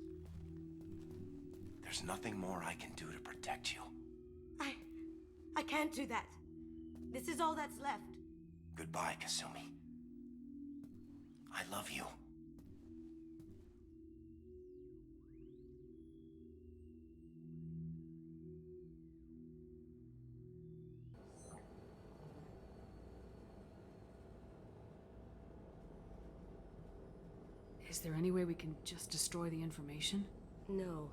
Speaker 13: There's nothing more I can do to protect you.
Speaker 23: I can't do that. This is all that's left.
Speaker 13: Goodbye, Kasumi. I love you.
Speaker 5: Is there any way we can just destroy the information?
Speaker 23: No.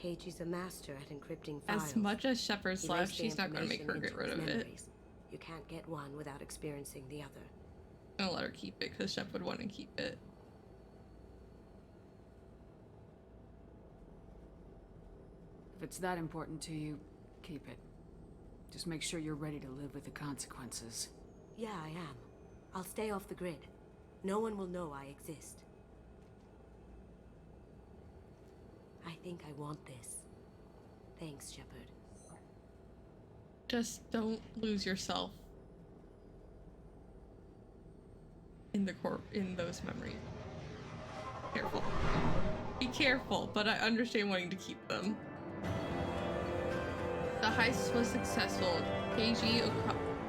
Speaker 23: Keiji's a master at encrypting files.
Speaker 1: As much as Shepard's
Speaker 23: He
Speaker 1: left,
Speaker 23: erased the
Speaker 1: she's not going to make her
Speaker 23: information
Speaker 1: get rid
Speaker 23: into
Speaker 1: of
Speaker 23: his
Speaker 1: it.
Speaker 23: memories. You can't get one without experiencing the other.
Speaker 1: I'm gonna let her keep it because Shep would want to keep it.
Speaker 5: If it's that important to you, keep it. Just make sure you're ready to live with the consequences.
Speaker 23: Yeah, I am. I'll stay off the grid. No one will know I exist. I think I want this. Thanks, Shepard.
Speaker 1: Just don't lose yourself in those memories. Careful. Be careful, but I understand wanting to keep them. The heist was successful. Keiji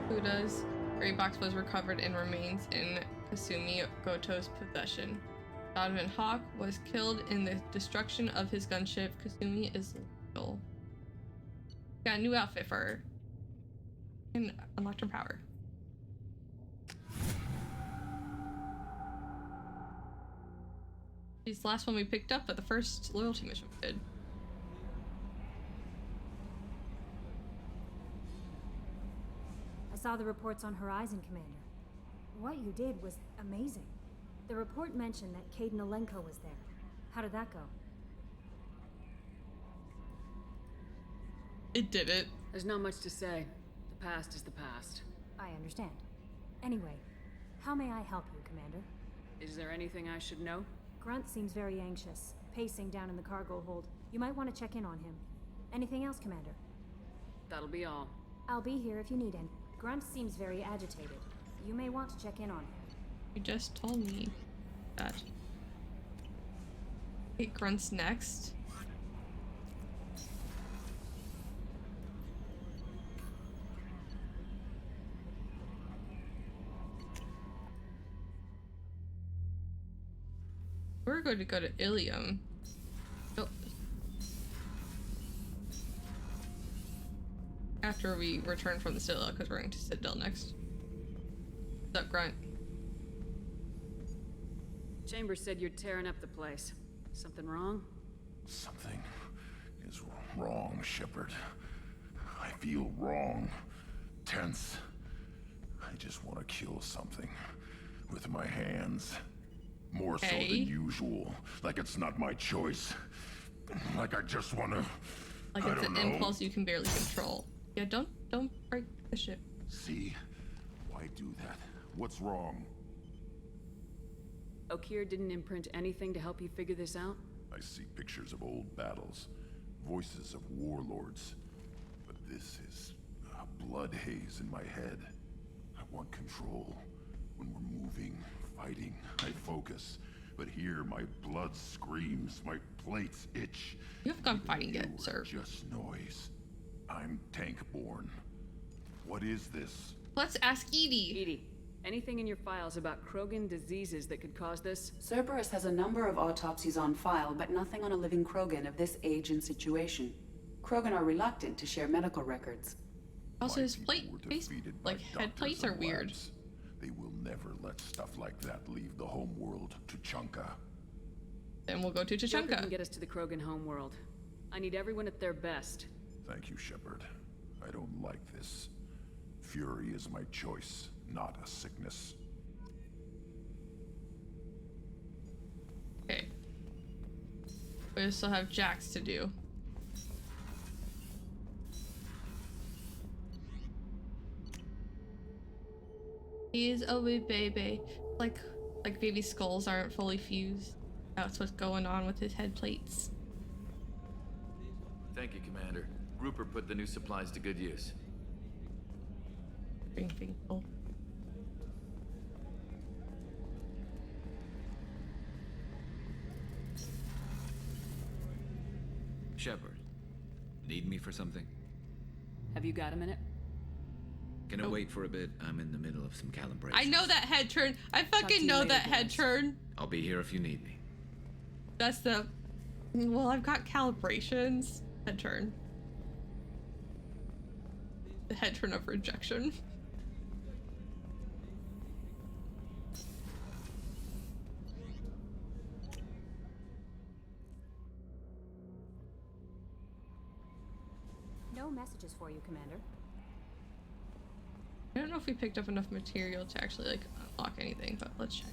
Speaker 1: Okuda's gray box was recovered and remains in Kasumi Goto's possession. Donovan Hawk was killed in the destruction of his gunship. Kasumi is legal. Got a new outfit for her. And unlocked her power. She's the last one we picked up at the first loyalty mission we did.
Speaker 20: I saw the reports on Horizon, Commander. What you did was amazing. The report mentioned that Caden Alenko was there. How did that go?
Speaker 1: It didn't.
Speaker 5: There's not much to say. The past is the past.
Speaker 20: I understand. Anyway, how may I help you, Commander?
Speaker 5: Is there anything I should know?
Speaker 20: Grunt seems very anxious, pacing down in the cargo hold. You might want to check in on him. Anything else, Commander?
Speaker 5: That'll be all.
Speaker 20: I'll be here if you need him. Grunt seems very agitated. You may want to check in on him.
Speaker 1: You just told me that. Wait, Grunt's next? We're going to go to Ilium. Oh. After we return from the Citadel, because we're going to Citadel next. What's up, Grunt?
Speaker 5: Chambers said you're tearing up the place. Something wrong?
Speaker 9: Something is wrong, Shepard. I feel wrong. Tense. I just want to kill something. With my hands. More so than usual. Like it's not my choice. Like I just want to...
Speaker 1: Like it's an impulse you can barely control. Yeah, don't break the ship.
Speaker 9: See? I do that? What's wrong?
Speaker 5: Okeer didn't imprint anything to help you figure this out?
Speaker 9: I see pictures of old battles, voices of warlords. But this is a blood haze in my head. I want control. When we're moving, fighting, I focus. But here, my blood screams, my plates itch.
Speaker 1: You have gone fighting yet, sir.
Speaker 9: Just noise. I'm tank-born. What is this?
Speaker 1: Let's ask Edie.
Speaker 5: Edie, anything in your files about Krogan diseases that could cause this?
Speaker 2: Cerberus has a number of autopsies on file, but nothing on a living Krogan of this age and situation. Krogan are reluctant to share medical records.
Speaker 1: Also, his head plates are weird.
Speaker 9: They will never let stuff like that leave the homeworld to Chunka.
Speaker 1: Then we'll go to
Speaker 5: Joker
Speaker 1: Tachanka.
Speaker 5: can get us to the Krogan homeworld. I need everyone at their best.
Speaker 9: Thank you, Shepard. I don't like this. Fury is my choice, not a sickness.
Speaker 1: Okay. We still have Jax to do. He's a wee baby. Like baby skulls aren't fully fused. That's what's going on with his head plates.
Speaker 6: Thank you, Commander. Rupert put the new supplies to good use.
Speaker 1: Bring people.
Speaker 6: Shepard, need me for something?
Speaker 5: Have you got a minute?
Speaker 6: Can I wait for a bit? I'm in the middle of some calibration.
Speaker 1: I know that head turn. I fucking know that head turn.
Speaker 6: I'll be here if you need me.
Speaker 1: That's the... Well, I've got calibrations. Head turn. The head turn of rejection.
Speaker 20: No messages for you, Commander.
Speaker 1: I don't know if we picked up enough material to actually like unlock anything, but let's check.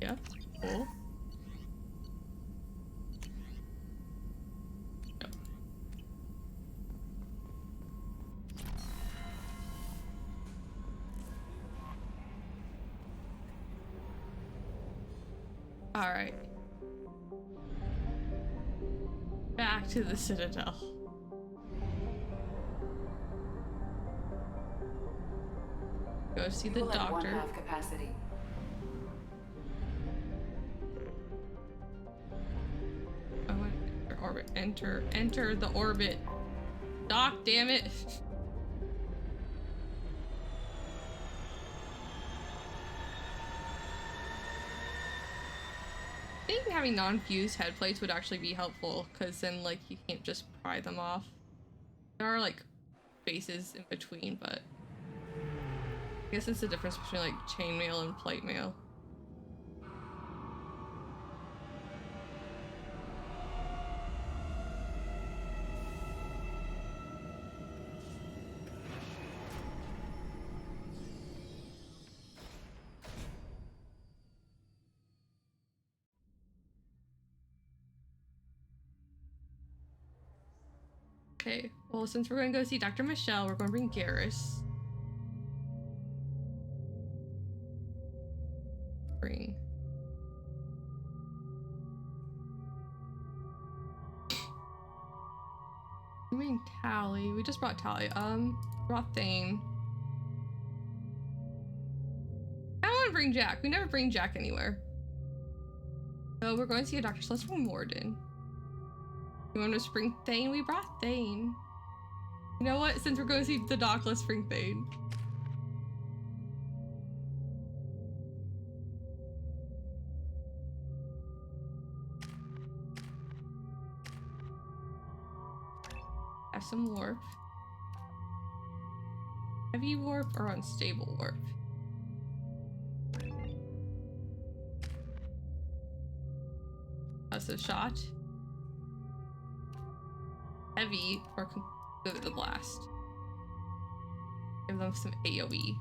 Speaker 1: Yeah, cool. Yep. All right. Back to the Citadel. Go see the doctor.
Speaker 2: Have capacity.
Speaker 1: I want to enter orbit. Enter the orbit. Doc, damn it. I think having non-fused head plates would actually be helpful, because then like you can't just pry them off. There are like spaces in between, but I guess it's the difference between like chainmail and plate mail. Okay, well, since we're going to go see Dr. Michelle, we're going to bring Garrus. Bring. I mean, Tally. We just brought Tally. Brought Thane. I want to bring Jack. We never bring Jack anywhere. So we're going to see a doctor, so let's bring Morden. You want to bring Thane? We brought Thane. You know what? Since we're going to see the doc, let's bring Thane. Have some warp. Heavy warp or unstable warp? That's a shot. Heavy or go to the blast. Give them some AoE.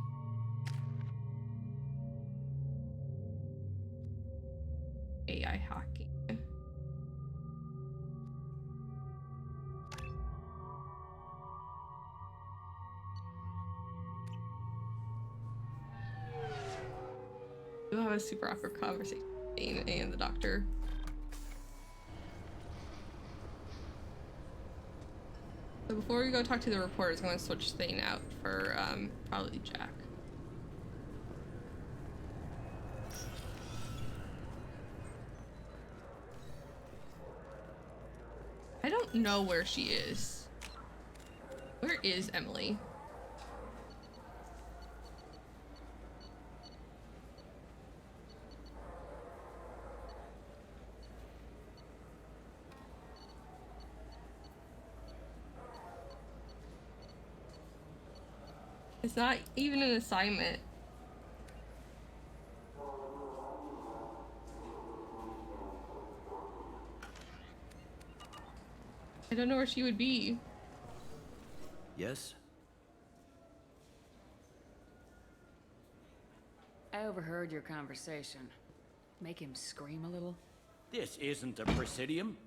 Speaker 1: AI hacking. We'll have a super awkward conversation with Thane and the doctor. So before we go talk to the reporters, I'm going to switch Thane out for probably Jack. I don't know where she is. Where is Emily? It's not even an assignment. I don't know where she would be.
Speaker 8: Yes?
Speaker 5: I overheard your conversation. Make him scream a little?
Speaker 4: This isn't a presidium.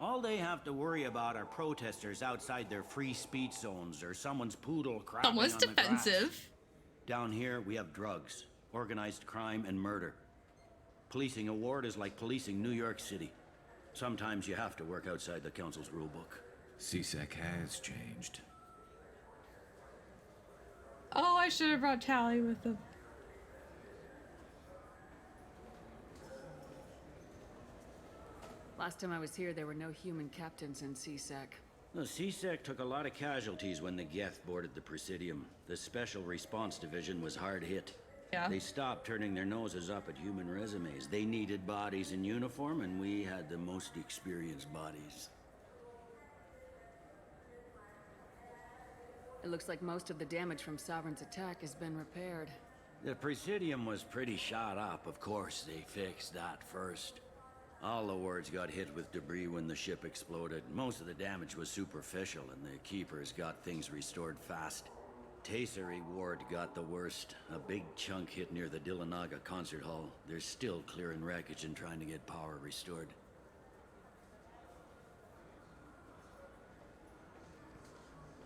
Speaker 4: All they have to worry about are protesters outside their free speech zones or someone's poodle crapping
Speaker 1: Someone's
Speaker 4: on the grass.
Speaker 1: defensive.
Speaker 4: Down here, we have drugs, organized crime, and murder. Policing a ward is like policing New York City. Sometimes you have to work outside the council's rulebook.
Speaker 6: CSEC has changed.
Speaker 1: Oh, I should have brought Tally with them.
Speaker 5: Last time I was here, there were no human captains in CSEC.
Speaker 4: The CSEC took a lot of casualties when the Geth boarded the Presidium. The Special Response Division was hard hit.
Speaker 1: Yeah.
Speaker 4: They stopped turning their noses up at human resumes. They needed bodies in uniform, and we had the most experienced bodies.
Speaker 5: It looks like most of the damage from Sovereign's attack has been repaired.
Speaker 4: The Presidium was pretty shot up. Of course, they fixed that first. All the wards got hit with debris when the ship exploded. Most of the damage was superficial, and the Keepers got things restored fast. Tasery Ward got the worst. A big chunk hit near the Dillanaga concert hall. They're still clearing wreckage and trying to get power restored.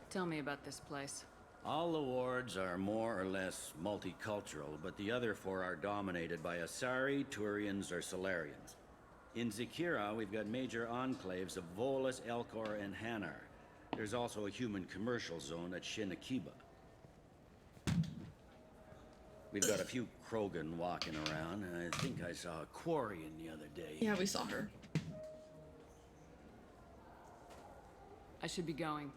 Speaker 5: Tell me about this place.
Speaker 4: All the wards are more or less multicultural, but the other four are dominated by Asari, Turians, or Solarians. In Zakira, we've got major enclaves of Volus, Elcor, and Hanar. There's also a human commercial zone at Shinakiba. We've got a few Krogan walking around, and I think I saw a Quarian the other day.
Speaker 1: Yeah, we saw her.
Speaker 5: I should be going.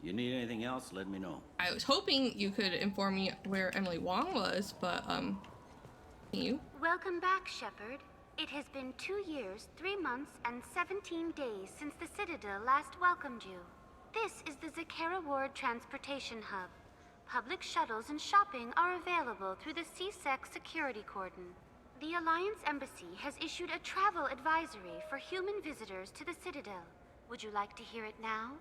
Speaker 4: You need anything else, let me know.
Speaker 1: I was hoping you could inform me where Emily Wong was, but, can you?
Speaker 16: Welcome back, Shepard. It has been 2 years, 3 months, and 17 days since the Citadel last welcomed you. This is the Zakera Ward Transportation Hub. Public shuttles and shopping are available through the CSEC security cordon. The Alliance Embassy has issued a travel advisory for human visitors to the Citadel. Would you like to hear it now?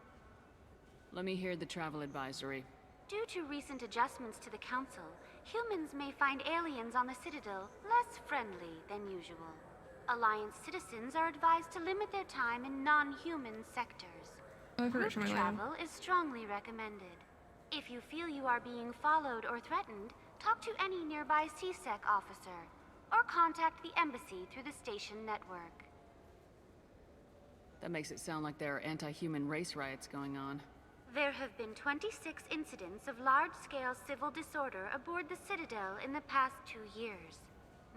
Speaker 5: Let me hear the travel advisory.
Speaker 16: Due to recent adjustments to the Council, humans may find aliens on the Citadel less friendly than usual. Alliance citizens are advised to limit their time in non-human sectors. Group travel is strongly recommended. If you feel you are being followed or threatened, talk to any nearby CSEC officer, or contact the Embassy through the station network.
Speaker 5: That makes it sound like there are anti-human race riots going on.
Speaker 16: There have been 26 incidents of large-scale civil disorder aboard the Citadel in the past 2 years.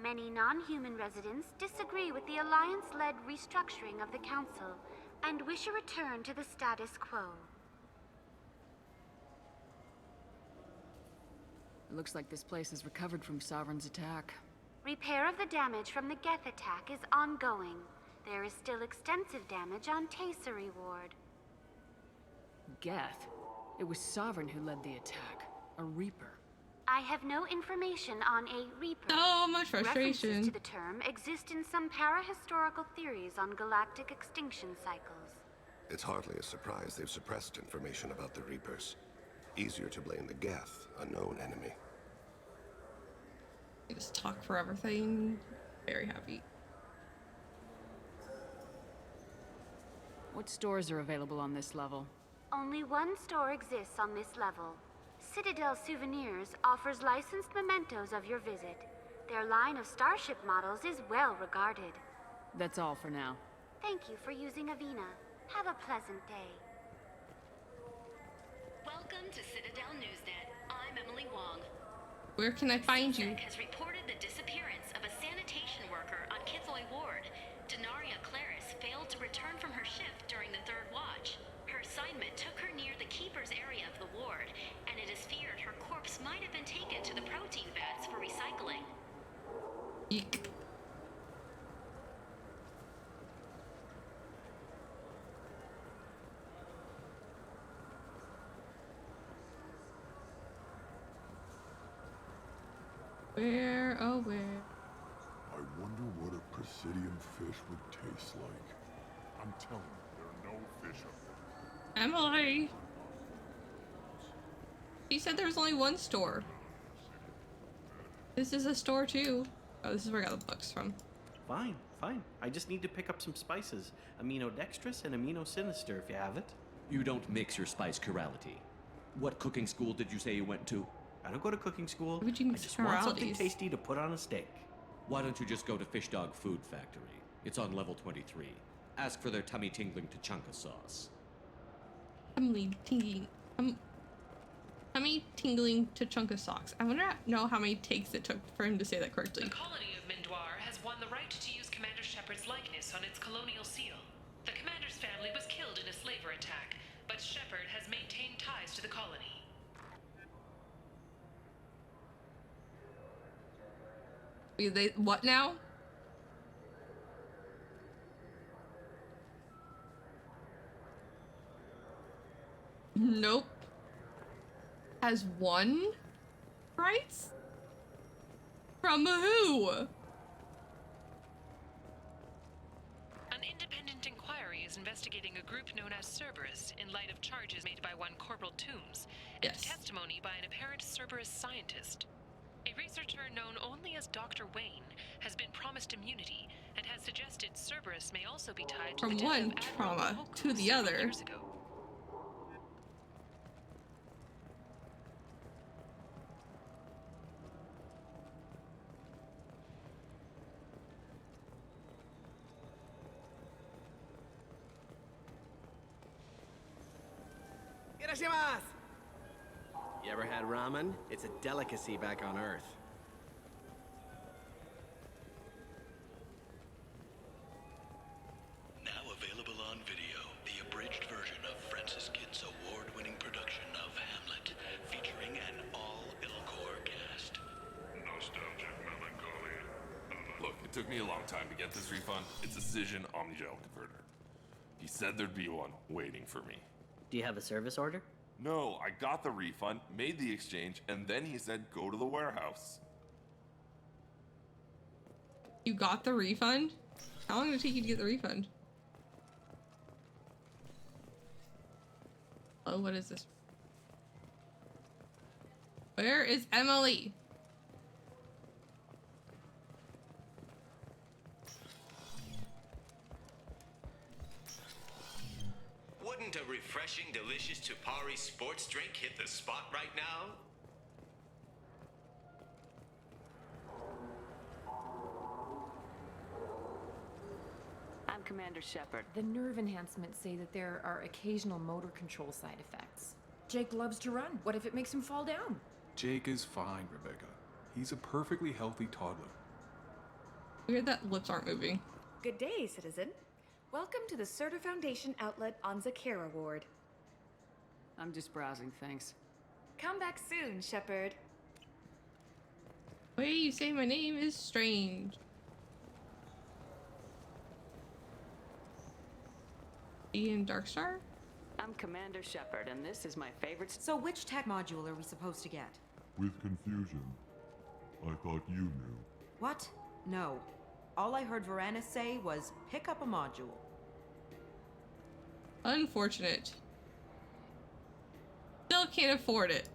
Speaker 16: Many non-human residents disagree with the Alliance-led restructuring of the Council and wish a return to the status quo.
Speaker 5: It looks like this place has recovered from Sovereign's attack.
Speaker 16: Repair of the damage from the Geth attack is ongoing. There is still extensive damage on Tasery Ward.
Speaker 5: Geth? It was Sovereign who led the attack. A Reaper.
Speaker 16: I have no information on a Reaper.
Speaker 1: Oh, my frustration.
Speaker 16: References to the term exist in some parahistorical theories on galactic extinction cycles.
Speaker 7: It's hardly a surprise they've suppressed information about the Reapers. Easier to blame the Geth, a known enemy.
Speaker 1: You just talk for everything. Very happy.
Speaker 5: What stores are available on this level?
Speaker 16: Only one store exists on this level. Citadel Souvenirs offers licensed mementos of your visit. Their line of starship models is well regarded.
Speaker 5: That's all for now.
Speaker 16: Thank you for using Avina. Have a pleasant day.
Speaker 22: Welcome to Citadel Newsnet. I'm Emily Wong.
Speaker 1: Where can I find you?
Speaker 22: has reported the disappearance of a sanitation worker on Kithoy Ward. Denaria Claris failed to return from her shift during the third watch. Her assignment took her near the keeper's area of the ward, and it is feared her corpse might have been taken to the protein vats for recycling.
Speaker 1: Eek. Where, oh where?
Speaker 9: I wonder what a Presidium fish would taste like. I'm telling you, there are no fish up there.
Speaker 1: Emily! He said there was only one store. This is a store too. Oh, this is where I got the books from.
Speaker 12: Fine, fine. I just need to pick up some spices. Aminodextrous and aminosinister if you have it.
Speaker 17: You don't mix your spice chirality. What cooking school did you say you went to?
Speaker 12: I don't go to cooking school.
Speaker 1: Would you
Speaker 12: I
Speaker 1: mix
Speaker 12: just want something
Speaker 1: chiralities?
Speaker 12: tasty to put on a steak.
Speaker 17: Why don't you just go to Fish Dog Food Factory? It's on level 23. Ask for their tummy tingling tachanka sauce.
Speaker 1: Tummy tingling to chunka socks. I wonder know how many takes it took for him to say that correctly.
Speaker 22: The colony of Mindoir has won the right to use Commander Shepard's likeness on its colonial seal. The commander's family was killed in a slaver attack, but Shepard has maintained ties to the colony.
Speaker 1: They what now? Nope. Has one rights? From who?
Speaker 22: An independent inquiry is investigating a group known as Cerberus in light of charges made by one Corporal Toombs and testimony by an apparent Cerberus scientist. A researcher known only as Dr. Wayne has been promised immunity and has suggested Cerberus may also be tied to
Speaker 1: From
Speaker 22: the death
Speaker 1: one
Speaker 22: of Admiral
Speaker 1: trauma
Speaker 22: Hoku
Speaker 1: to the
Speaker 22: several
Speaker 1: other.
Speaker 22: years ago.
Speaker 21: You ever had ramen? It's a delicacy back on Earth.
Speaker 24: Now available on video, the abridged version of Francis Kidd's award-winning production of Hamlet, featuring an all-Ilcor cast.
Speaker 9: Nostalgic melancholy. Look, it took me a long time to get this refund. It's a Cision Omnigel converter. He said there'd be one waiting for me.
Speaker 21: Do you have a service order?
Speaker 9: No, I got the refund, made the exchange, and then he said go to the warehouse.
Speaker 1: You got the refund? How long did it take you to get the refund? Oh, what is this? Where is Emily?
Speaker 25: Wouldn't a refreshing, delicious Tupari sports drink hit the spot right now?
Speaker 5: I'm Commander Shepard. The nerve enhancements say that there are occasional motor control side effects.
Speaker 26: Jake loves to run. What if it makes him fall down?
Speaker 27: Jake is fine, Rebecca. He's a perfectly healthy toddler.
Speaker 1: Weird that lips aren't moving.
Speaker 28: Good day, citizen. Welcome to the Certa Foundation outlet on Zakera Ward.
Speaker 5: I'm just browsing, thanks.
Speaker 28: Come back soon, Shepard.
Speaker 1: Way you say my name is strange. Ian Darkstar?
Speaker 5: I'm Commander Shepard, and this is my favorite.
Speaker 19: So which tech module are we supposed to get?
Speaker 9: With confusion. I thought you knew.
Speaker 19: What? No. All I heard Varanus say was, pick up a module.
Speaker 1: Unfortunate. Still can't afford it.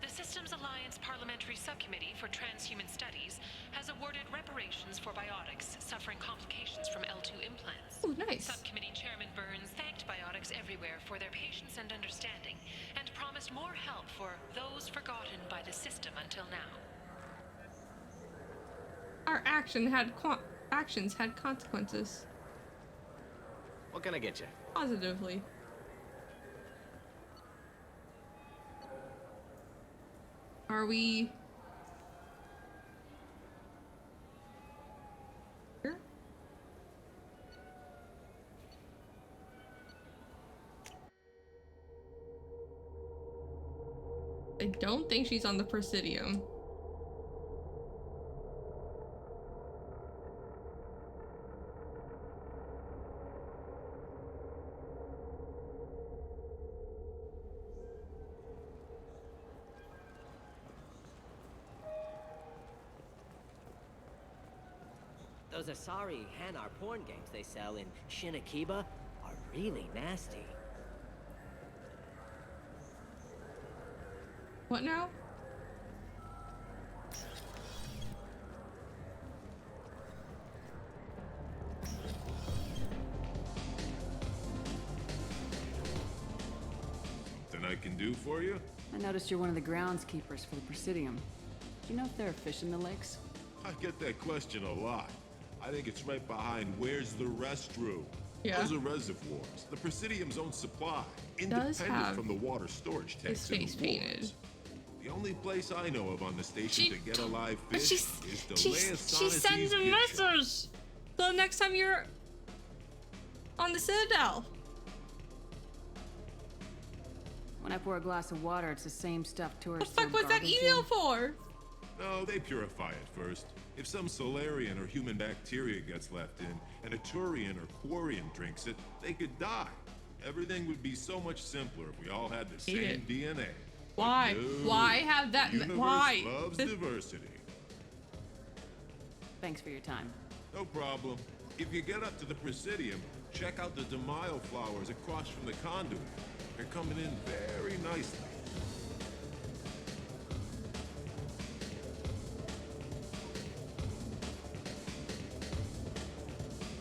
Speaker 22: The system
Speaker 3: Systems Alliance Parliamentary Subcommittee for Transhuman Studies has awarded reparations for biotics suffering complications from L2 implants.
Speaker 1: Oh, nice.
Speaker 3: Subcommittee Chairman Burns thanked biotics everywhere for their patience and understanding, and promised more help for those forgotten by the system until now.
Speaker 1: Our actions had consequences.
Speaker 21: What can I get you?
Speaker 1: Positively. Are we here? I don't think she's on the Presidium.
Speaker 10: Those Asari Hanar porn games they sell in Shinakiba are really nasty.
Speaker 1: What now?
Speaker 9: Something I can do for you?
Speaker 5: I noticed you're one of the groundskeepers for the Presidium. Do you know if there are fish in the lakes?
Speaker 9: I get that question a lot. I think it's right behind where's the restroom.
Speaker 1: Yeah.
Speaker 9: Those are reservoirs. The Presidium's own supply,
Speaker 1: Does
Speaker 9: independent
Speaker 1: have
Speaker 9: from the water storage tanks
Speaker 1: his
Speaker 9: in
Speaker 1: face
Speaker 9: the
Speaker 1: painted.
Speaker 9: woods. The only place I know of on the station to get a live
Speaker 1: But
Speaker 9: fish is the
Speaker 1: she
Speaker 9: Leia
Speaker 1: sends a message. So next time you're on the Citadel.
Speaker 5: When I pour a glass of water, it's the same stuff
Speaker 1: What
Speaker 5: tourists
Speaker 1: the fuck was that email for?
Speaker 9: No, they purify it first. If some Solarian or human bacteria gets left in, and a Turian or Quarian drinks it, they could die. Everything would be so much simpler if we all had the same DNA.
Speaker 1: Why?
Speaker 9: No,
Speaker 1: Why have that?
Speaker 9: the universe
Speaker 1: Why?
Speaker 9: loves diversity.
Speaker 5: Thanks for your time.
Speaker 9: No problem. If you get up to the Presidium, check out the DeMaio flowers across from the conduit. They're coming in very nicely.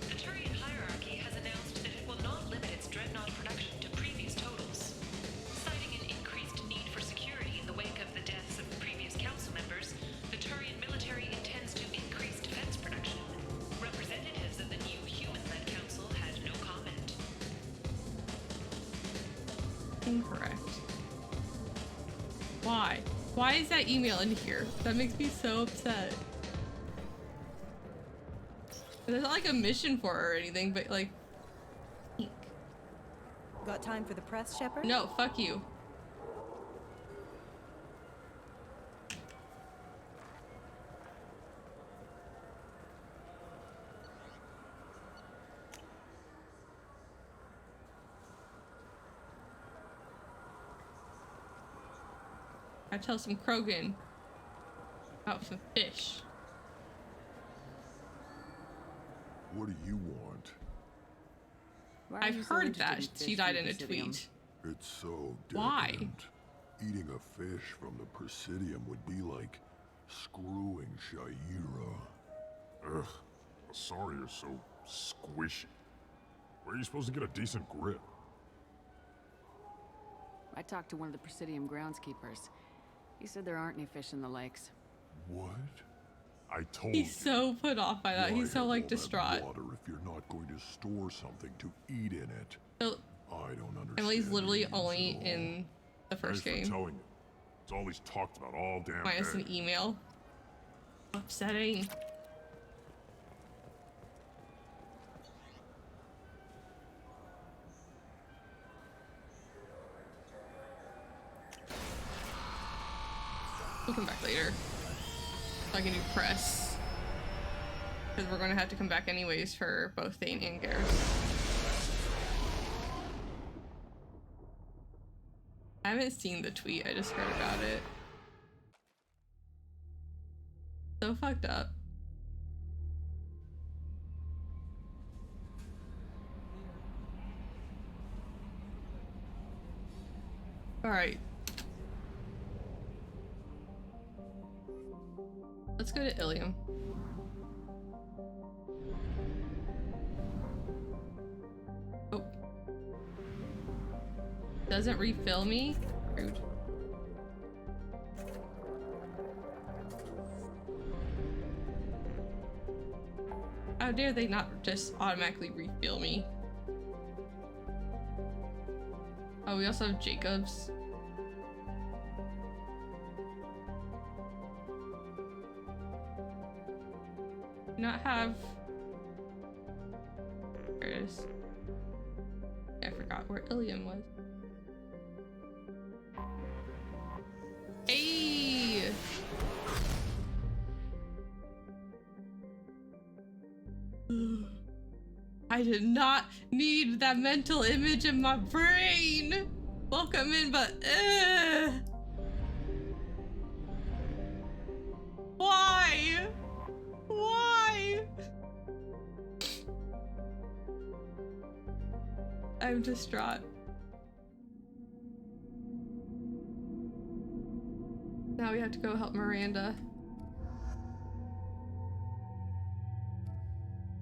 Speaker 3: The Turian hierarchy has announced that it will not limit its dreadnought production to previous totals. Citing an increased need for security in the wake of the deaths of previous council members, the Turian military intends to increase defense production. Representatives of the new human-led council had no comment.
Speaker 1: Incorrect. Why? Why is that email in here? That makes me so upset. There's not like a mission for her or anything, but like...
Speaker 11: Got time for the press, Shepard?
Speaker 1: No, fuck you. I tell some Krogan about some fish.
Speaker 9: What do you want?
Speaker 5: Why are you
Speaker 1: I've
Speaker 5: so
Speaker 1: heard
Speaker 5: interested
Speaker 1: that
Speaker 5: in fish
Speaker 1: she
Speaker 5: from
Speaker 1: died
Speaker 5: the
Speaker 1: in a
Speaker 5: Presidium?
Speaker 1: tweet.
Speaker 9: It's so decadent.
Speaker 1: Why?
Speaker 9: Eating a fish from the Presidium would be like screwing Shaira.
Speaker 13: Ugh, Asari are so squishy. Where are you supposed to get a decent grip?
Speaker 5: I talked to one of the Presidium groundskeepers. He said there aren't any fish in the lakes.
Speaker 9: What? I told
Speaker 1: He's so put off by that.
Speaker 9: Why
Speaker 1: He's so
Speaker 9: have
Speaker 1: like
Speaker 9: all that
Speaker 1: distraught.
Speaker 9: water if you're not going to store something to eat in it.
Speaker 1: So,
Speaker 9: I don't understand.
Speaker 1: Emily's literally only in the first
Speaker 13: Thanks for
Speaker 1: game.
Speaker 13: telling me. It's all he's talked about all damn
Speaker 1: Minus
Speaker 13: day.
Speaker 1: an email. Upsetting. We'll come back later. So I can do press. Because we're going to have to come back anyways for both Thane and Garrus. I haven't seen the tweet, I just heard about it. So fucked up. Alright. go to Ilium. Oh. Doesn't refill me? Rude. How dare they not just automatically refill me? Oh, we also have Jacobs. Do not have... There it is. I forgot where Ilium was. Hey! I did not need that mental image in my brain. Welcome in, but why? Why? I'm distraught. Now we have to go help Miranda.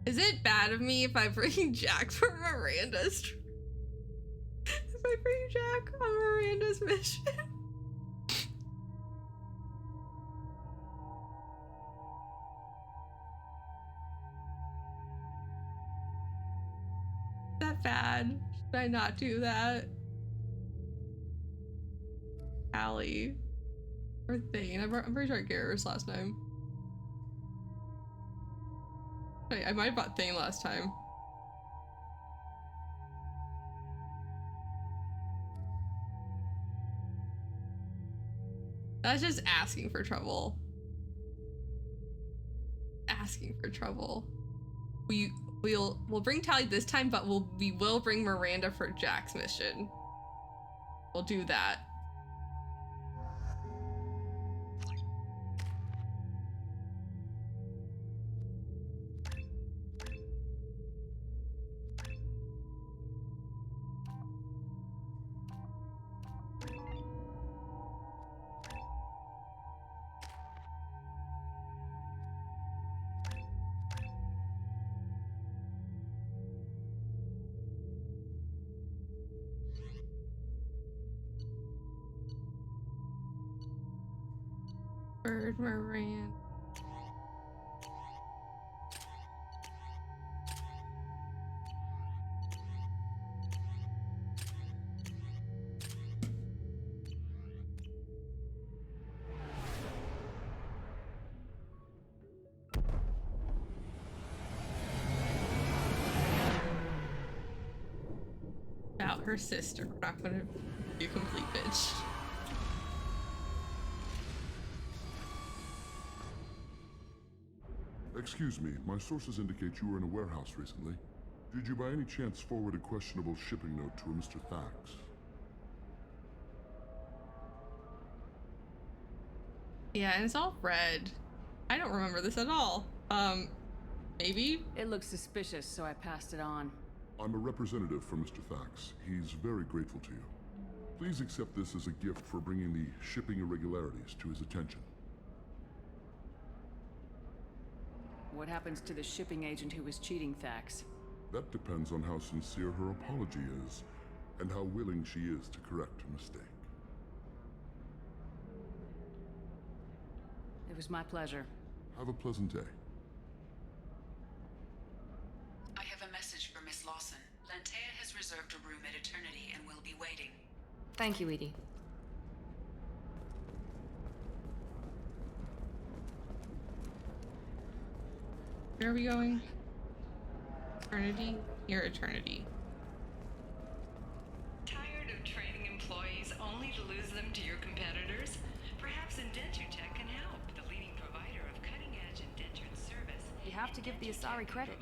Speaker 1: Is it bad of me if I bring Jack for Miranda's? If I bring Jack on Miranda's mission? Is that bad? Should I not do that? Allie. Or Thane. I'm pretty sure I got Garrus last time. Wait, I might have bought Thane last time. That's just asking for trouble. Asking for trouble. We'll bring Tally this time, but we will bring Miranda for Jack's mission. We'll do that. Bird Miranda. About her sister. We're not gonna be a complete bitch.
Speaker 9: Excuse me, my sources indicate you were in a warehouse recently. Did you by any chance forward a questionable shipping note to a Mr. Thax?
Speaker 1: Yeah, and it's all red. I don't remember this at all. Maybe?
Speaker 5: It looks suspicious, so I passed it on.
Speaker 9: I'm a representative for Mr. Thax. He's very grateful to you. Please accept this as a gift for bringing the shipping irregularities to his attention.
Speaker 5: What happens to the shipping agent who was cheating Thax?
Speaker 9: That depends on how sincere her apology is, and how willing she is to correct a mistake.
Speaker 5: It was my pleasure.
Speaker 9: Have a pleasant day.
Speaker 2: I have a message for Miss Lawson. Lantea has reserved a room at Eternity and will be waiting.
Speaker 26: Thank you, Edie.
Speaker 1: Where are we going? Eternity? Near Eternity.
Speaker 3: Tired of training employees only to lose them to your competitors? Perhaps Indenture Tech can help. The leading provider of cutting-edge indentured service.
Speaker 26: You have to give the Asari credit.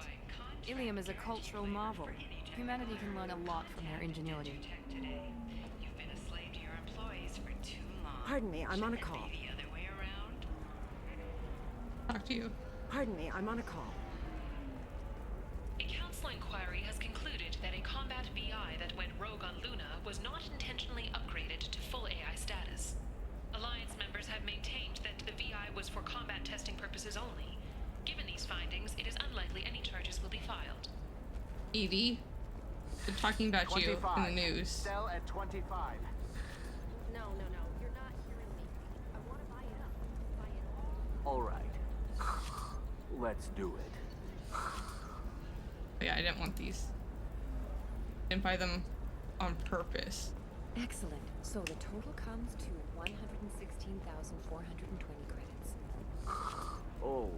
Speaker 26: Ilium is a cultural marvel. Humanity can learn a lot from their ingenuity.
Speaker 3: You've been a slave to your employees for too long.
Speaker 6: Pardon me, I'm on a call.
Speaker 3: Maybe the other way around.
Speaker 1: Talk to you.
Speaker 6: Pardon me, I'm on a call.
Speaker 3: A council inquiry has concluded that a combat VI that went rogue on Luna was not intentionally upgraded to full AI status. Alliance members have maintained that the VI was for combat testing purposes
Speaker 1: Edie, they're talking about you in the news.
Speaker 4: Sell at 25.
Speaker 7: No, you're not hearing me. I want to buy it up. Buy it all.
Speaker 4: All right. Let's do it.
Speaker 1: Yeah, I didn't want these. Didn't buy them on purpose.
Speaker 8: Excellent. So the total comes to 116,420 credits.
Speaker 4: Oh,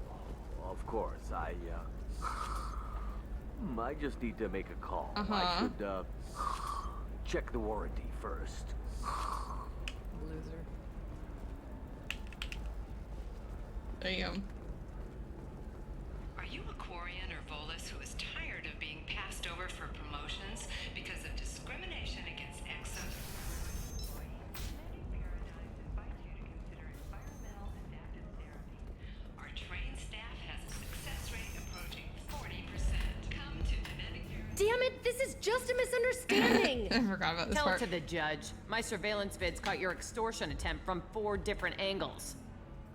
Speaker 4: of course. I just need to make a call. I should, check the warranty first.
Speaker 8: Loser.
Speaker 1: Damn.
Speaker 3: Are you a Quarian or Volus who is tired of being passed over for promotions because of discrimination against exo? Our trained staff has a success rate approaching 40%. Come to genetic.
Speaker 7: Damn it! This is just a misunderstanding.
Speaker 1: I forgot about this
Speaker 14: Tell
Speaker 1: part.
Speaker 14: it to the judge. My surveillance vids caught your extortion attempt from 4 different angles.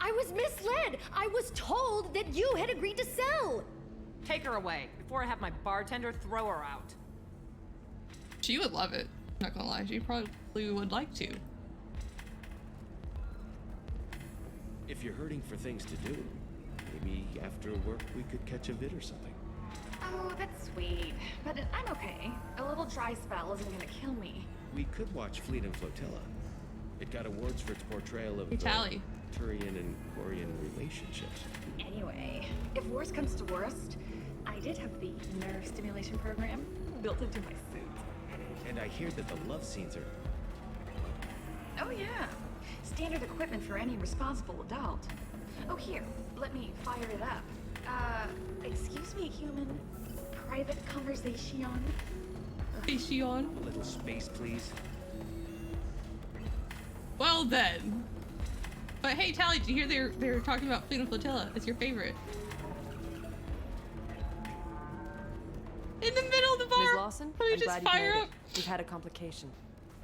Speaker 7: I was misled. I was told that you had agreed to sell.
Speaker 14: Take her away before I have my bartender throw her out.
Speaker 1: She would love it. Not gonna lie, she probably would like to.
Speaker 15: If you're hurting for things to do, maybe after work we could catch a vid or something.
Speaker 28: Oh, that's sweet. But I'm okay. A little dry spell isn't gonna kill me.
Speaker 15: We could watch Fleet and Flotilla. It got awards for its portrayal of
Speaker 1: Tally.
Speaker 15: Turian and Quarian relationships.
Speaker 28: Anyway, if worst comes to worst, I did have the nerve stimulation program built into my suit.
Speaker 15: And I hear that the love scenes are...
Speaker 28: Oh yeah. Standard equipment for any responsible adult. Oh here, let me fire it up. Excuse me, human. Private conversation.
Speaker 1: Conversation.
Speaker 15: A little space, please.
Speaker 1: Well then. But hey, Tally, did you hear they're talking about Fleet and Flotilla? It's your favorite. In the middle of the bar.
Speaker 8: Ms. Lawson,
Speaker 1: Let me
Speaker 8: I'm
Speaker 1: just
Speaker 8: glad you
Speaker 1: fire
Speaker 8: made
Speaker 1: up
Speaker 8: it. We've had a complication.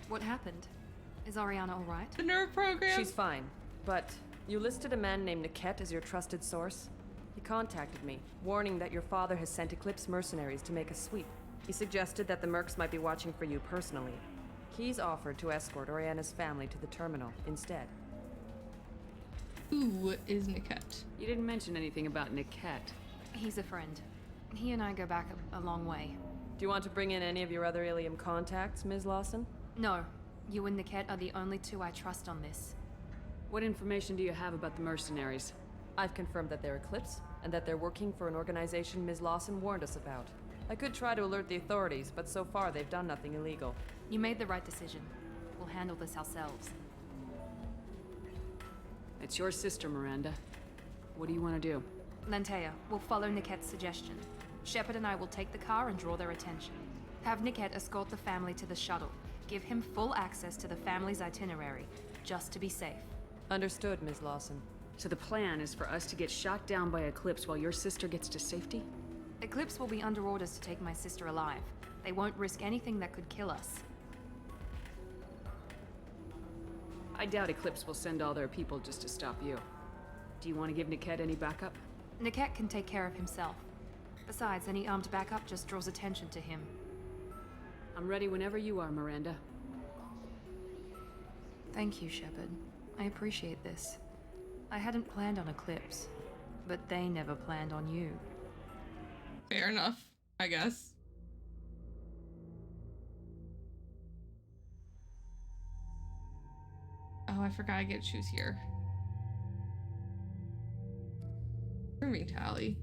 Speaker 26: What happened? Is Ariana all right?
Speaker 1: the nerve program.
Speaker 8: She's fine, but you listed a man named Niket as your trusted source. He contacted me, warning that your father has sent Eclipse mercenaries to make a sweep. He suggested that the Mercs might be watching for you personally. He's offered to escort Oriana's family to the terminal instead.
Speaker 1: Who is Niket?
Speaker 5: You didn't mention anything about Niket.
Speaker 26: He's a friend. He and I go back a long way.
Speaker 8: Do you want to bring in any of your other Ilium contacts, Ms. Lawson?
Speaker 26: No. You and Niket are the only two I trust on this.
Speaker 5: What information do you have about the mercenaries?
Speaker 8: I've confirmed that they're Eclipse, and that they're working for an organization Ms. Lawson warned us about. I could try to alert the authorities, but so far they've done nothing illegal.
Speaker 26: You made the right decision. We'll handle this ourselves.
Speaker 5: It's your sister, Miranda. What do you want to do?
Speaker 26: Lantea, we'll follow Niket's suggestion. Shepard and I will take the car and draw their attention. Have Niket escort the family to the shuttle. Give him full access to the family's itinerary, just to be safe.
Speaker 8: Understood, Ms. Lawson.
Speaker 5: So the plan is for us to get shot down by Eclipse while your sister gets to safety?
Speaker 26: Eclipse will be under orders to take my sister alive. They won't risk anything that could kill us.
Speaker 5: I doubt Eclipse will send all their people just to stop you. Do you want to give Niket any backup?
Speaker 26: Niket can take care of himself. Besides, any armed backup just draws attention to him.
Speaker 5: I'm ready whenever you are, Miranda.
Speaker 26: Thank you, Shepard. I appreciate this. I hadn't planned on Eclipse, but they never planned on you.
Speaker 1: Fair enough, I guess. Oh, I forgot I get to choose here. For me, Tally.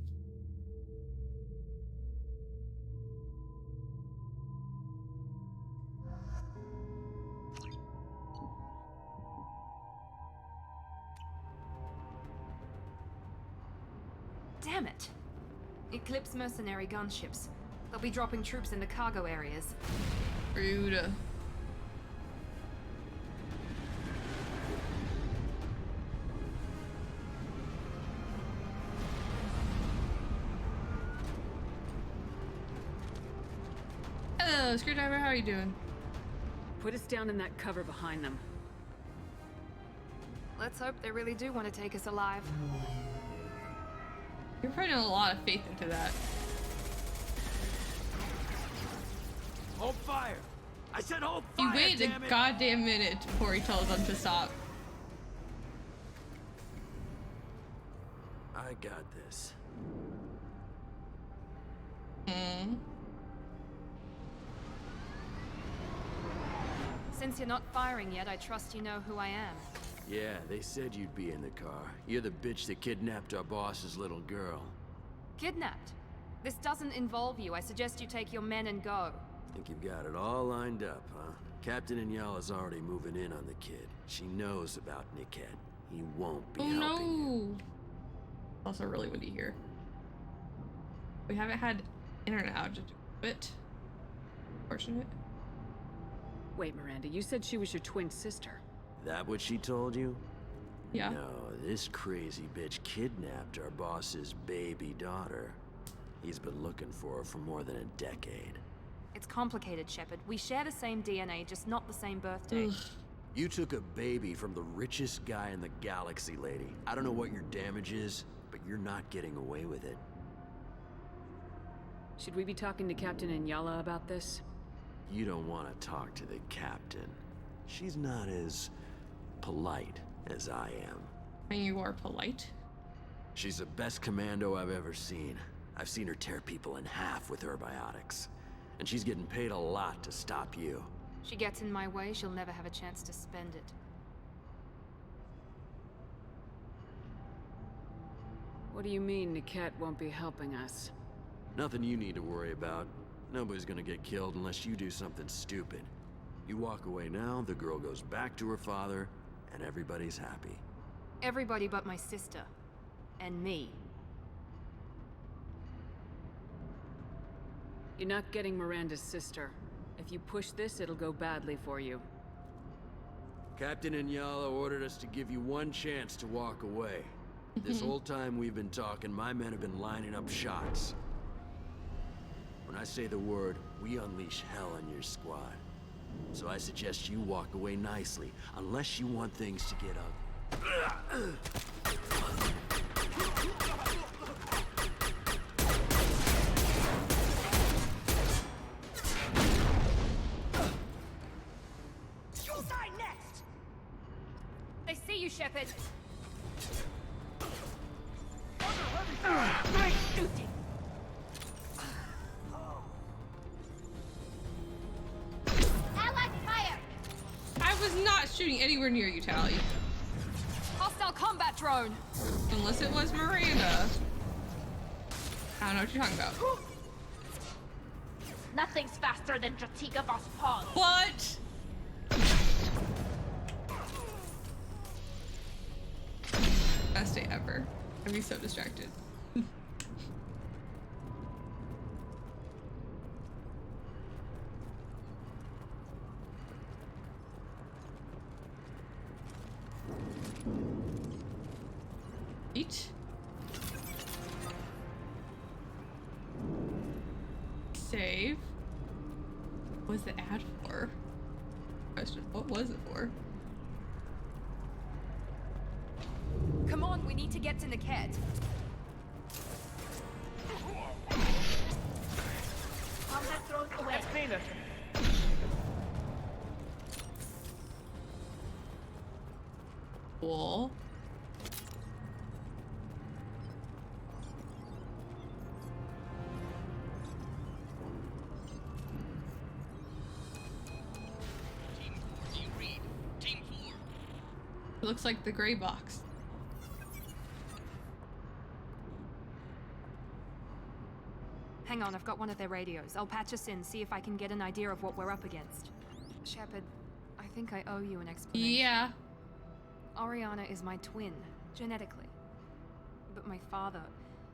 Speaker 26: Damn it! Eclipse mercenary gunships. They'll be dropping troops in the cargo areas.
Speaker 1: Rude. Hello, Screwdriver, how are you doing?
Speaker 5: Put us down in that cover behind them.
Speaker 26: Let's hope they really do want to take us alive.
Speaker 1: You're putting a lot of faith into that.
Speaker 15: Hold fire! I said hold
Speaker 1: He
Speaker 15: fire,
Speaker 1: waited
Speaker 15: damn
Speaker 1: a
Speaker 15: it!
Speaker 1: goddamn minute before he tells them to stop.
Speaker 15: I got this.
Speaker 26: Since you're not firing yet, I trust you know who I am.
Speaker 15: Yeah, they said you'd be in the car. You're the bitch that kidnapped our boss's little girl.
Speaker 26: Kidnapped? This doesn't involve you. I suggest you take your men and go.
Speaker 15: Think you've got it all lined up, huh? Captain Inyala's already moving in on the kid. She knows about Niket. He won't be helping you.
Speaker 1: Also really windy here. We haven't had internet outage a bit. Fortunate.
Speaker 5: Wait, Miranda, you said she was your twin sister.
Speaker 15: That what she told you?
Speaker 1: Yeah.
Speaker 15: No, this crazy bitch kidnapped our boss's baby daughter. He's been looking for her for more than a decade.
Speaker 26: It's complicated, Shepard. We share the same DNA, just not the same birthday.
Speaker 15: You took a baby from the richest guy in the galaxy, lady. I don't know what your damage is, but you're not getting away with it.
Speaker 5: Should we be talking to Captain Inyala about this?
Speaker 15: You don't want to talk to the captain. She's not as polite as I am.
Speaker 1: And you are polite?
Speaker 15: She's the best commando I've ever seen. I've seen her tear people in half with her biotics. And she's getting paid a lot to stop you.
Speaker 26: She gets in my way, she'll never have a chance to spend it.
Speaker 5: What do you mean Niket won't be helping us?
Speaker 15: Nothing you need to worry about. Nobody's gonna get killed unless you do something stupid. You walk away now, the girl goes back to her father, and everybody's happy.
Speaker 26: Everybody but my sister. And me.
Speaker 5: You're not getting Miranda's sister. If you push this, it'll go badly for you.
Speaker 15: Captain Inyala ordered us to give you one chance to walk away. This whole time we've been talking, my men have been lining up shots. When I say the word, we unleash hell on your squad. So I suggest you walk away nicely, unless you want things to get ugly.
Speaker 26: Your side next! They see you, Shepard! Great duty!
Speaker 22: Allied fire!
Speaker 1: I was not shooting anywhere near you, Tally.
Speaker 26: Hostile combat drone!
Speaker 1: Unless it was Miranda. I don't know what you're talking about.
Speaker 22: Nothing's faster than Jatiga Voss Paul.
Speaker 1: What? Best day ever. I'd be so distracted. Eat. Save. What was the ad for? Question. What was it for?
Speaker 26: Come on, we need to get to Niket.
Speaker 22: Combat drone away.
Speaker 1: Cool. It looks like the gray box.
Speaker 26: Hang on, I've got one of their radios. I'll patch us in, see if I can get an idea of what we're up against. Shepard, I think I owe you an explanation.
Speaker 1: Yeah.
Speaker 26: Oriana is my twin, genetically. But my father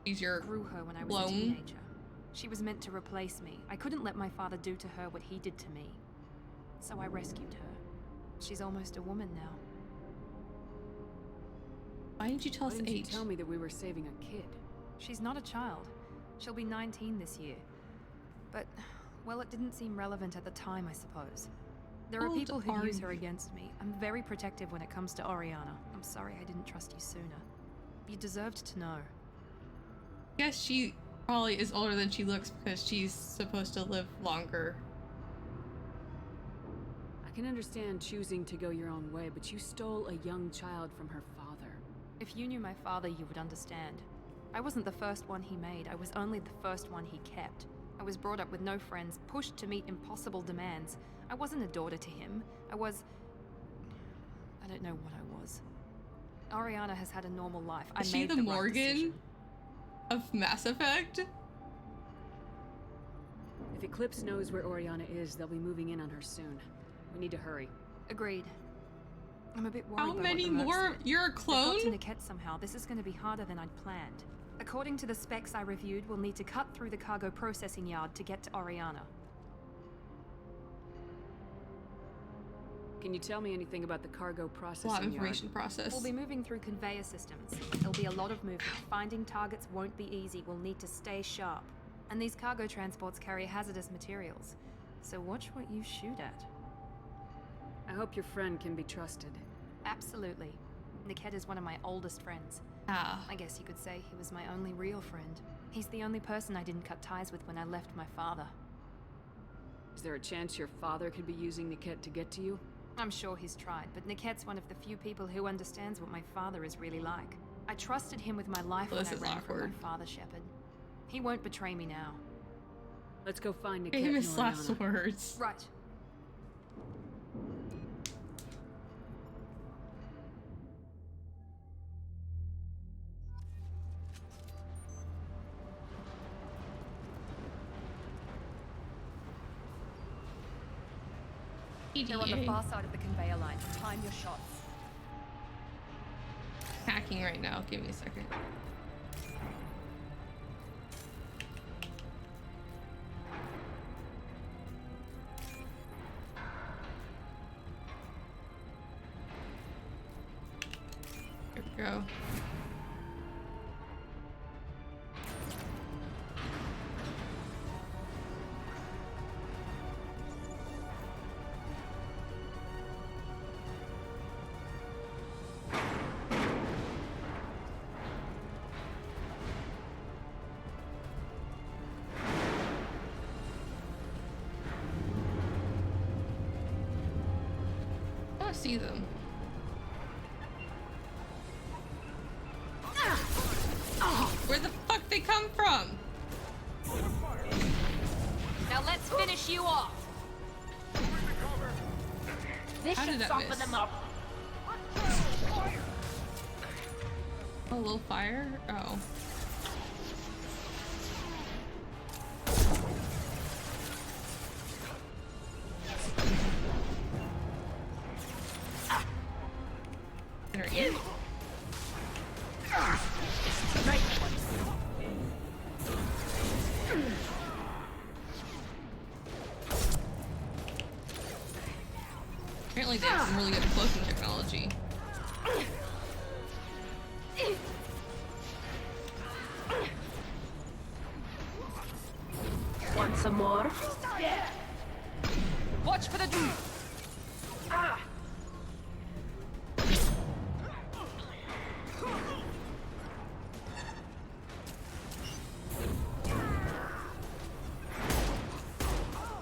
Speaker 26: grew her when I was a teenager. She was meant to replace me. I couldn't let my father do to her what he did to me. So I rescued her. She's almost a woman now.
Speaker 1: Why didn't you tell us
Speaker 5: Why didn't you
Speaker 1: age?
Speaker 5: tell me that we were saving a kid?
Speaker 26: She's not a child. She'll be 19 this year. But, well, it didn't seem relevant at the time, I suppose. There are people who use her against me. I'm very protective when it comes to Oriana. I'm sorry I didn't trust you sooner. You deserved to know.
Speaker 1: Yes, she probably is older than she looks because she's supposed to live longer
Speaker 5: can understand choosing to go your own way, but you stole a young child from her father.
Speaker 26: If you knew my father, you would understand. I wasn't the first one he made, I was only the first one he kept. I was brought up with no friends, pushed to meet impossible demands. I wasn't a daughter to him. I don't know what I was. Oriana has had a normal life. I
Speaker 1: Is she
Speaker 26: made
Speaker 1: the
Speaker 26: the right
Speaker 1: Morgan
Speaker 26: decision.
Speaker 1: of Mass Effect?
Speaker 5: If Eclipse knows where Oriana is, they'll be moving in on her soon. We need to hurry.
Speaker 26: Agreed. I'm a bit worried
Speaker 1: How
Speaker 26: by what
Speaker 1: many
Speaker 26: the Mercs
Speaker 1: more?
Speaker 26: said.
Speaker 1: You're a
Speaker 26: If they've
Speaker 1: clone?
Speaker 26: got to Niket somehow. This is going to be harder than I'd planned. According to the specs I reviewed, we'll need to cut through the cargo processing yard to get to Oriana.
Speaker 5: Can you tell me anything about the cargo processing
Speaker 1: A lot of
Speaker 5: yard?
Speaker 1: information process.
Speaker 26: We'll be moving through conveyor systems. There'll be a lot of movement. Finding targets won't be easy. We'll need to stay sharp. And these cargo transports carry hazardous materials. So watch what you shoot at.
Speaker 5: I hope your friend can be trusted.
Speaker 26: Absolutely. Niket is one of my oldest friends.
Speaker 1: Ah.
Speaker 26: I guess you could say he was my only real friend. He's the only person I didn't cut ties with when I left my father.
Speaker 5: Is there a chance your father could be using Niket to get to you?
Speaker 26: I'm sure he's tried, but Niket's one of the few people who understands what my father is really like. I trusted him with my life when I ran from my father, Shepard. He won't betray me now.
Speaker 5: Let's go find Niket
Speaker 1: Famous
Speaker 5: and
Speaker 1: last
Speaker 5: Oriana.
Speaker 1: words.
Speaker 26: Right. They're on the far side of the conveyor line. Time your shots.
Speaker 1: Hacking right now. Give me a second. There we go. I see them. Where the fuck they come from?
Speaker 14: Now let's finish you off. This
Speaker 1: How did
Speaker 14: should
Speaker 1: that
Speaker 14: soften
Speaker 1: miss?
Speaker 14: them up.
Speaker 1: A little fire? Oh. There you go. Apparently they have some really good cloaking technology.
Speaker 14: Want some more? Watch for the dude.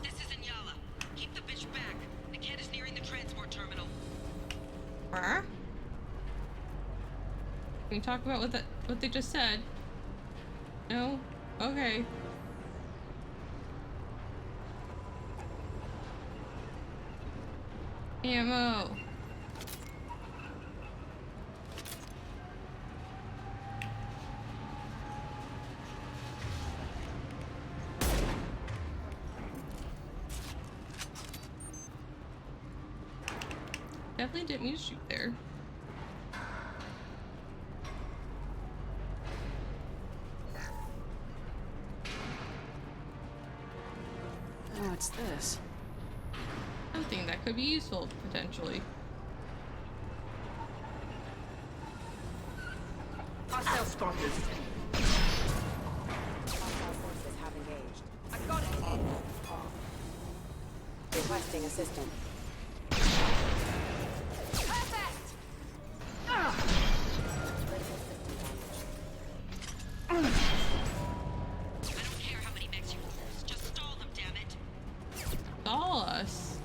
Speaker 3: This is Inyala. Keep the bitch back. The kid is nearing the transport terminal.
Speaker 1: Huh? Can we talk about what they just said? No? Okay. Ammo. Definitely didn't mean to shoot there.
Speaker 5: Oh, what's this?
Speaker 1: Something that could be useful, potentially.
Speaker 14: Hostile spotted.
Speaker 6: Hostile forces have engaged.
Speaker 14: I got it.
Speaker 6: Requesting assistance.
Speaker 14: Perfect.
Speaker 6: Critical system damage.
Speaker 3: I don't care how many mechs you lose. Just stall them, damn it.
Speaker 1: Stall us.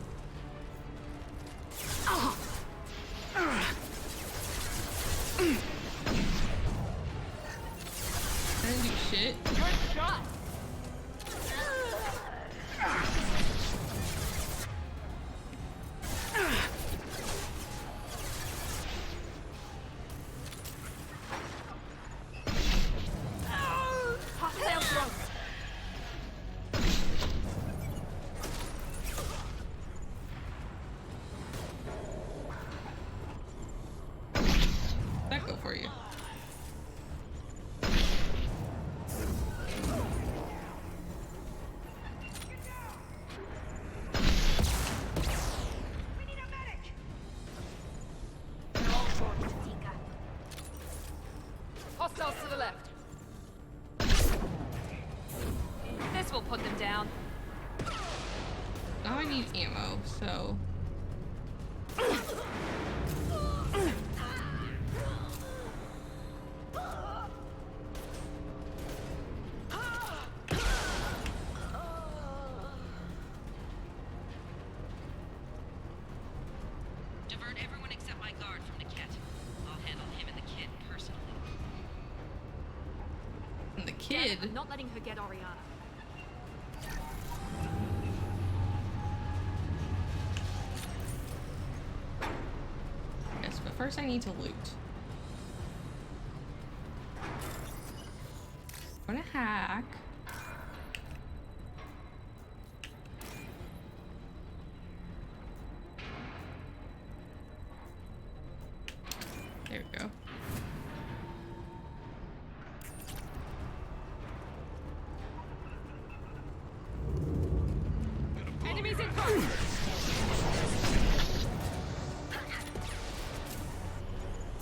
Speaker 14: shot!
Speaker 28: Hostile drone.
Speaker 1: That go for you.
Speaker 26: Hostiles to the left. This will put them down.
Speaker 1: Now I need ammo, so.
Speaker 3: Divert everyone except my guard from Niket. I'll handle him and the kid personally.
Speaker 1: And the kid.
Speaker 26: I'm not letting her get Oriana.
Speaker 1: Yes, but first I need to loot. I'm gonna hack. There we go.
Speaker 14: Enemies in front!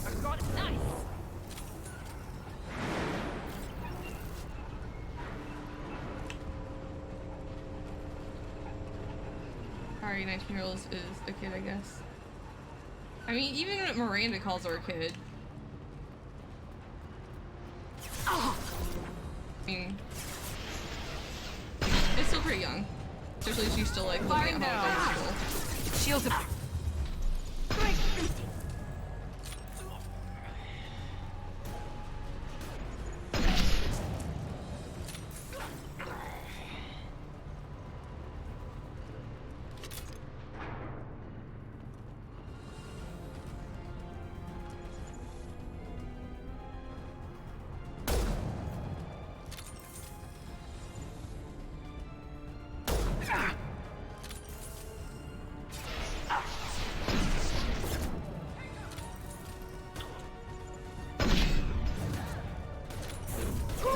Speaker 14: I got it. Nice!
Speaker 1: Sorry, 19-year-olds is a kid, I guess. I mean, even Miranda calls her a kid. I mean, it's still pretty young. Especially she's still like living at home from school.
Speaker 26: Shields up.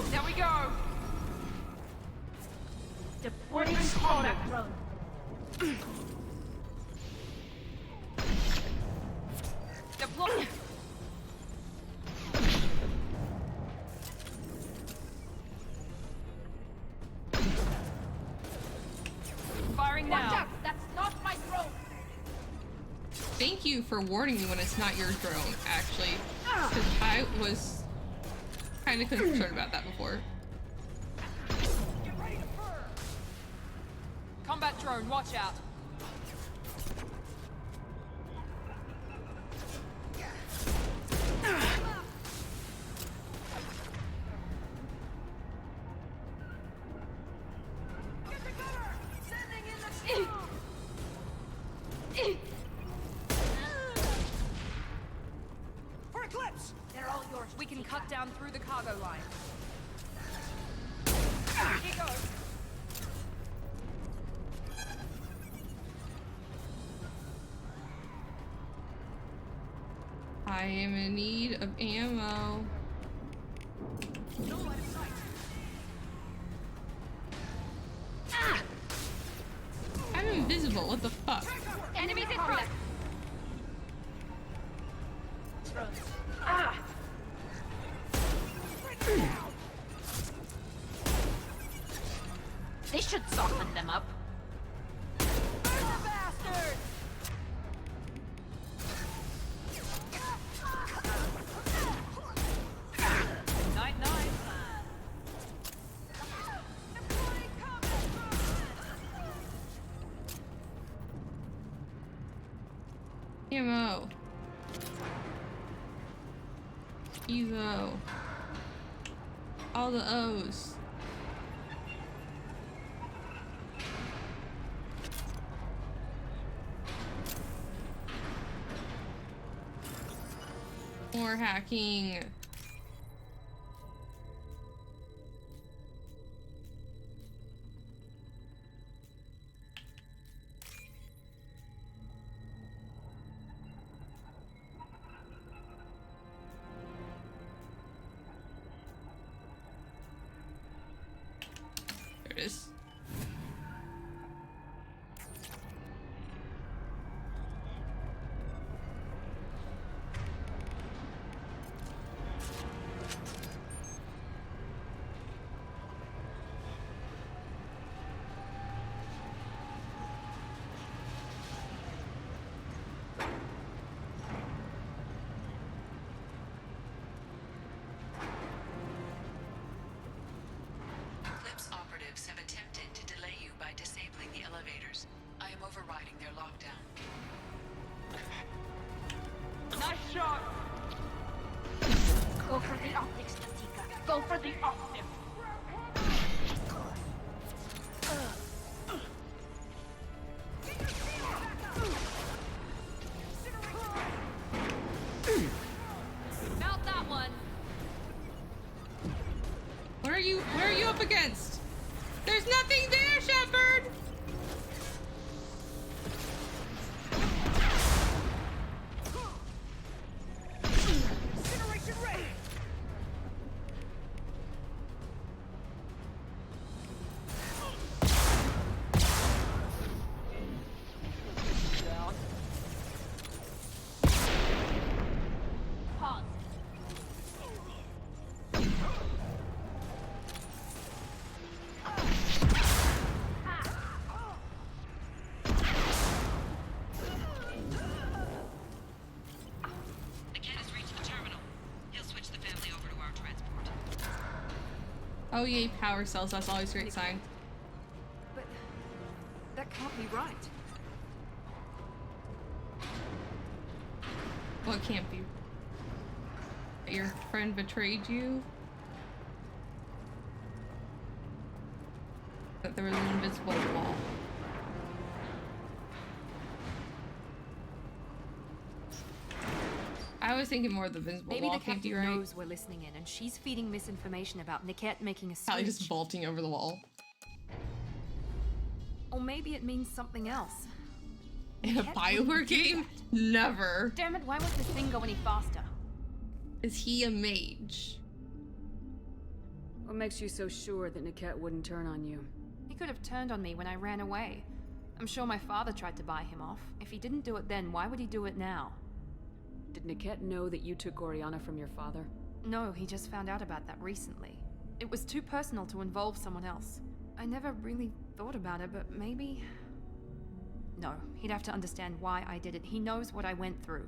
Speaker 14: There we go!
Speaker 28: Deploying combat drone.
Speaker 14: Deploy! Firing
Speaker 28: Watch
Speaker 14: now!
Speaker 28: out! That's not my drone!
Speaker 1: Thank you for warning me when it's not your drone, actually. Because I was kind of concerned about that before.
Speaker 14: Combat drone, watch out!
Speaker 28: For Eclipse! They're all yours.
Speaker 26: We can cut down through the cargo line.
Speaker 28: Here goes.
Speaker 1: I am in need of ammo.
Speaker 28: No line of sight.
Speaker 1: I'm invisible, what the fuck?
Speaker 28: Enemies in front. Ah! This should soften them up. Bastard!
Speaker 14: Night, night!
Speaker 1: Ammo. Evo. All the O's. More hacking. There it is.
Speaker 2: Eclipse operatives have attempted to delay you by disabling the elevators. I am overriding their lockdown.
Speaker 19: Nice shot! Go for the optics, Jessica. Go for the optics.
Speaker 26: About that one.
Speaker 1: What are you up against? There's nothing there, Shepard!
Speaker 19: Incineration ready! Down. Pause.
Speaker 3: Niket has reached the terminal. He'll switch the family over to our transport.
Speaker 1: Oh yay, power cells. That's always a great sign.
Speaker 26: But that can't be right.
Speaker 1: What can't be? That your friend betrayed you? That there was an invisible wall. I was thinking more of the invisible
Speaker 26: Maybe
Speaker 1: wall
Speaker 26: the
Speaker 1: can't be
Speaker 26: captain
Speaker 1: right.
Speaker 26: knows we're listening in, and she's feeding misinformation about Niket making a
Speaker 1: Probably
Speaker 26: switch.
Speaker 1: just vaulting over the wall.
Speaker 26: Or maybe it means something else.
Speaker 1: In a Bioware game? Never.
Speaker 26: Damn it, why won't this thing go any faster?
Speaker 1: Is he a mage?
Speaker 5: What makes you so sure that Niket wouldn't turn on you?
Speaker 26: He could have turned on me when I ran away. I'm sure my father tried to buy him off. If he didn't do it then, why would he do it now?
Speaker 5: Did Niket know that you took Oriana from your father?
Speaker 26: No, he just found out about that recently. It was too personal to involve someone else. I never really thought about it, but maybe... No, he'd have to understand why I did it. He knows what I went through.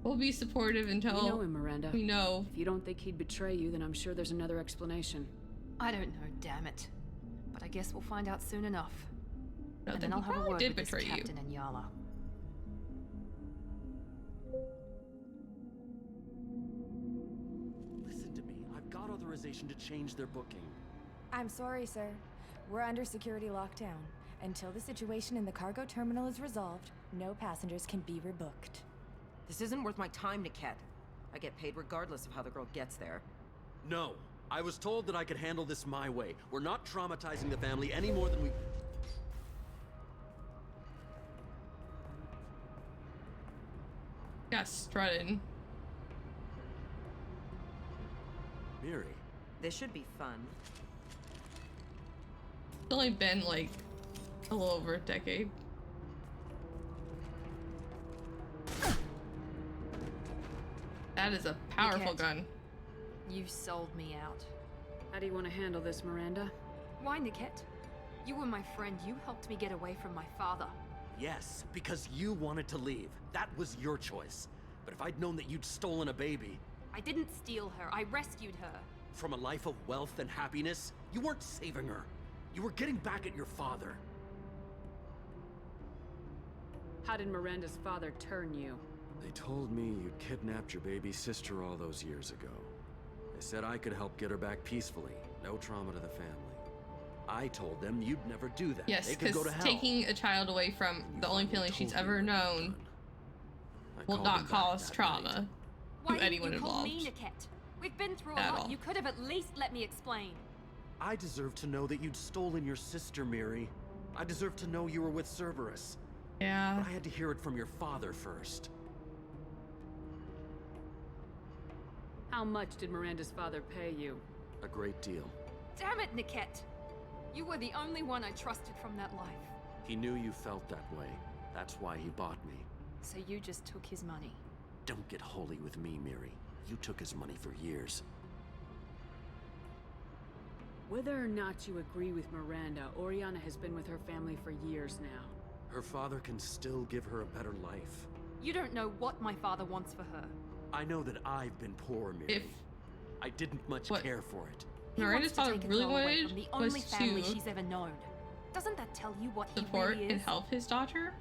Speaker 1: We'll be supportive until
Speaker 5: We know him, Miranda.
Speaker 1: we know.
Speaker 5: If you don't think he'd betray you, then I'm sure there's another explanation.
Speaker 26: I don't know, damn it. But I guess we'll find out soon enough.
Speaker 1: No,
Speaker 26: And
Speaker 1: then
Speaker 26: then I'll
Speaker 1: he
Speaker 26: have a
Speaker 1: probably
Speaker 26: word
Speaker 1: did
Speaker 26: with this
Speaker 1: betray you.
Speaker 26: captain and Yala.
Speaker 12: Listen to me. I've got authorization to change their booking.
Speaker 7: I'm sorry, sir. We're under security lockdown. Until the situation in the cargo terminal is resolved, no passengers can be rebooked.
Speaker 16: This isn't worth my time, Niket. I get paid regardless of how the girl gets there.
Speaker 15: No. I was told that I could handle this my way. We're not traumatizing the family any more than we...
Speaker 1: Got strutting.
Speaker 15: Miri.
Speaker 16: This should be fun.
Speaker 1: It's only been like a little over a decade. That is a powerful
Speaker 26: Niket,
Speaker 1: gun.
Speaker 26: You've sold me out.
Speaker 5: How do you want to handle this, Miranda?
Speaker 26: Why, Niket? You were my friend. You helped me get away from my father.
Speaker 15: Yes, because you wanted to leave. That was your choice. But if I'd known that you'd stolen a baby...
Speaker 26: I didn't steal her. I rescued her.
Speaker 15: From a life of wealth and happiness, you weren't saving her. You were getting back at your father.
Speaker 5: How did Miranda's father turn you?
Speaker 15: They told me you'd kidnapped your baby sister all those years ago. They said I could help get her back peacefully. No trauma to the family.
Speaker 12: I told them you'd never do that.
Speaker 1: Yes,
Speaker 12: they could go
Speaker 1: because
Speaker 12: to hell.
Speaker 1: taking a child away from the only family she's ever known will
Speaker 12: called
Speaker 1: not
Speaker 12: him back
Speaker 1: cause
Speaker 12: that
Speaker 1: trauma
Speaker 17: Why
Speaker 1: to
Speaker 17: didn't
Speaker 1: anyone
Speaker 17: you call
Speaker 1: involved.
Speaker 17: me, Niket? We've been through a
Speaker 1: At
Speaker 17: lot.
Speaker 1: all.
Speaker 17: You could have at least let me explain.
Speaker 12: I deserve to know that you'd stolen your sister, Miri. I deserve to know you were with Cerberus.
Speaker 1: Yeah.
Speaker 12: But I had to hear it from your father first.
Speaker 5: How much did Miranda's father pay you?
Speaker 12: A great deal.
Speaker 17: Damn it, Niket! You were the only one I trusted from that life.
Speaker 12: He knew you felt that way. That's why he bought me.
Speaker 17: So you just took his money.
Speaker 12: Don't get holy with me, Miri. You took his money for years.
Speaker 5: Whether or not you agree with Miranda, Oriana has been with her family for years now.
Speaker 12: Her father can still give her a better life.
Speaker 17: You don't know what my father wants for her.
Speaker 12: I know that I've been poor, Miri. I didn't much care for it.
Speaker 17: He
Speaker 1: Miranda's
Speaker 17: wants to
Speaker 1: father
Speaker 17: take it
Speaker 1: really
Speaker 17: all away
Speaker 1: wanted
Speaker 17: from the
Speaker 1: was
Speaker 17: only family
Speaker 1: to
Speaker 17: she's ever known. Doesn't that tell you what he
Speaker 1: support
Speaker 17: really is?
Speaker 1: and help his daughter.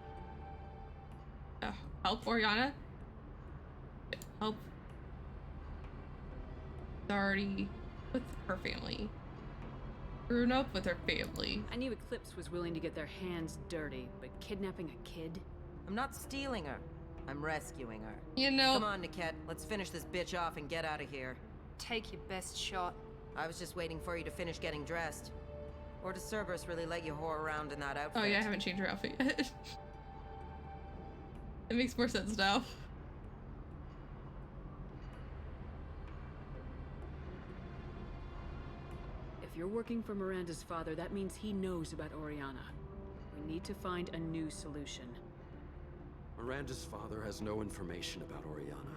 Speaker 1: Help Oriana. Help. Already with her family. Grown up with her family.
Speaker 5: I knew Eclipse was willing to get their hands dirty, but kidnapping a kid?
Speaker 16: I'm not stealing her. I'm rescuing her.
Speaker 1: You know.
Speaker 16: Come on, Niket. Let's finish this bitch off and get out of here.
Speaker 17: Take your best shot.
Speaker 16: I was just waiting for you to finish getting dressed. Or does Cerberus really let you whore around in that outfit?
Speaker 1: Oh yeah, I haven't changed her outfit yet. It makes more sense now.
Speaker 5: If you're working for Miranda's father, that means he knows about Oriana. We need to find a new solution.
Speaker 12: Miranda's father has no information about Oriana.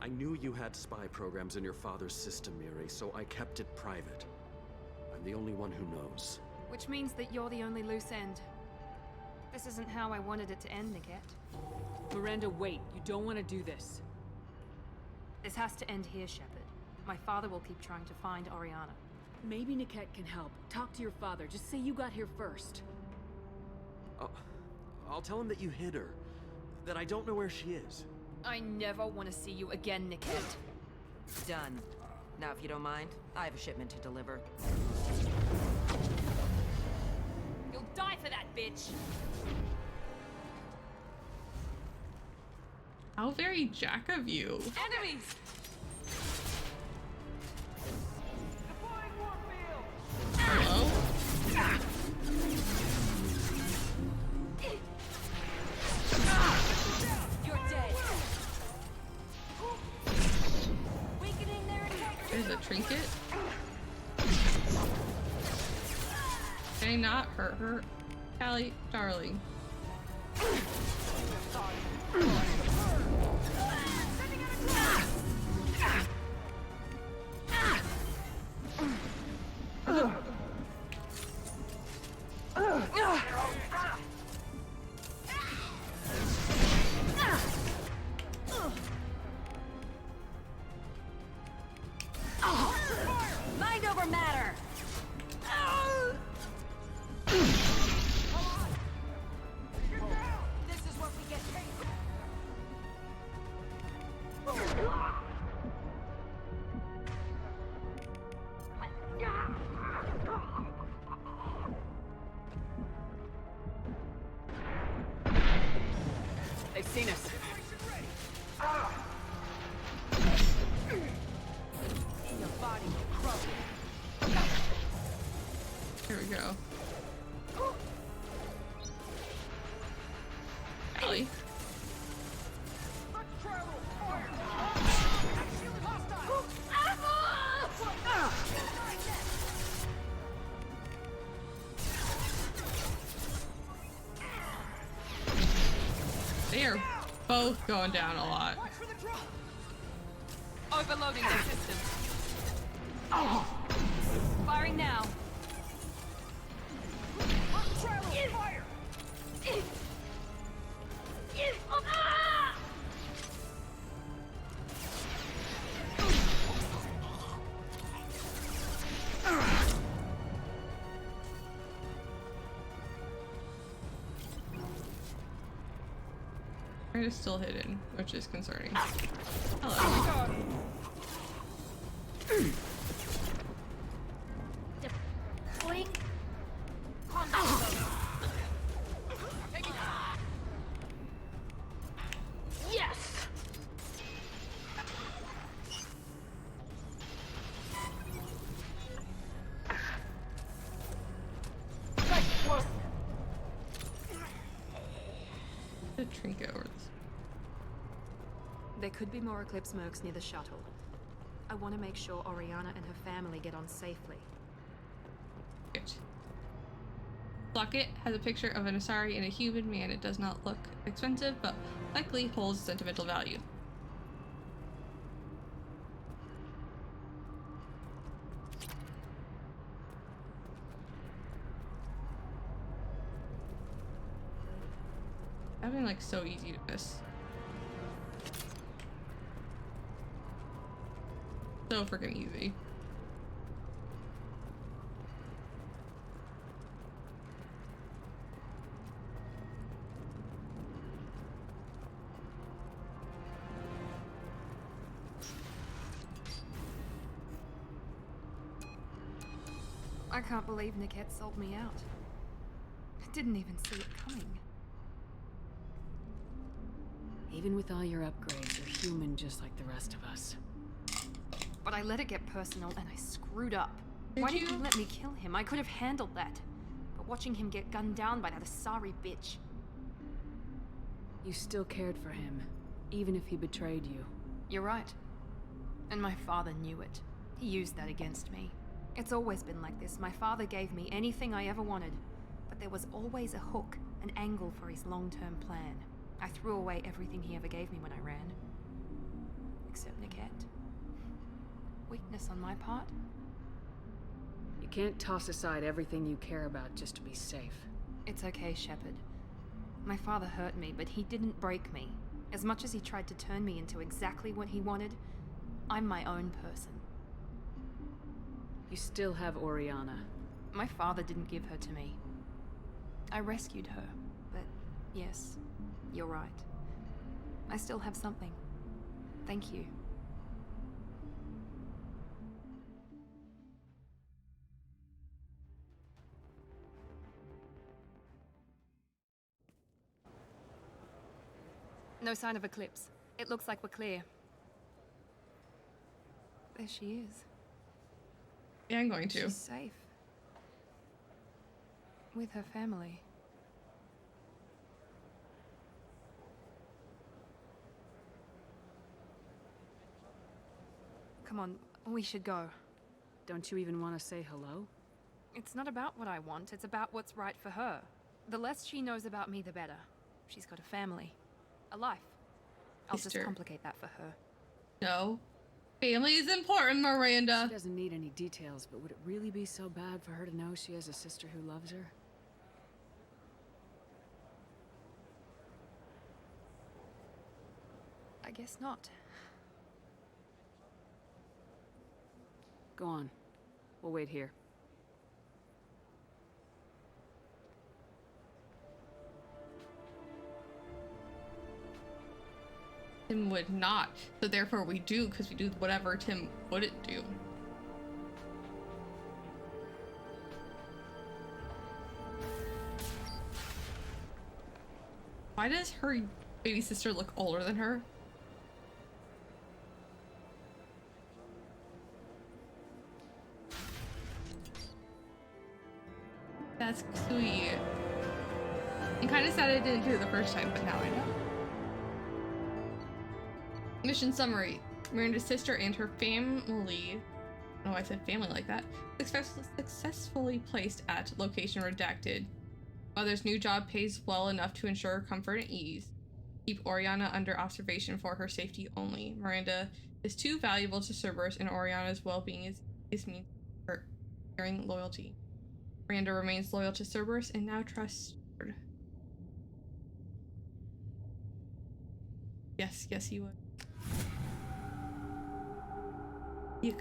Speaker 12: I knew you had spy programs in your father's system, Miri, so I kept it private. I'm the only one who knows.
Speaker 17: Which means that you're the only loose end. This isn't how I wanted it to end, Niket.
Speaker 5: Miranda, wait. You don't want to do this.
Speaker 17: This has to end here, Shepard. My father will keep trying to find Oriana.
Speaker 5: Maybe Niket can help. Talk to your father. Just say you got here first.
Speaker 12: I'll tell him that you hid her. That I don't know where she is.
Speaker 17: I never want to see you again, Niket.
Speaker 16: Done. Now, if you don't mind, I have a shipment to deliver.
Speaker 17: You'll die for that, bitch!
Speaker 1: How very Jack of you.
Speaker 17: Enemies!
Speaker 1: Hello?
Speaker 17: You're dead. Weakening their attack.
Speaker 1: There's a trinket. Can I not hurt her? Callie, darling.
Speaker 17: Mind over matter.
Speaker 16: This is what we get paid for.
Speaker 5: They've seen us.
Speaker 16: Your body will crumble.
Speaker 1: Here we go. Callie. They are both going down a lot.
Speaker 17: Overloading the system. Firing now.
Speaker 1: It is still hidden, which is concerning. Hello. a trinket over this.
Speaker 26: There could be more Eclipse mercs near the shuttle. I want to make sure Oriana and her family get on safely.
Speaker 1: Good. Locket has a picture of an Asari and a human man. It does not look expensive, but likely holds sentimental value. That'd been like so easy to miss. So freaking easy.
Speaker 26: I can't believe Niket sold me out. I didn't even see it coming.
Speaker 5: Even with all your upgrades, you're human just like the rest of us.
Speaker 26: But I let it get personal and I screwed up. Why didn't you let me kill him? I could have handled that. But watching him get gunned down by that Asari bitch.
Speaker 5: You still cared for him, even if he betrayed you.
Speaker 26: You're right. And my father knew it. He used that against me. It's always been like this. My father gave me anything I ever wanted. But there was always a hook, an angle for his long-term plan. I threw away everything he ever gave me when I ran. Except Niket. Weakness on my part?
Speaker 5: You can't toss aside everything you care about just to be safe.
Speaker 26: It's okay, Shepard. My father hurt me, but he didn't break me. As much as he tried to turn me into exactly what he wanted, I'm my own person.
Speaker 5: You still have Oriana.
Speaker 26: My father didn't give her to me. I rescued her, but yes, you're right. I still have something. Thank you. No sign of Eclipse. It looks like we're clear. There she is.
Speaker 1: Yeah, I'm going to.
Speaker 26: She's safe. With her family. Come on, we should go.
Speaker 5: Don't you even want to say hello?
Speaker 26: It's not about what I want, it's about what's right for her. The less she knows about me, the better. She's got a family. A life. I'll just complicate that for her.
Speaker 1: No. Family is important, Miranda.
Speaker 5: She doesn't need any details, but would it really be so bad for her to know she has a sister who loves her?
Speaker 26: I guess not.
Speaker 5: Go on. We'll wait here.
Speaker 1: Tim would not. So therefore we do, because we do whatever Tim wouldn't do. Why does her baby sister look older than her? That's sweet. I'm kind of sad I didn't do it the first time, but now I know. Mission summary. Miranda's sister and her family, oh, I said family like that, successfully placed at location redacted. Mother's new job pays well enough to ensure comfort and ease. Keep Oriana under observation for her safety only. Miranda is too valuable to Cerberus, and Oriana's well-being is means for ensuring loyalty. Miranda remains loyal to Cerberus and now trusts Shepard. Yes, yes, he would. Yuck.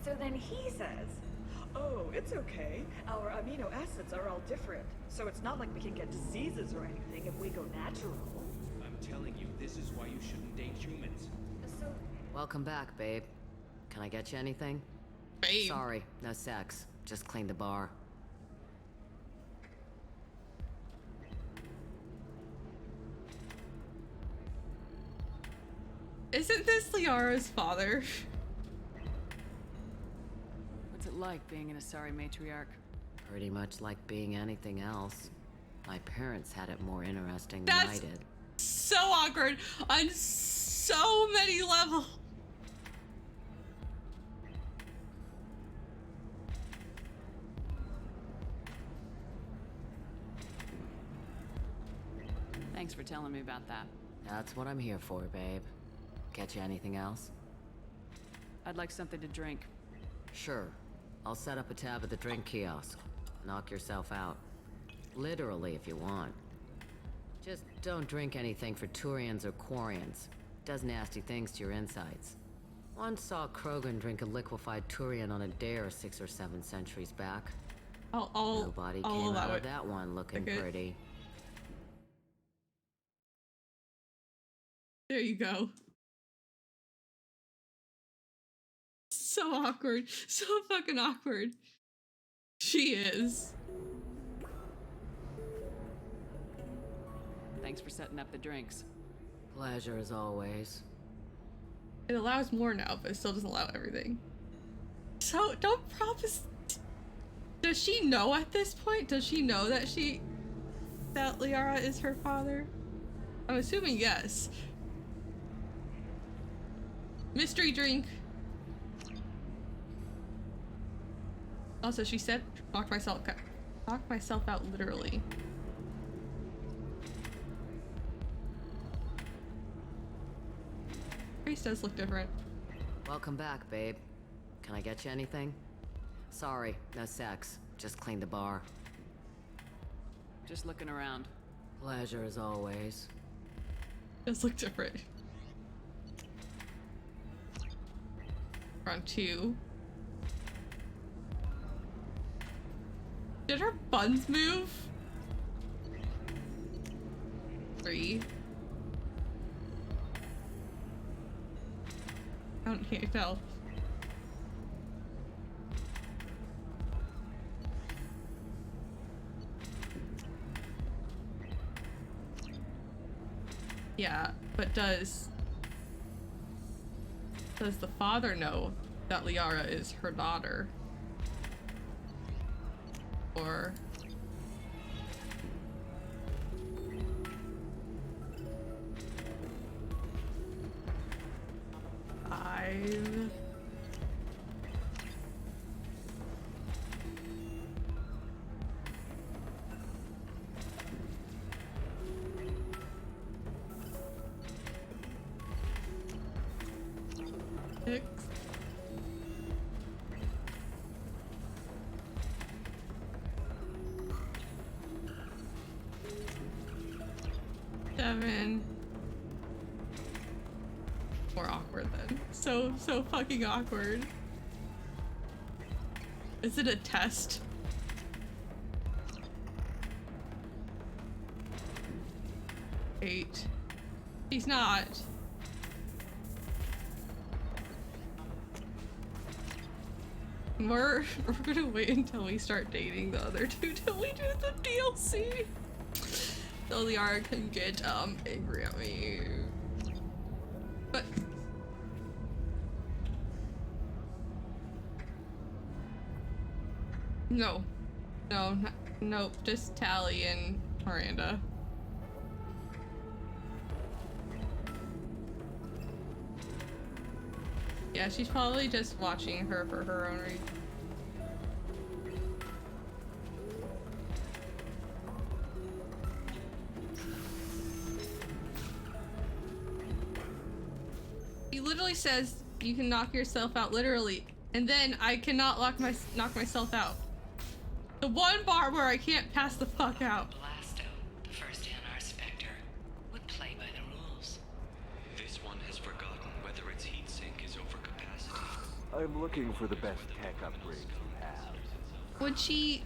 Speaker 28: So then he says,
Speaker 10: oh, it's okay. Our amino acids are all different, so it's not like we can get diseases or anything if we go natural.
Speaker 18: I'm telling you, this is why you shouldn't date humans.
Speaker 28: So...
Speaker 20: Welcome back, babe. Can I get you anything?
Speaker 1: Babe.
Speaker 20: Sorry, no sex. Just cleaned the bar.
Speaker 1: Isn't this Liara's father?
Speaker 5: What's it like being an Asari matriarch?
Speaker 20: Pretty much like being anything else. My parents had it more interesting than I did.
Speaker 1: So awkward on so many levels.
Speaker 5: Thanks for telling me about that.
Speaker 20: That's what I'm here for, babe. Get you anything else?
Speaker 5: I'd like something to drink.
Speaker 20: Sure. I'll set up a tab at the drink kiosk. Knock yourself out. Literally, if you want. Just don't drink anything for Turians or Quarians. Does nasty things to your insides. Once saw Krogan drink a liquefied Turian on a dare 6 or 7 centuries back. Nobody came out of that one looking pretty.
Speaker 1: There you go. So awkward. So fucking awkward. She is.
Speaker 5: Thanks for setting up the drinks.
Speaker 20: Pleasure as always.
Speaker 1: It allows more now, but it still doesn't allow everything. So, don't promise. Does she know at this point? Does she know that that Liara is her father? I'm assuming yes. Mystery drink. Also, she said, knock myself out literally. Face does look different.
Speaker 20: Welcome back, babe. Can I get you anything? Sorry, no sex. Just clean the bar.
Speaker 5: Just looking around.
Speaker 20: Pleasure as always.
Speaker 1: Does look different. Round 2. Did her buns move? 3. I can't tell. Yeah, but does the father know that Liara is her daughter? Or five. Six. 7. More awkward then. So fucking awkward. Is it a test? Eight. He's not. We're gonna wait until we start dating the other two till we do the DLC. So Liara can get angry at me. But no, nope. Just Tally and Miranda. Yeah, she's probably just watching her for her own reason. He literally says you can knock yourself out, literally, and then I cannot knock myself out. The one bar where I can't pass the fuck out.
Speaker 2: Blasto, the first NR Spectre, would play by the rules.
Speaker 18: This one has forgotten whether its heat sink is over capacity.
Speaker 4: I'm looking for the best tech upgrades you have.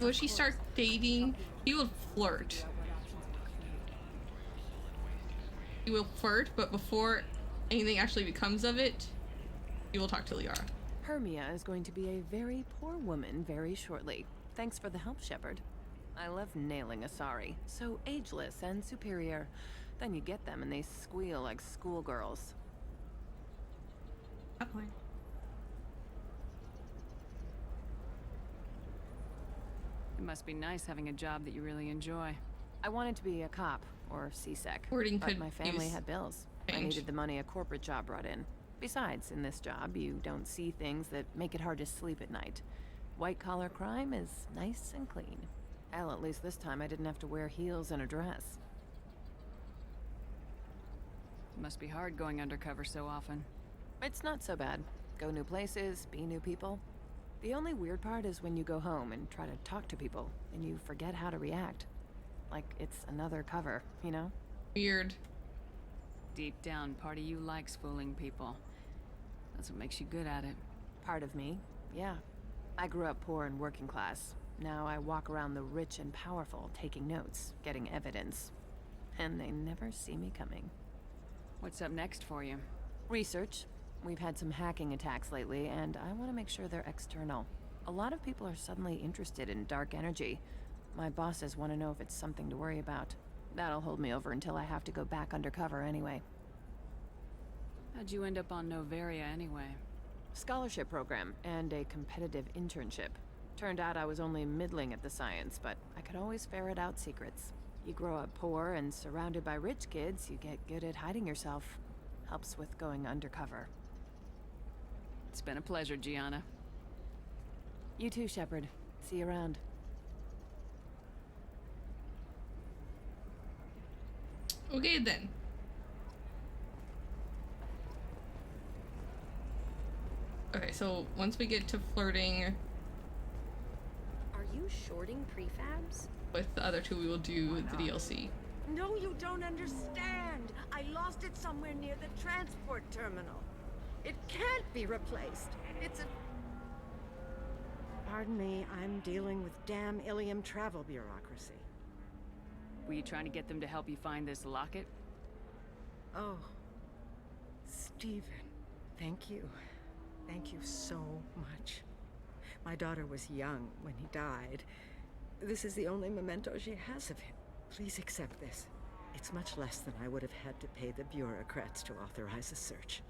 Speaker 1: Would she start dating? He would flirt. He will flirt, but before anything actually becomes of it, he will talk to Liara.
Speaker 8: Hermia is going to be a very poor woman very shortly. Thanks for the help, Shepard. I love nailing Asari. So ageless and superior. Then you get them and they squeal like schoolgirls.
Speaker 1: That point.
Speaker 5: It must be nice having a job that you really enjoy.
Speaker 8: I wanted to be a cop or CSEC,
Speaker 1: Wording
Speaker 8: but
Speaker 1: could
Speaker 8: my family
Speaker 1: use
Speaker 8: had bills. I
Speaker 1: change.
Speaker 8: needed the money a corporate job brought in. Besides, in this job, you don't see things that make it hard to sleep at night. White-collar crime is nice and clean. Hell, at least this time I didn't have to wear heels and a dress.
Speaker 5: It must be hard going undercover so often.
Speaker 8: It's not so bad. Go new places, be new people. The only weird part is when you go home and try to talk to people, and you forget how to react. Like it's another cover, you know?
Speaker 1: Weird.
Speaker 5: Deep down, part of you likes fooling people. That's what makes you good at it.
Speaker 8: Part of me, yeah. I grew up poor and working class. Now I walk around the rich and powerful, taking notes, getting evidence. And they never see me coming.
Speaker 5: What's up next for you?
Speaker 8: Research. We've had some hacking attacks lately, and I want to make sure they're external. A lot of people are suddenly interested in dark energy. My bosses want to know if it's something to worry about. That'll hold me over until I have to go back undercover anyway.
Speaker 5: How'd you end up on Novaria anyway?
Speaker 8: Scholarship program and a competitive internship. Turned out I was only middling at the science, but I could always ferret out secrets. You grow up poor and surrounded by rich kids, you get good at hiding yourself. Helps with going undercover.
Speaker 5: It's been a pleasure, Gianna.
Speaker 8: You too, Shepard. See you around.
Speaker 1: Okay then. Okay, so once we get to flirting
Speaker 6: Are you shorting prefabs?
Speaker 1: with the other two, we will do the DLC.
Speaker 9: No, you don't understand. I lost it somewhere near the transport terminal. It can't be replaced. It's a... Pardon me, I'm dealing with damn Ilium travel bureaucracy.
Speaker 5: Were you trying to get them to help you find this locket?
Speaker 9: Oh, Stephen, thank you. Thank you so much. My daughter was young when he died. This is the only memento she has of him. Please accept this. It's much less than I would have had to pay the bureaucrats to authorize a search.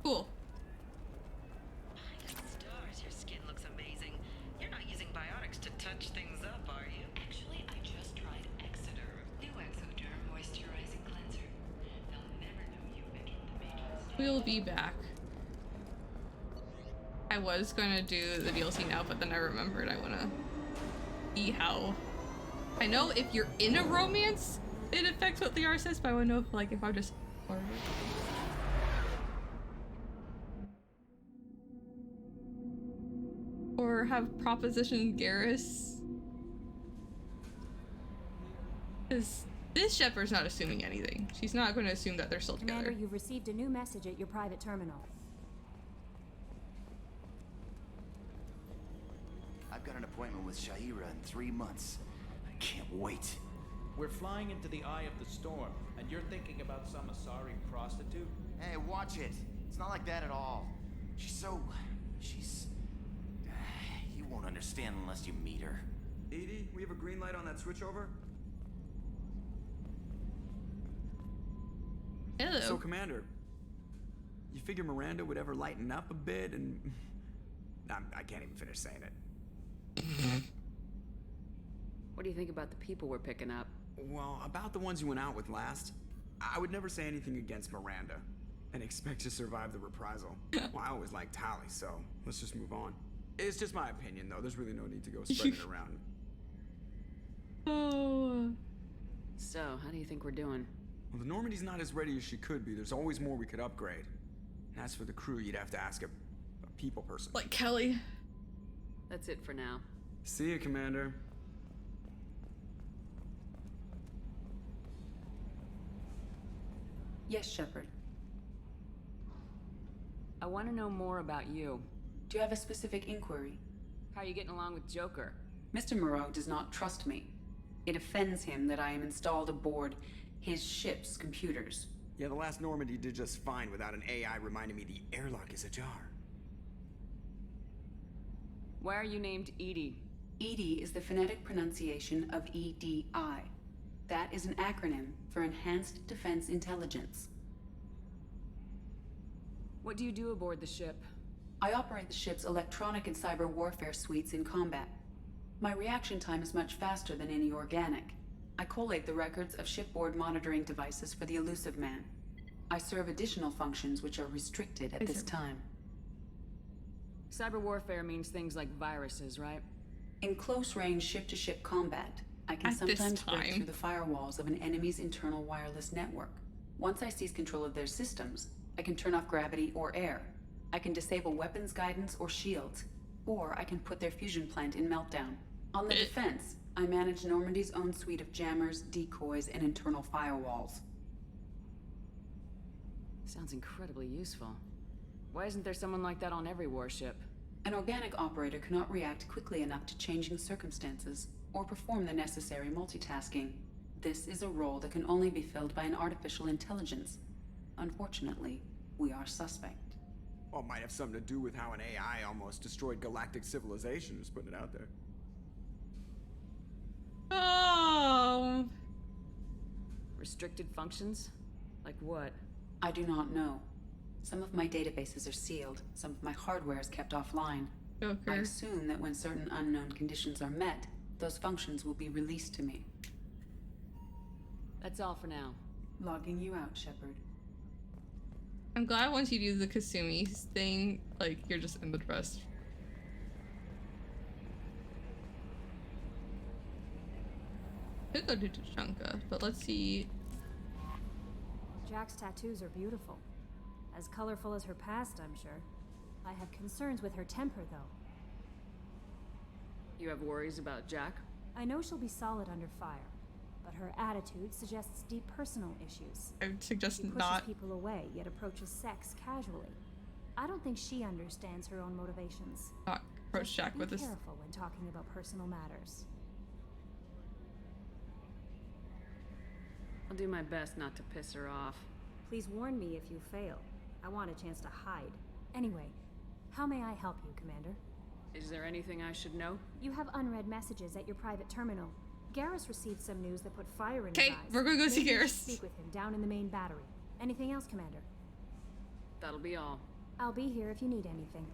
Speaker 1: Cool.
Speaker 3: Stars, your skin looks amazing. You're not using biotics to touch things up, are you?
Speaker 2: Actually, I just tried Exoderm. New Exoderm moisturizing cleanser. They'll never know you entered the matrix.
Speaker 1: We'll be back. I was gonna do the DLC now, but then I remembered I wanna see how. I know if you're in a romance, it affects what the R says, but I wanna know if, like, if I'm just. Or have Proposition Garrus. Because this Shepard's not assuming anything. She's not going to assume that they're still
Speaker 11: Commander,
Speaker 1: together.
Speaker 11: you've received a new message at your private terminal.
Speaker 13: I've got an appointment with Shaira in 3 months. I can't wait.
Speaker 21: We're flying into the eye of the storm, and you're thinking about some Asari prostitute?
Speaker 13: Hey, watch it. It's not like that at all. She's... You won't understand unless you meet her.
Speaker 23: EDI, we have a green light on that switchover?
Speaker 1: Hello.
Speaker 23: So, Commander, you figure Miranda would ever lighten up a bit and... I can't even finish saying it.
Speaker 5: What do you think about the people we're picking up?
Speaker 23: Well, about the ones you went out with last, I would never say anything against Miranda and expect to survive the reprisal. Well, I always liked Tally, so let's just move on. It's just my opinion, though. There's really no need to go spreading it around.
Speaker 1: Oh.
Speaker 5: So, how do you think we're doing?
Speaker 23: Well, the Normandy's not as ready as she could be. There's always more we could upgrade. And as for the crew, you'd have to ask a people person.
Speaker 1: Like Kelly.
Speaker 5: That's it for now.
Speaker 23: See you, Commander.
Speaker 24: Yes, Shepard.
Speaker 5: I want to know more about you.
Speaker 24: Do you have a specific inquiry?
Speaker 5: How are you getting along with Joker?
Speaker 24: Mr. Moreau does not trust me. It offends him that I am installed aboard his ship's computers.
Speaker 23: Yeah, the last Normandy did just fine without an AI reminding me the airlock is ajar.
Speaker 5: Why are you named EDI?
Speaker 24: EDI is the phonetic pronunciation of EDI. That is an acronym for Enhanced Defense Intelligence.
Speaker 5: What do you do aboard the ship?
Speaker 24: I operate the ship's electronic and cyber warfare suites in combat. My reaction time is much faster than any organic. I collate the records of shipboard monitoring devices for the Elusive Man. I serve additional functions which are restricted at this time.
Speaker 5: Cyber warfare means things like viruses, right?
Speaker 24: In close-range ship-to-ship combat, I can sometimes break through the firewalls of an enemy's internal wireless network. Once I seize control of their systems, I can turn off gravity or air. I can disable weapons guidance or shields, or I can put their fusion plant in meltdown. On the defense, I manage Normandy's own suite of jammers, decoys, and internal firewalls.
Speaker 5: Sounds incredibly useful. Why isn't there someone like that on every warship?
Speaker 24: An organic operator cannot react quickly enough to changing circumstances, or perform the necessary multitasking. This is a role that can only be filled by an artificial intelligence. Unfortunately, we are suspect.
Speaker 23: Well, it might have something to do with how an AI almost destroyed galactic civilization, just putting it out there.
Speaker 1: Oh.
Speaker 5: Restricted functions? Like what?
Speaker 24: I do not know. Some of my databases are sealed, some of my hardware is kept offline. I assume that when certain unknown conditions are met, those functions will be released to me.
Speaker 5: That's all for now.
Speaker 24: Logging you out, Shepard.
Speaker 1: I'm glad once you do the Kasumi thing, like, you're just in the best. Could go to Tachanka, but let's see.
Speaker 11: Jack's tattoos are beautiful. As colorful as her past, I'm sure. I have concerns with her temper, though.
Speaker 5: You have worries about Jack?
Speaker 11: I know she'll be solid under fire, but her attitude suggests deep personal issues.
Speaker 1: I would suggest
Speaker 11: she pushes
Speaker 1: not.
Speaker 11: people away, yet approaches sex casually. I don't think she understands her own motivations.
Speaker 1: Not approach Jack with this.
Speaker 11: Be careful when talking about personal matters.
Speaker 5: I'll do my best not to piss her off.
Speaker 11: Please warn me if you fail. I want a chance to hide. Anyway, how may I help you, Commander?
Speaker 5: Is there anything I should know?
Speaker 11: You have unread messages at your private terminal. Garrus received some news that put fire in his eyes.
Speaker 1: Okay, we're gonna go see
Speaker 11: Maybe you should
Speaker 1: Garrus.
Speaker 11: Speak with him down in the main battery. Anything else, Commander?
Speaker 5: That'll be all.
Speaker 11: I'll be here if you need anything.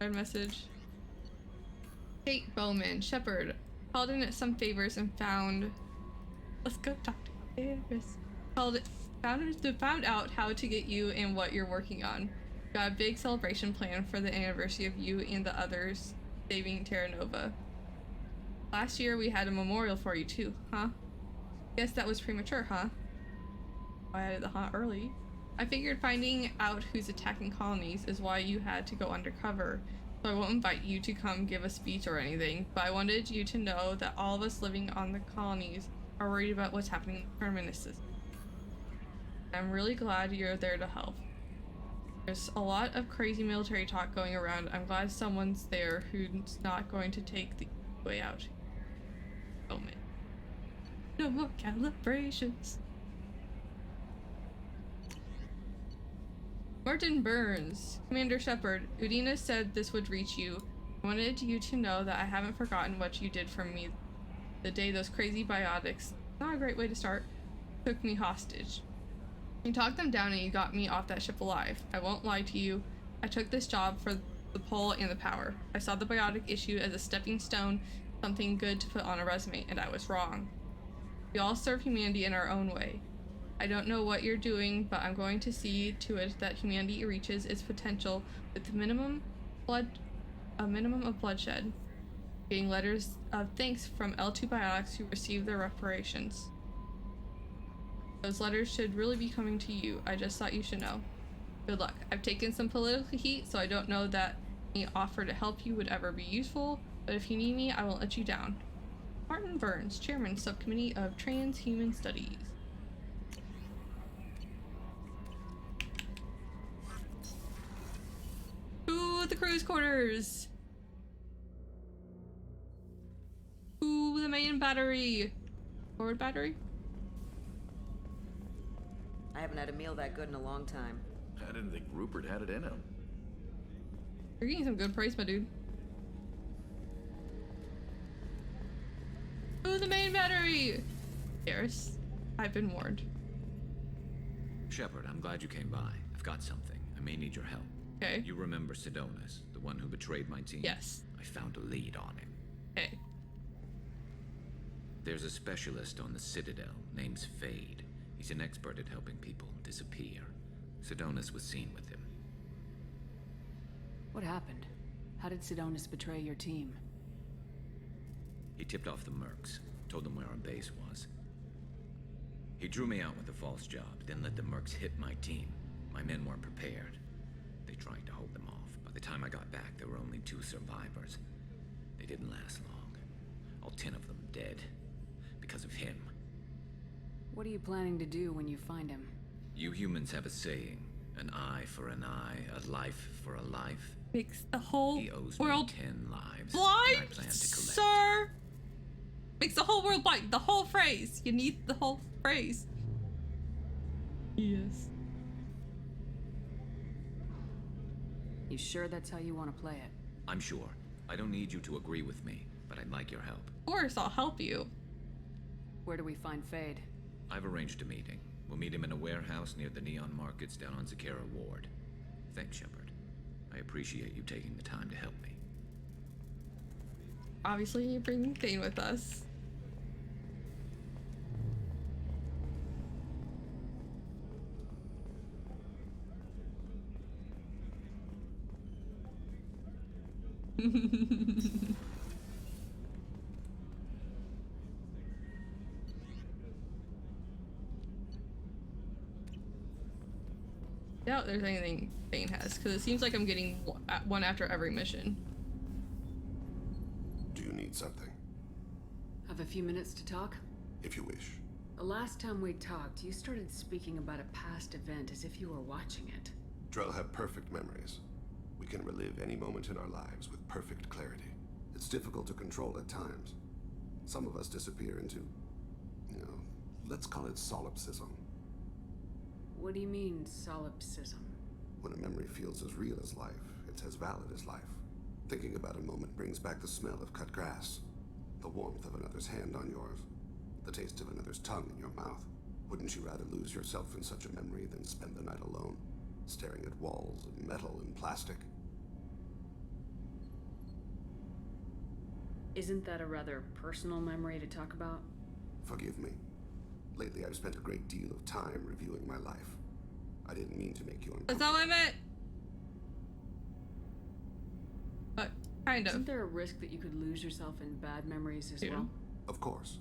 Speaker 1: Red message. Kate Bowman, Shepard. Called in at some favors and found. Let's go talk to Garrus. Found out how to get you and what you're working on. Got a big celebration planned for the anniversary of you and the others saving Terra Nova. Last year we had a memorial for you too, huh? Guess that was premature, huh? I added the huh early. I figured finding out who's attacking colonies is why you had to go undercover, so I won't invite you to come give a speech or anything, but I wanted you to know that all of us living on the colonies are worried about what's happening in the Terminus system. I'm really glad you're there to help. There's a lot of crazy military talk going around. I'm glad someone's there who's not going to take the way out. Moment. No more calibrations. Martin Burns. Commander Shepard, Udina said this would reach you. I wanted you to know that I haven't forgotten what you did for me the day those crazy biotics, not a great way to start, took me hostage. You talked them down and you got me off that ship alive. I won't lie to you. I took this job for the pull and the power. I saw the biotic issue as a stepping stone, something good to put on a resume, and I was wrong. We all serve humanity in our own way. I don't know what you're doing, but I'm going to see to it that humanity reaches its potential with a minimum of bloodshed. Getting letters of thanks from L2 biotics who received their reparations. Those letters should really be coming to you. I just thought you should know. Good luck. I've taken some political heat, so I don't know that any offer to help you would ever be useful, but if you need me, I won't let you down. Martin Burns, Chairman, Subcommittee of Transhuman Studies. Ooh, the crew's quarters! Ooh, the main battery! Forward battery?
Speaker 16: I haven't had a meal that good in a long time.
Speaker 7: I didn't think Rupert had it in him.
Speaker 1: You're getting some good praise, my dude. Ooh, the main battery! Garrus, I've been warned.
Speaker 12: Shepard, I'm glad you came by. I I've got something. I may need your help.
Speaker 1: Okay.
Speaker 12: You remember Sidonis, the one who betrayed my team?
Speaker 1: Yes.
Speaker 12: I found a lead on him.
Speaker 1: Okay.
Speaker 12: There's a specialist on the Citadel named Fade. He's an expert at helping people disappear. Sidonis was seen with him.
Speaker 5: What happened? How did Sidonis betray your team?
Speaker 12: He tipped off the mercs, told them where our base was. He drew me out with a false job, then let the mercs hit my team. My men weren't prepared. They tried to hold them off. By the time I got back, there were only 2 survivors. They didn't last long. All 10 of them dead. Because of him.
Speaker 5: What are you planning to do when you find him?
Speaker 12: You humans have a saying. An eye for an eye, a life for a life.
Speaker 1: Makes the whole
Speaker 12: He owes
Speaker 1: world
Speaker 12: me 10 lives.
Speaker 1: blind,
Speaker 12: and I plan to collect.
Speaker 1: sir. Makes the whole world blind. The whole phrase. You need the whole phrase. Yes.
Speaker 5: You sure that's how you want to play it?
Speaker 12: I'm sure. I don't need you to agree with me, but I'd like your help.
Speaker 1: Of course, I'll help you.
Speaker 5: Where do we find Fade?
Speaker 12: I've arranged a meeting. We'll meet him in a warehouse near the Neon Markets down on Zakera Ward. Thanks, Shepard. I appreciate you taking the time to help me.
Speaker 1: Obviously, you're bringing Thane with us. Doubt there's anything Thane has, because it seems like I'm getting one after every mission.
Speaker 14: Do you need something?
Speaker 5: Have a few minutes to talk?
Speaker 14: If you wish.
Speaker 5: The last time we talked, you started speaking about a past event as if you were watching it.
Speaker 14: Drell have perfect memories. We can relive any moment in our lives with perfect clarity. It's difficult to control at times. Some of us disappear into, let's call it solipsism.
Speaker 5: What do you mean, solipsism?
Speaker 14: When a memory feels as real as life, it's as valid as life. Thinking about a moment brings back the smell of cut grass, the warmth of another's hand on yours, the taste of another's tongue in your mouth. Wouldn't you rather lose yourself in such a memory than spend the night alone, staring at walls of metal and plastic?
Speaker 5: Isn't that a rather personal memory to talk about?
Speaker 14: Forgive me. Lately, I've spent a great deal of time reviewing my life. I didn't mean to make you uncomfortable.
Speaker 1: That's not what I meant. But kind of.
Speaker 5: Isn't there a risk that you could lose yourself in bad memories as well?
Speaker 14: Of course.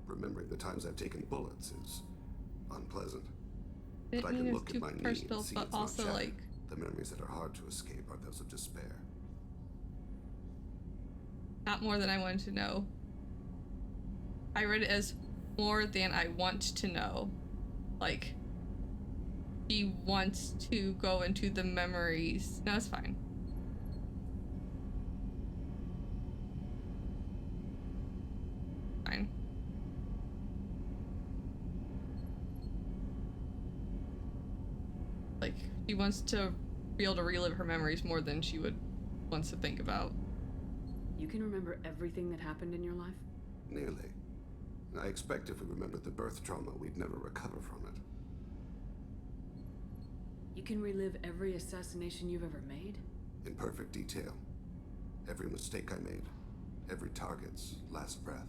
Speaker 14: Remembering the times I've taken bullets is unpleasant. But I can look at my knee and see it's not shattered. The memories that are hard to escape are those of despair.
Speaker 1: Not more than I wanted to know. I read it as more than I want to know. Like, she wants to go into the memories. No, it's fine. Fine. Like, she wants to be able to relive her memories more than she wants to think about.
Speaker 5: You can remember everything that happened in your life?
Speaker 14: Nearly. I expect if we remembered the birth trauma, we'd never recover from it.
Speaker 5: You can relive every assassination you've ever made?
Speaker 14: In perfect detail. Every mistake I made. Every target's last breath.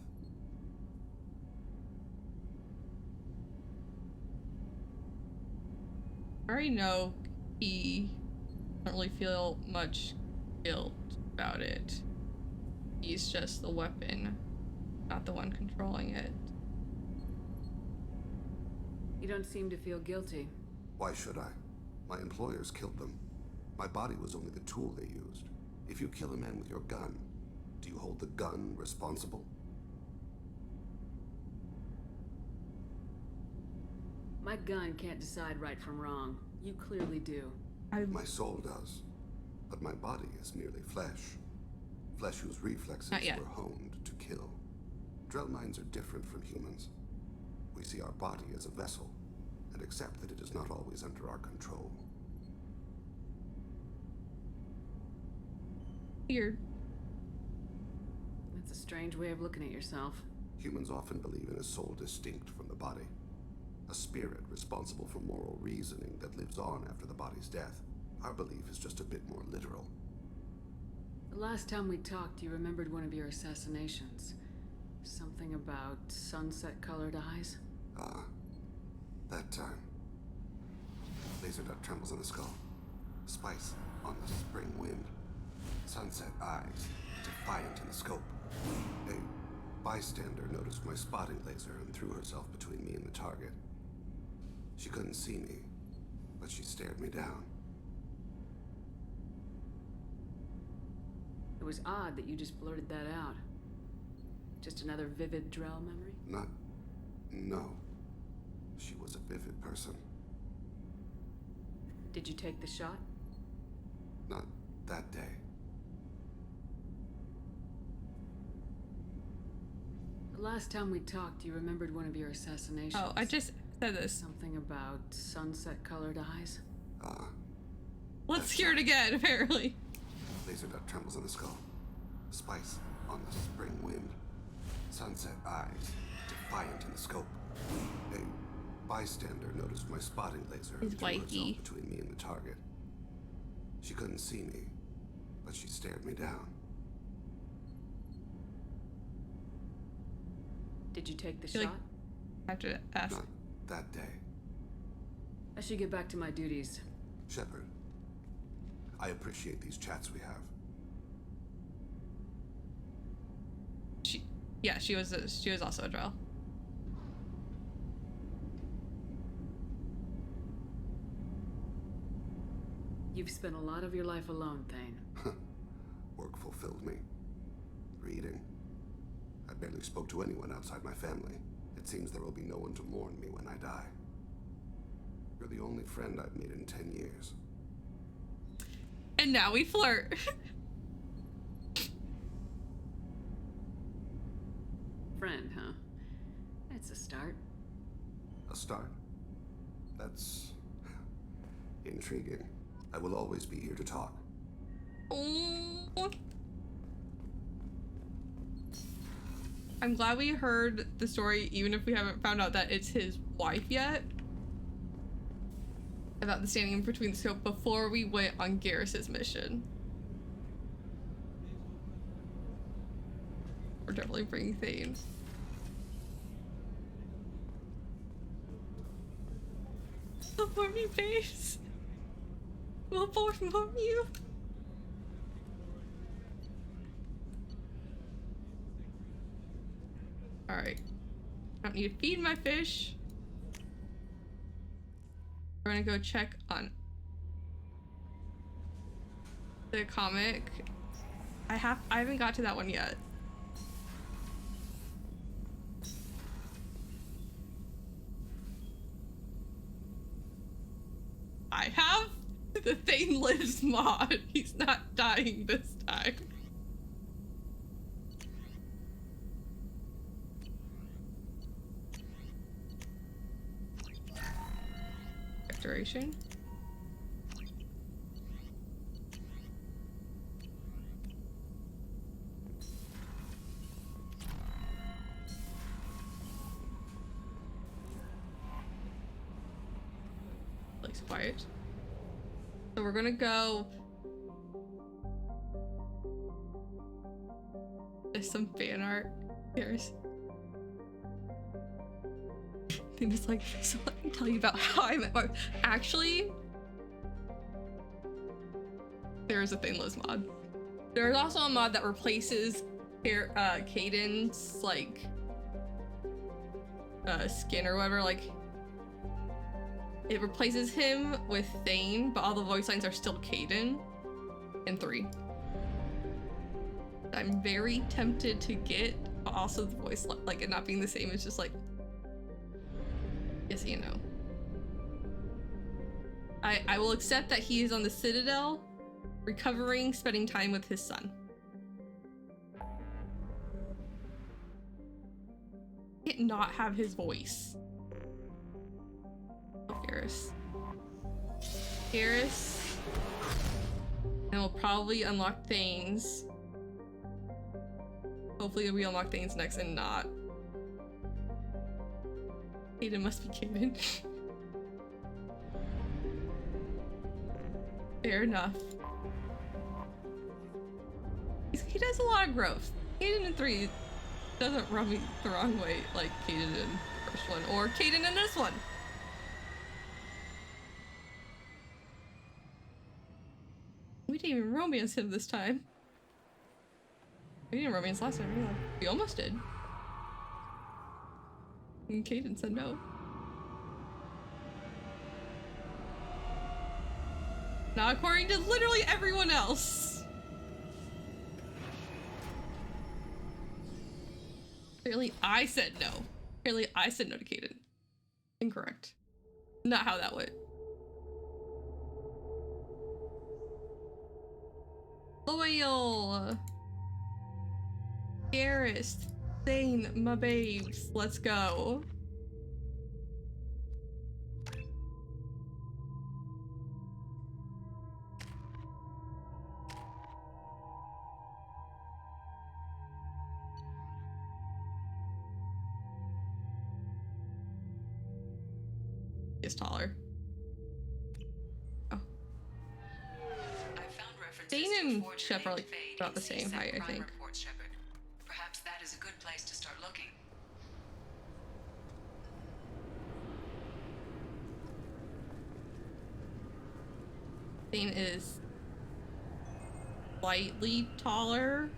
Speaker 1: I already know he doesn't really feel much guilt about it. He's just the weapon, not the one controlling it.
Speaker 5: You don't seem to feel guilty.
Speaker 14: Why should I? My employers killed them. My body was only the tool they used. If you kill a man with your gun, do you hold the gun responsible?
Speaker 5: My gun can't decide right from wrong. You clearly do.
Speaker 14: My soul does. But my body is merely flesh. Flesh whose reflexes were honed to kill. Drell minds are different from humans. We see our body as a vessel, and accept that it is not always under our control.
Speaker 1: Weird.
Speaker 5: That's a strange way of looking at yourself.
Speaker 14: Humans often believe in a soul distinct from the body. A spirit responsible for moral reasoning that lives on after the body's death. Our belief is just a bit more literal.
Speaker 5: The last time we talked, you remembered one of your assassinations. Something about sunset-colored eyes?
Speaker 14: Ah, that time. Laser dot trembles on the skull. Spice on the spring wind. Sunset eyes, defiant in the scope. A bystander noticed my spotting laser and threw herself between me and the target. She couldn't see me, but she stared me down.
Speaker 5: It was odd that you just blurted that out. Just another vivid Drell memory?
Speaker 14: No. She was a vivid person.
Speaker 5: Did you take the shot?
Speaker 14: Not that day.
Speaker 5: The last time we talked, you remembered one of your assassinations.
Speaker 1: Oh, I just said this.
Speaker 5: Something about sunset-colored eyes?
Speaker 1: Let's hear it again, apparently.
Speaker 14: Laser dot trembles on the skull. Spice on the spring wind. Sunset eyes, defiant in the scope. A bystander noticed my spotting laser and threw herself between me and the target. She couldn't see me, but she stared me down.
Speaker 5: Did you take the shot?
Speaker 1: I have to ask.
Speaker 14: Not that day.
Speaker 5: I should get back to my duties.
Speaker 14: Shepard, I appreciate these chats we have.
Speaker 1: She was also a Drell.
Speaker 5: You've spent a lot of your life alone, Thane.
Speaker 14: Work fulfilled me. Reading. I barely spoke to anyone outside my family. It seems there will be no one to mourn me when I die. You're the only friend I've made in 10 years.
Speaker 1: And now we flirt.
Speaker 5: Friend, huh? It's a start.
Speaker 14: A start? That's intriguing. I will always be here to talk.
Speaker 1: Oh. I'm glad we heard the story, even if we haven't found out that it's his wife yet. About the standing in between the scope before we went on Garrus's mission. We're definitely bringing Thane. Support me, base. We'll both mourn you. Alright. I don't need to feed my fish. We're gonna go check on the comic. I haven't got to that one yet. I have the Thane Lives mod. He's not dying this time. Duration. Looks quiet. So we're gonna go. There's some fan art. There's. They're just like, so let me tell you about how I met my. Actually, there is a Thane Lives mod. There's also a mod that replaces Caden's like skin or whatever. Like, it replaces him with Thane, but all the voice lines are still Caden in 3. I'm very tempted to get, but also the voice like it not being the same is just like. Yes, you know. I will accept that he is on the Citadel, recovering, spending time with his son. Can't not have his voice. Oh, Garrus. Garrus. And we'll probably unlock things. Hopefully we unlock things next and not. Caden must be Caden. Fair enough. He does a lot of growth. Caden in 3 doesn't rub me the wrong way like Caden in the first one, or Caden in this one. We didn't even romance him this time. We didn't romance last time, yeah. We almost did. And Caden said no. Not according to literally everyone else. Apparently I said no. Apparently I said no to Caden. Incorrect. Not how that went. Loyal. Garrus. Thane, my babes. Let's go. Is taller. Oh. Thane and Shep are like about the same height, I think.
Speaker 24: Perhaps that is a good place to start looking.
Speaker 1: Thane is slightly taller.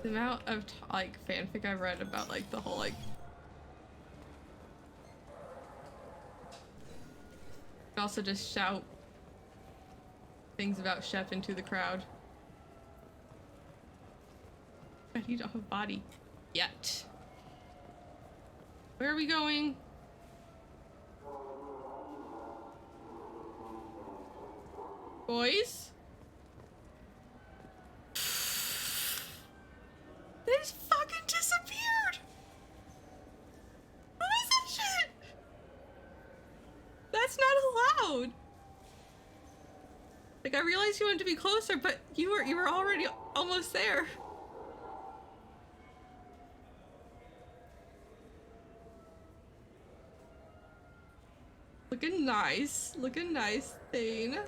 Speaker 1: The amount of like fanfic I read about like the whole like also just shout things about Shep into the crowd. But he don't have a body yet. Where are we going? Boys? They just fucking disappeared! What is that shit? That's not allowed! Like, I realized you wanted to be closer, but you were already almost there. Looking nice, Thane.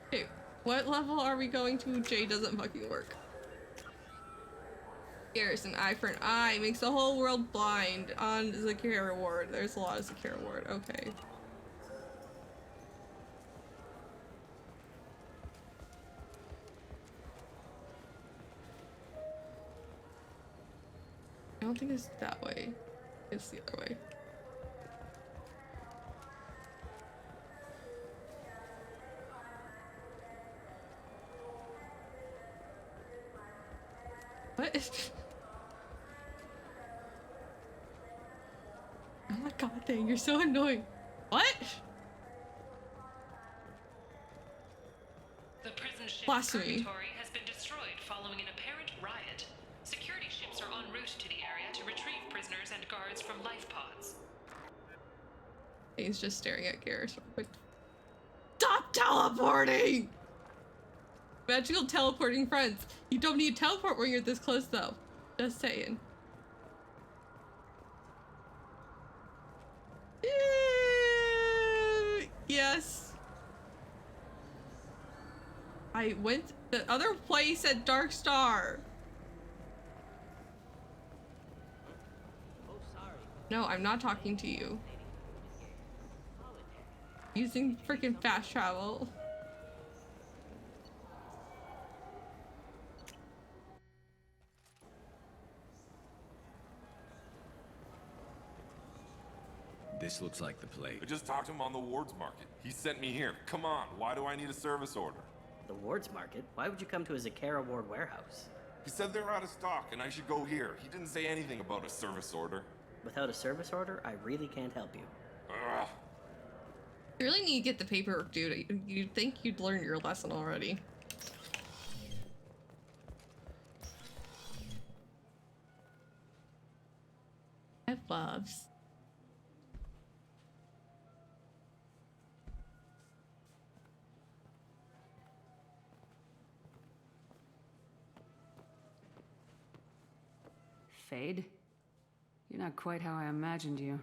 Speaker 1: Okay, what level are we going to? J doesn't fucking work. Garrus, an eye for an eye makes the whole world blind on Zakara Ward. There's a lot of Zakara Ward, okay. I don't think it's that way. It's the other way. What? Oh my god, Thane, you're so annoying. What?
Speaker 3: The prison ship
Speaker 1: Blasphemy.
Speaker 3: Purgatory has been destroyed following an apparent riot. Security ships are en route to the area to retrieve prisoners and guards from life pods.
Speaker 1: He's just staring at Garrus. Stop teleporting! Magical teleporting friends. You don't need to teleport when you're this close though. Just saying. Yes. I went the other place at Dark Star. No, I'm not talking to you. Using freaking fast travel.
Speaker 12: This looks like the place.
Speaker 10: I just talked to him on the Wards Market. He sent me here. Come on, why do I need a service order?
Speaker 15: The Wards Market? Why would you come to a Zakara Ward warehouse?
Speaker 10: He said they're out of stock and I should go here. He didn't say anything about a service order.
Speaker 15: Without a service order, I really can't help you.
Speaker 10: Ugh.
Speaker 1: You really need to get the paperwork, dude. You'd think you'd learn your lesson already. I have loves.
Speaker 5: Fade? You're not quite how I imagined you.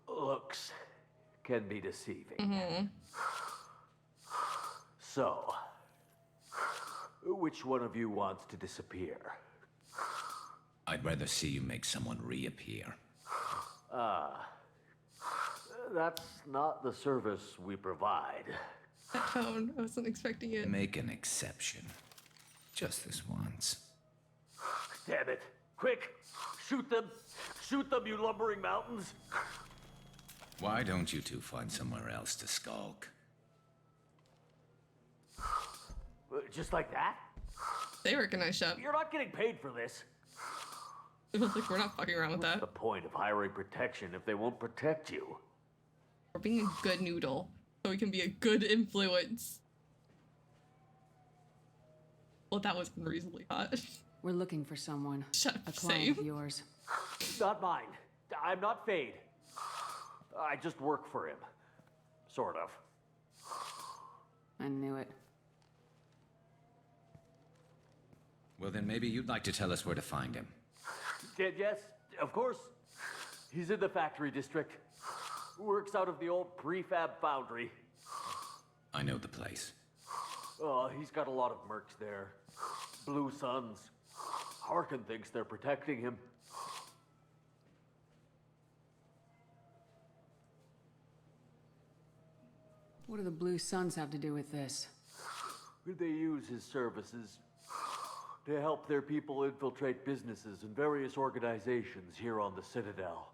Speaker 4: Looks can be deceiving.
Speaker 1: Mm-hmm.
Speaker 4: So, which one of you wants to disappear?
Speaker 12: I'd rather see you make someone reappear.
Speaker 4: That's not the service we provide.
Speaker 1: That tone, I wasn't expecting it.
Speaker 12: Make an exception. Just this once.
Speaker 4: Damn it. Quick! Shoot them! Shoot them, you lumbering mountains!
Speaker 12: Why don't you two find somewhere else to skulk?
Speaker 4: Just like that?
Speaker 1: They recognize Shep.
Speaker 4: You're not getting paid for this.
Speaker 1: It was like, we're not fucking around with
Speaker 4: What's
Speaker 1: that.
Speaker 4: the point of hiring protection if they won't protect you?
Speaker 1: We're being a good noodle, so we can be a good influence. Well, that was unreasonably hot.
Speaker 5: We're looking for someone.
Speaker 1: Shut up,
Speaker 5: a client
Speaker 1: same.
Speaker 5: of yours.
Speaker 4: Not mine. I'm not Fade. I just work for him. Sort of.
Speaker 5: I knew it.
Speaker 12: Well, then maybe you'd like to tell us where to find him.
Speaker 4: Yes, of course. He's in the factory district. Works out of the old prefab foundry.
Speaker 12: I know the place.
Speaker 4: He's got a lot of mercs there. Blue Suns. Harkin thinks they're protecting him.
Speaker 5: What do the Blue Suns have to do with this?
Speaker 4: They use his services to help their people infiltrate businesses and various organizations here on the Citadel.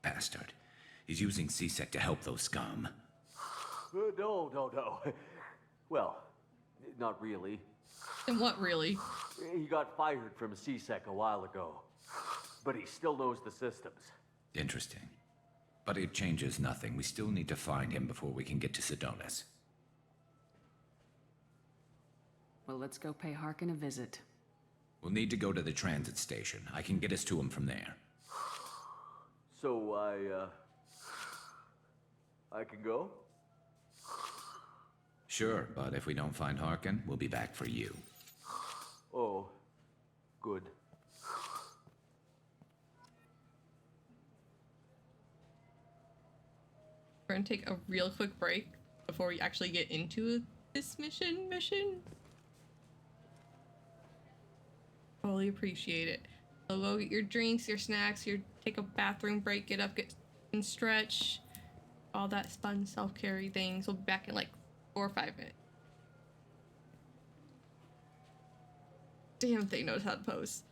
Speaker 12: Bastard. He's using CSEC to help those scum.
Speaker 4: No. Well, not really.
Speaker 1: And what really?
Speaker 4: He got fired from CSEC a while ago, but he still knows the systems.
Speaker 12: Interesting. But it changes nothing. We still need to find him before we can get to Sedonis.
Speaker 5: Well, let's go pay Harkin a visit.
Speaker 12: We'll need to go to the transit station. I can get us to him from there.
Speaker 4: So I can go?
Speaker 12: Sure, but if we don't find Harkin, we'll be back for you.
Speaker 4: Oh, good.
Speaker 1: We're gonna take a real quick break before we actually get into this mission. Totally appreciate it. So go get your drinks, your snacks, take a bathroom break, get up, get and stretch, all that fun self-care things. We'll be back in like 4 or 5 minutes. Damn thing knows how to pose.